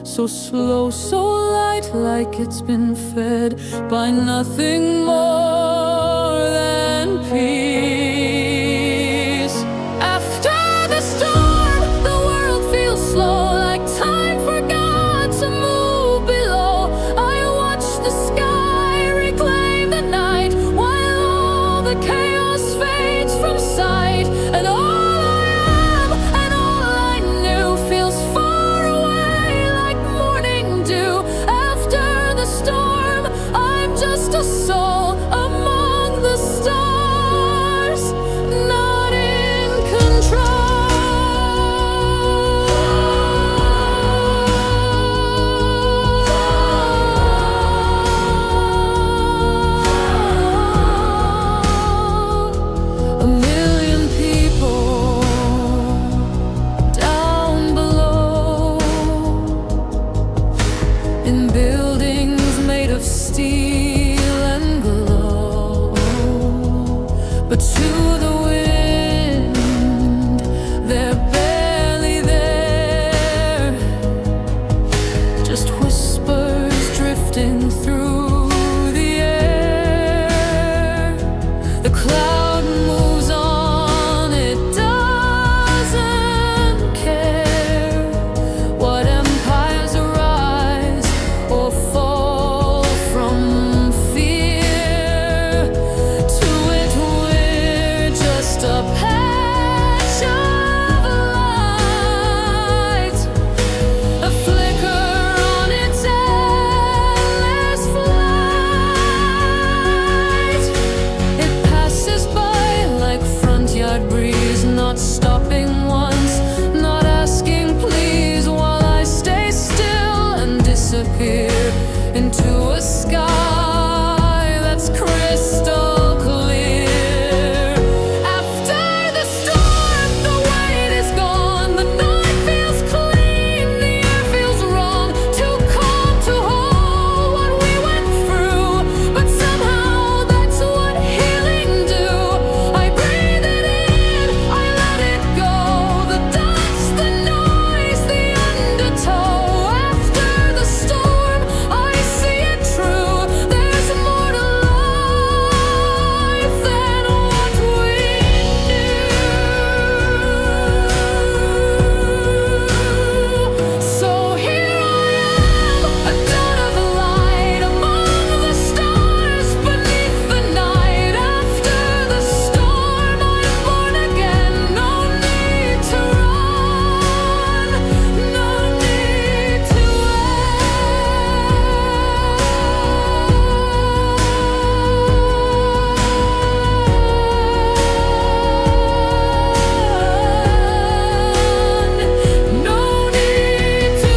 So slow, so light, like it's been fed by nothing more than peace. After the storm, the world feels slow, like time forgot to move below. I watch the sky reclaim the night, while all the chaos fades from sight. And all I am and all I knew feels far away, like morning dew. After the storm, I'm just a soul among the stars. or fall from fear. To it, we're just a patch of light, a flicker on its endless flight. It passes by like front yard breeze, not stopping once, not asking please, while I stay still and disappear into a sky that's crystal clear. After the storm, the weight is gone, the night feels clean, the air feels wrong, too calm to hold what we went through, but somehow that's what healing do. I breathe it in, I let it go, the dust, the noise, the undertow. After the storm, I see it true, there's more to life than what we knew. So here I am, a dot of light among the stars beneath the night. After the storm, I'm born again. No need to run, no need to run, no need to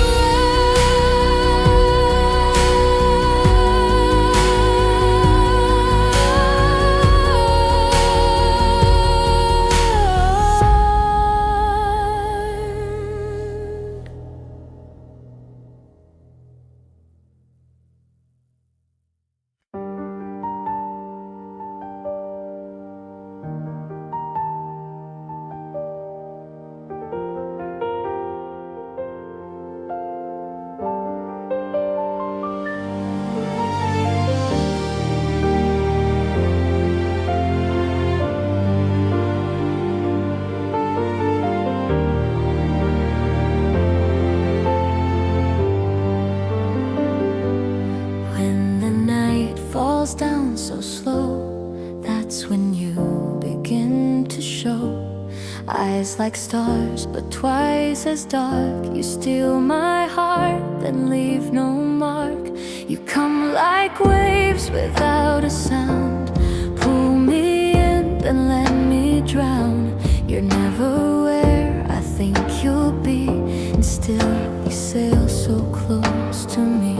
When the night falls down so slow, that's when you begin to show. Eyes like stars, but twice as dark. You steal my heart, then leave no mark. You come like waves without a sound. Pull me in, then let me drown. You're never where I think you'll be, and still you sail so close to me.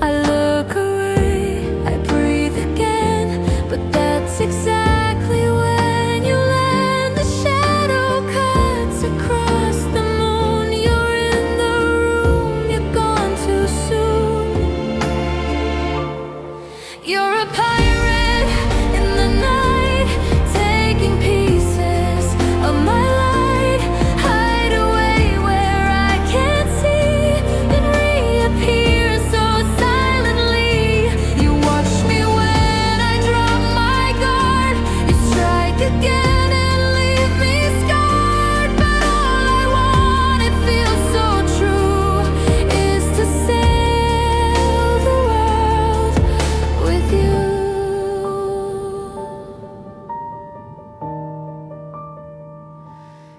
I look away, I breathe again, but that's exactly when you land. The shadow cuts across the moon. You're in the room, you're gone too soon. You're a pirate in the night, taking pieces of my light. Hide away where I can't see, then reappear so silently. You watch me when I drop my guard. You strike again and leave me scarred. But all I want, it feels so true, is to sail the world with you.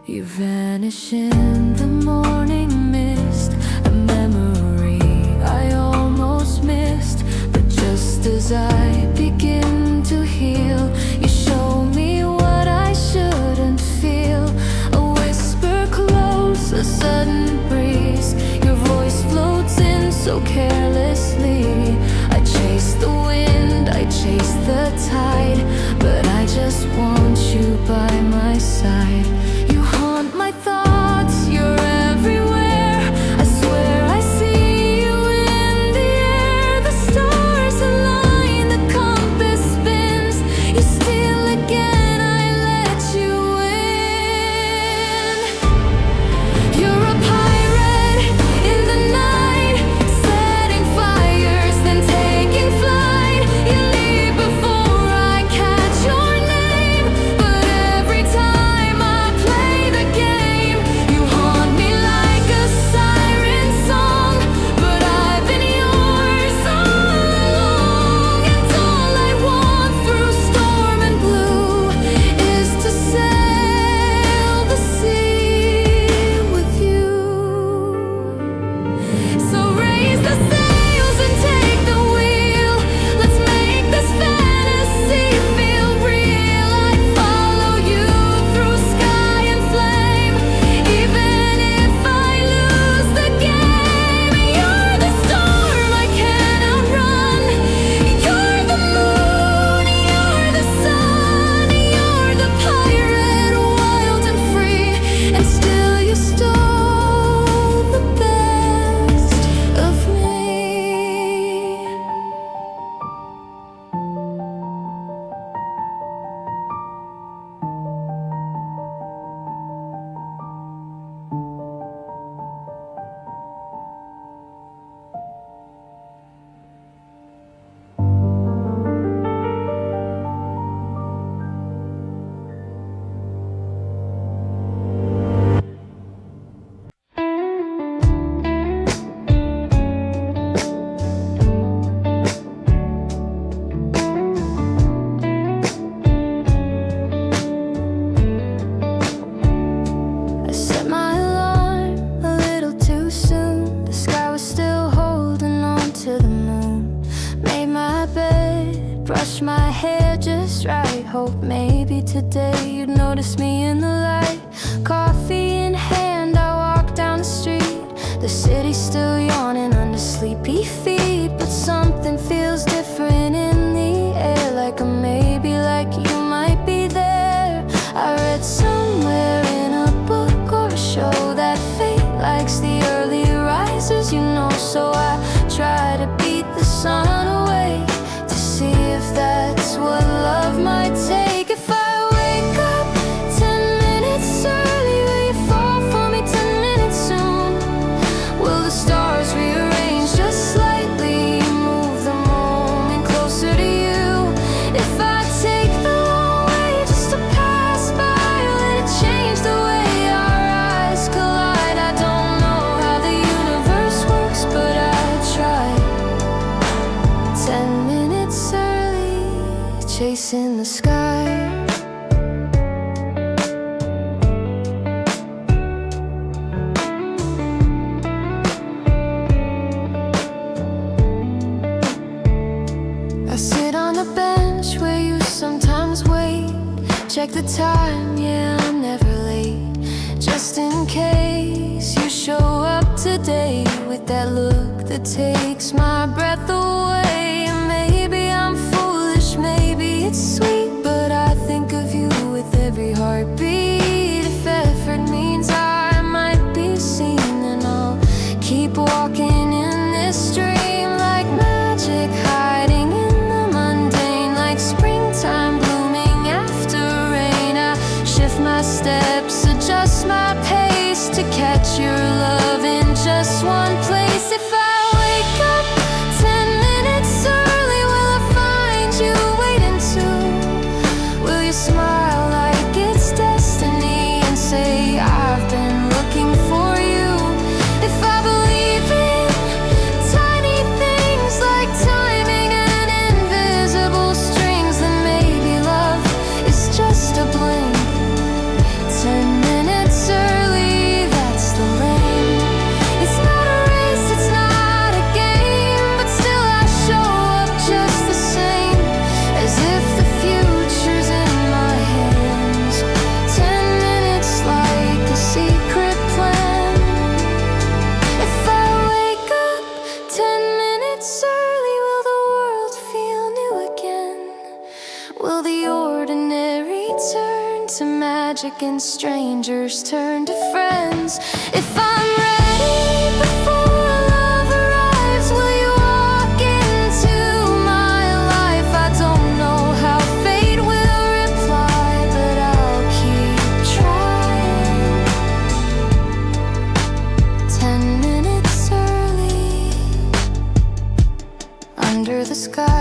You vanish in the morning mist, a memory I almost missed. But just as I begin to heal, you show me what I shouldn't feel. A whisper close, a sudden breeze. Your voice floats in so carelessly. I chase the wind, I chase the tide, but I just want you by my side. You haunt my thoughts, you're everywhere. I swear I see you in the air. The stars align, the compass spins. You steal again, I let you in. You're a pirate in the night, setting fires, then taking flight. You leave before I catch your name, but every time I brush my hair just right. Hope maybe today you'd notice me in the light. Coffee in hand, I walk down the street. The city's still yawning under sleepy feet, but something feels different in the air. Like a maybe, like you might be there. I read somewhere in a book or a show that fate likes the early risers, you know. So I try to beat the sun away to see if that's what love might take. If I wake up 10 minutes early, will you fall for me 10 minutes soon? Will the stars rearrange just slightly, move the moment closer to you? If I take the long way just to pass by, will it change the way our eyes collide? I don't know how the universe works, but I try. 10 minutes early, chasing the sky. I sit on the bench where you sometimes wait. Check the time, yeah, I'm never late. Just in case you show up today with that look that takes my breath away. Maybe I'm foolish, maybe it's sweet, but I think of you with every heartbeat. If effort means I might be seen, then I'll keep walking in this dream. Like magic hiding in the mundane, like springtime blooming after rain. I shift my steps, adjust my pace to catch your love in just one place. If I wake up 10 minutes early, will I find you waiting too? Will you smile like it's destiny and say I've been looking for you? If I believe in tiny things like timing and invisible strings, then maybe love is just a blink. 10 minutes early, that's the lane. It's not a race, it's not a game, but still I show up just the same, as if the future's in my hands. 10 minutes like a secret plan. If I wake up 10 minutes early, will the world feel new again? Will the ordinary turn to magic and strangers turn to friends? If I'm ready before love arrives, will you walk into my life? I don't know how fate will reply, but I'll keep trying. 10 minutes early, under the sky.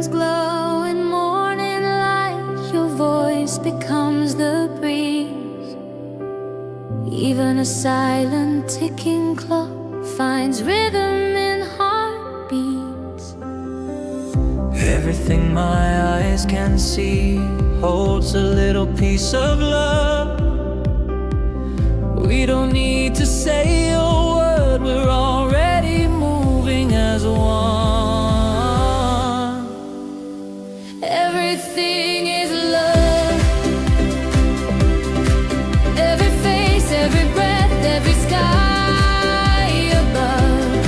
turns glow in morning light. Your voice becomes the breeze. Even a silent ticking clock finds rhythm in heartbeats. Everything my eyes can see holds a little piece of love. We don't need to say a word, we're already moving as one. Everything is love. Every face, every breath, every sky above.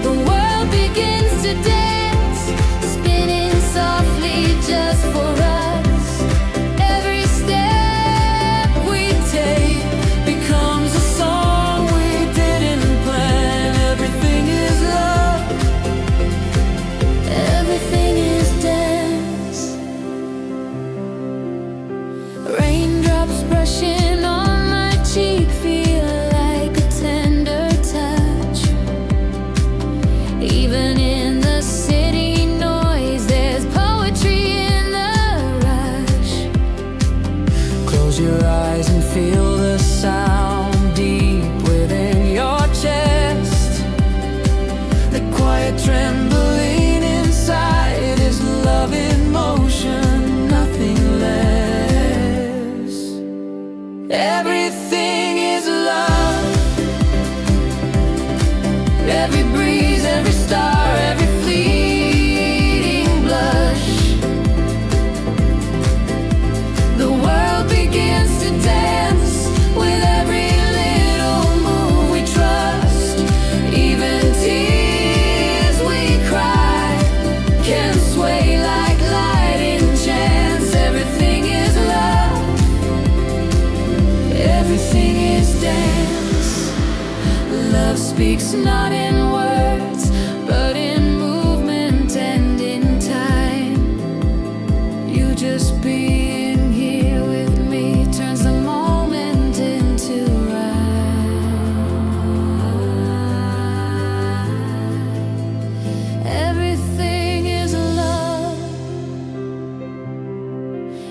The world begins to dance, spinning softly just for us. Every step we take becomes a song we didn't plan. Everything is love. Everything is dance. Raindrops brushing on my cheek feel like a tender touch. Even in the city noise, there's poetry in the rush. Close your eyes and feel the sound deep within your chest. The quiet trembling inside is love in motion, nothing less. Everything is love. Every breeze, every star, every fleeting blush. The world begins to dance with every little move we trust. Even tears we cry can sway like light in chance. Everything is love. Everything is dance. Love speaks not in words, but in movement and in time. You just being here with me turns the moment into right. Everything is love.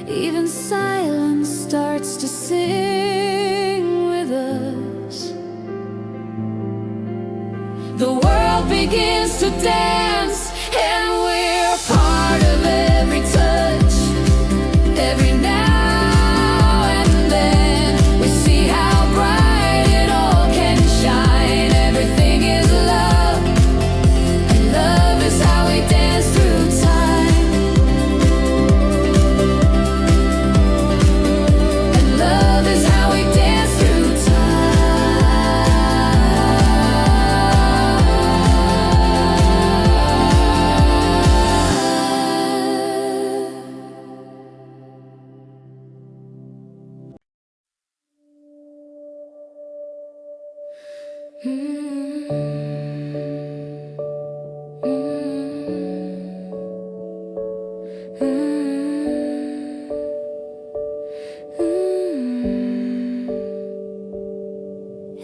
Even silence starts to sing with us. The world begins to dance, and we're a part of every touch. Every now and then we see how bright it all can shine. Everything is love, and love is how we dance through time. And love is how we dance through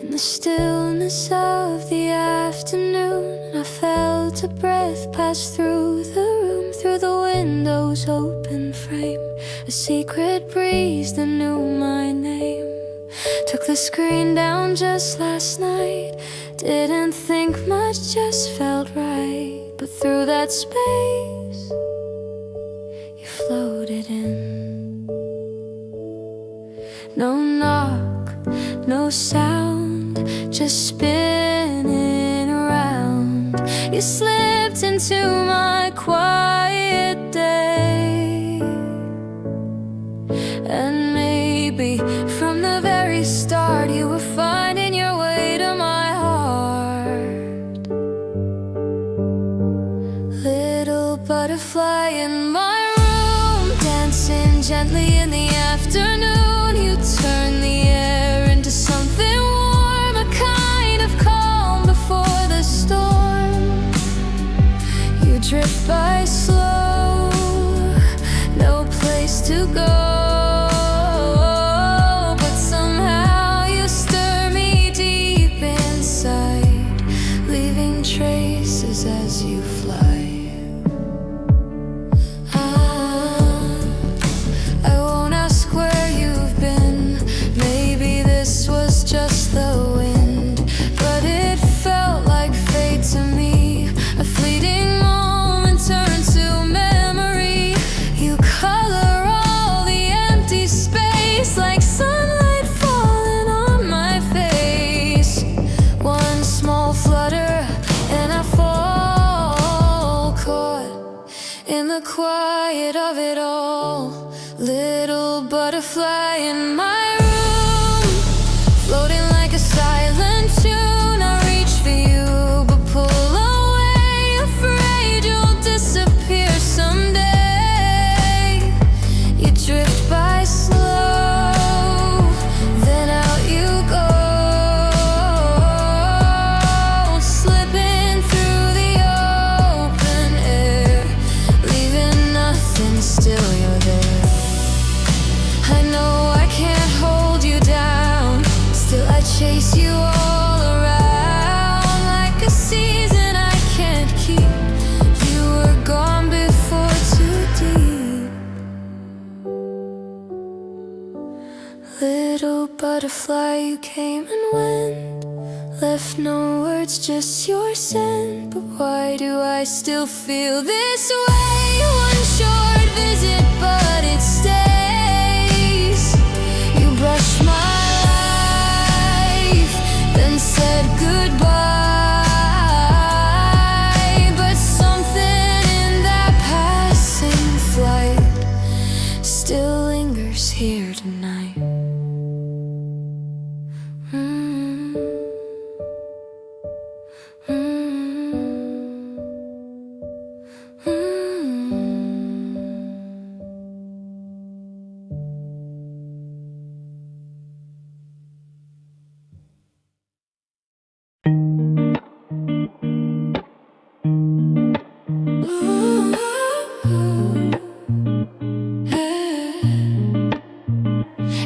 In the stillness of the afternoon, I felt a breath pass through the room, through the window's open frame. A secret breeze that knew my name took the screen down just last night. Didn't think much, just felt right. But through that space, you floated in. No knock, no sound, just spinning around. You slipped into my quiet day. And maybe from the very start you were finding your way to my heart. Little butterfly in my room, dancing gently in the afternoon. You turn the air into something warm, a kind of calm before the storm. You drift by slow, no place to go. But somehow you stir me deep inside, leaving traces as you fly. fly, you came and went. Left no words, just your scent. But why do I still feel this way? One short visit, but it stays. You brushed my life, then said goodbye. But something in that passing flight still lingers here tonight.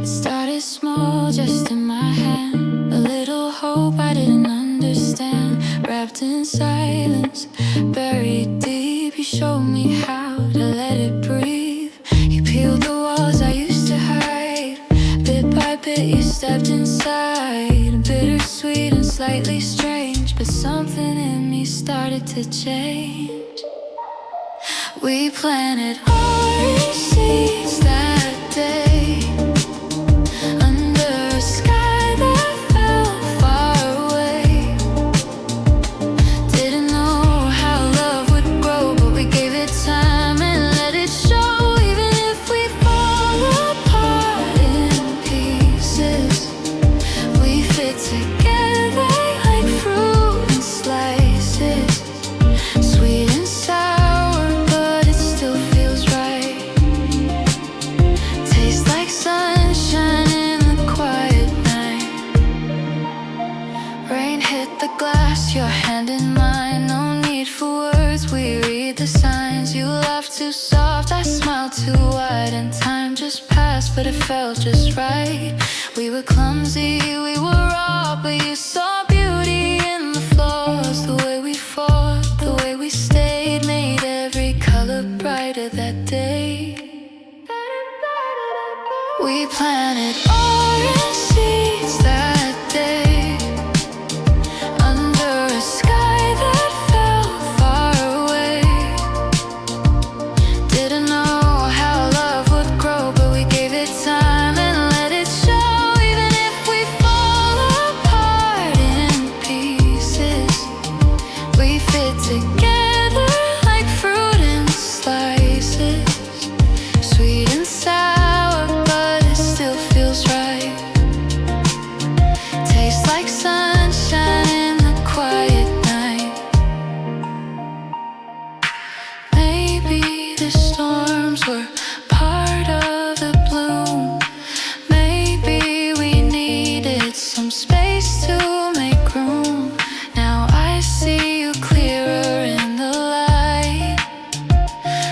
It started small, just in my hand. A little hope I didn't understand. Wrapped in silence, buried deep. You showed me how to let it breathe. You peeled the walls I used to hide. Bit by bit you stepped inside. Bittersweet and slightly strange, but something in me started to change. We planted orange seeds that day, under a sky that fell far away. Didn't know how love would grow, but we gave it time and let it show. Even if we fall apart in pieces, we fit together like fruit and slices. Sweet and sour, but it still feels right. Tastes like sunshine in the quiet night. Rain hit the glass, your hand in mine. No need for words, we read the signs. You laughed too soft, I smiled too wide. And time just passed, but it felt just right. We were clumsy, we were raw, but you saw beauty in the flaws. The way we fought, the way we stayed, made every color brighter that day. We planted orange seeds that day, under a sky that fell far away. Didn't know how love would grow, but we gave it time and let it show. Even if we fall apart in pieces, we fit together like fruit and slices. Sweet and sour, but it still feels right. Tastes like sunshine in the quiet night. Maybe the storms were part of the bloom. Maybe we needed some space to make room. Now I see you clearer in the light,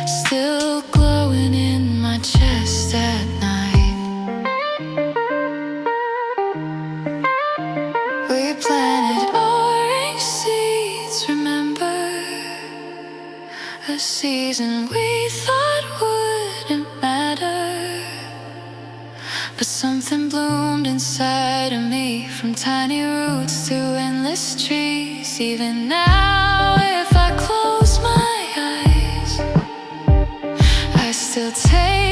still glowing in my chest at night. We planted orange seeds, remember? A season we thought wouldn't matter, but something bloomed inside of me. From tiny roots to endless trees. Even now, if I close my eyes, I still take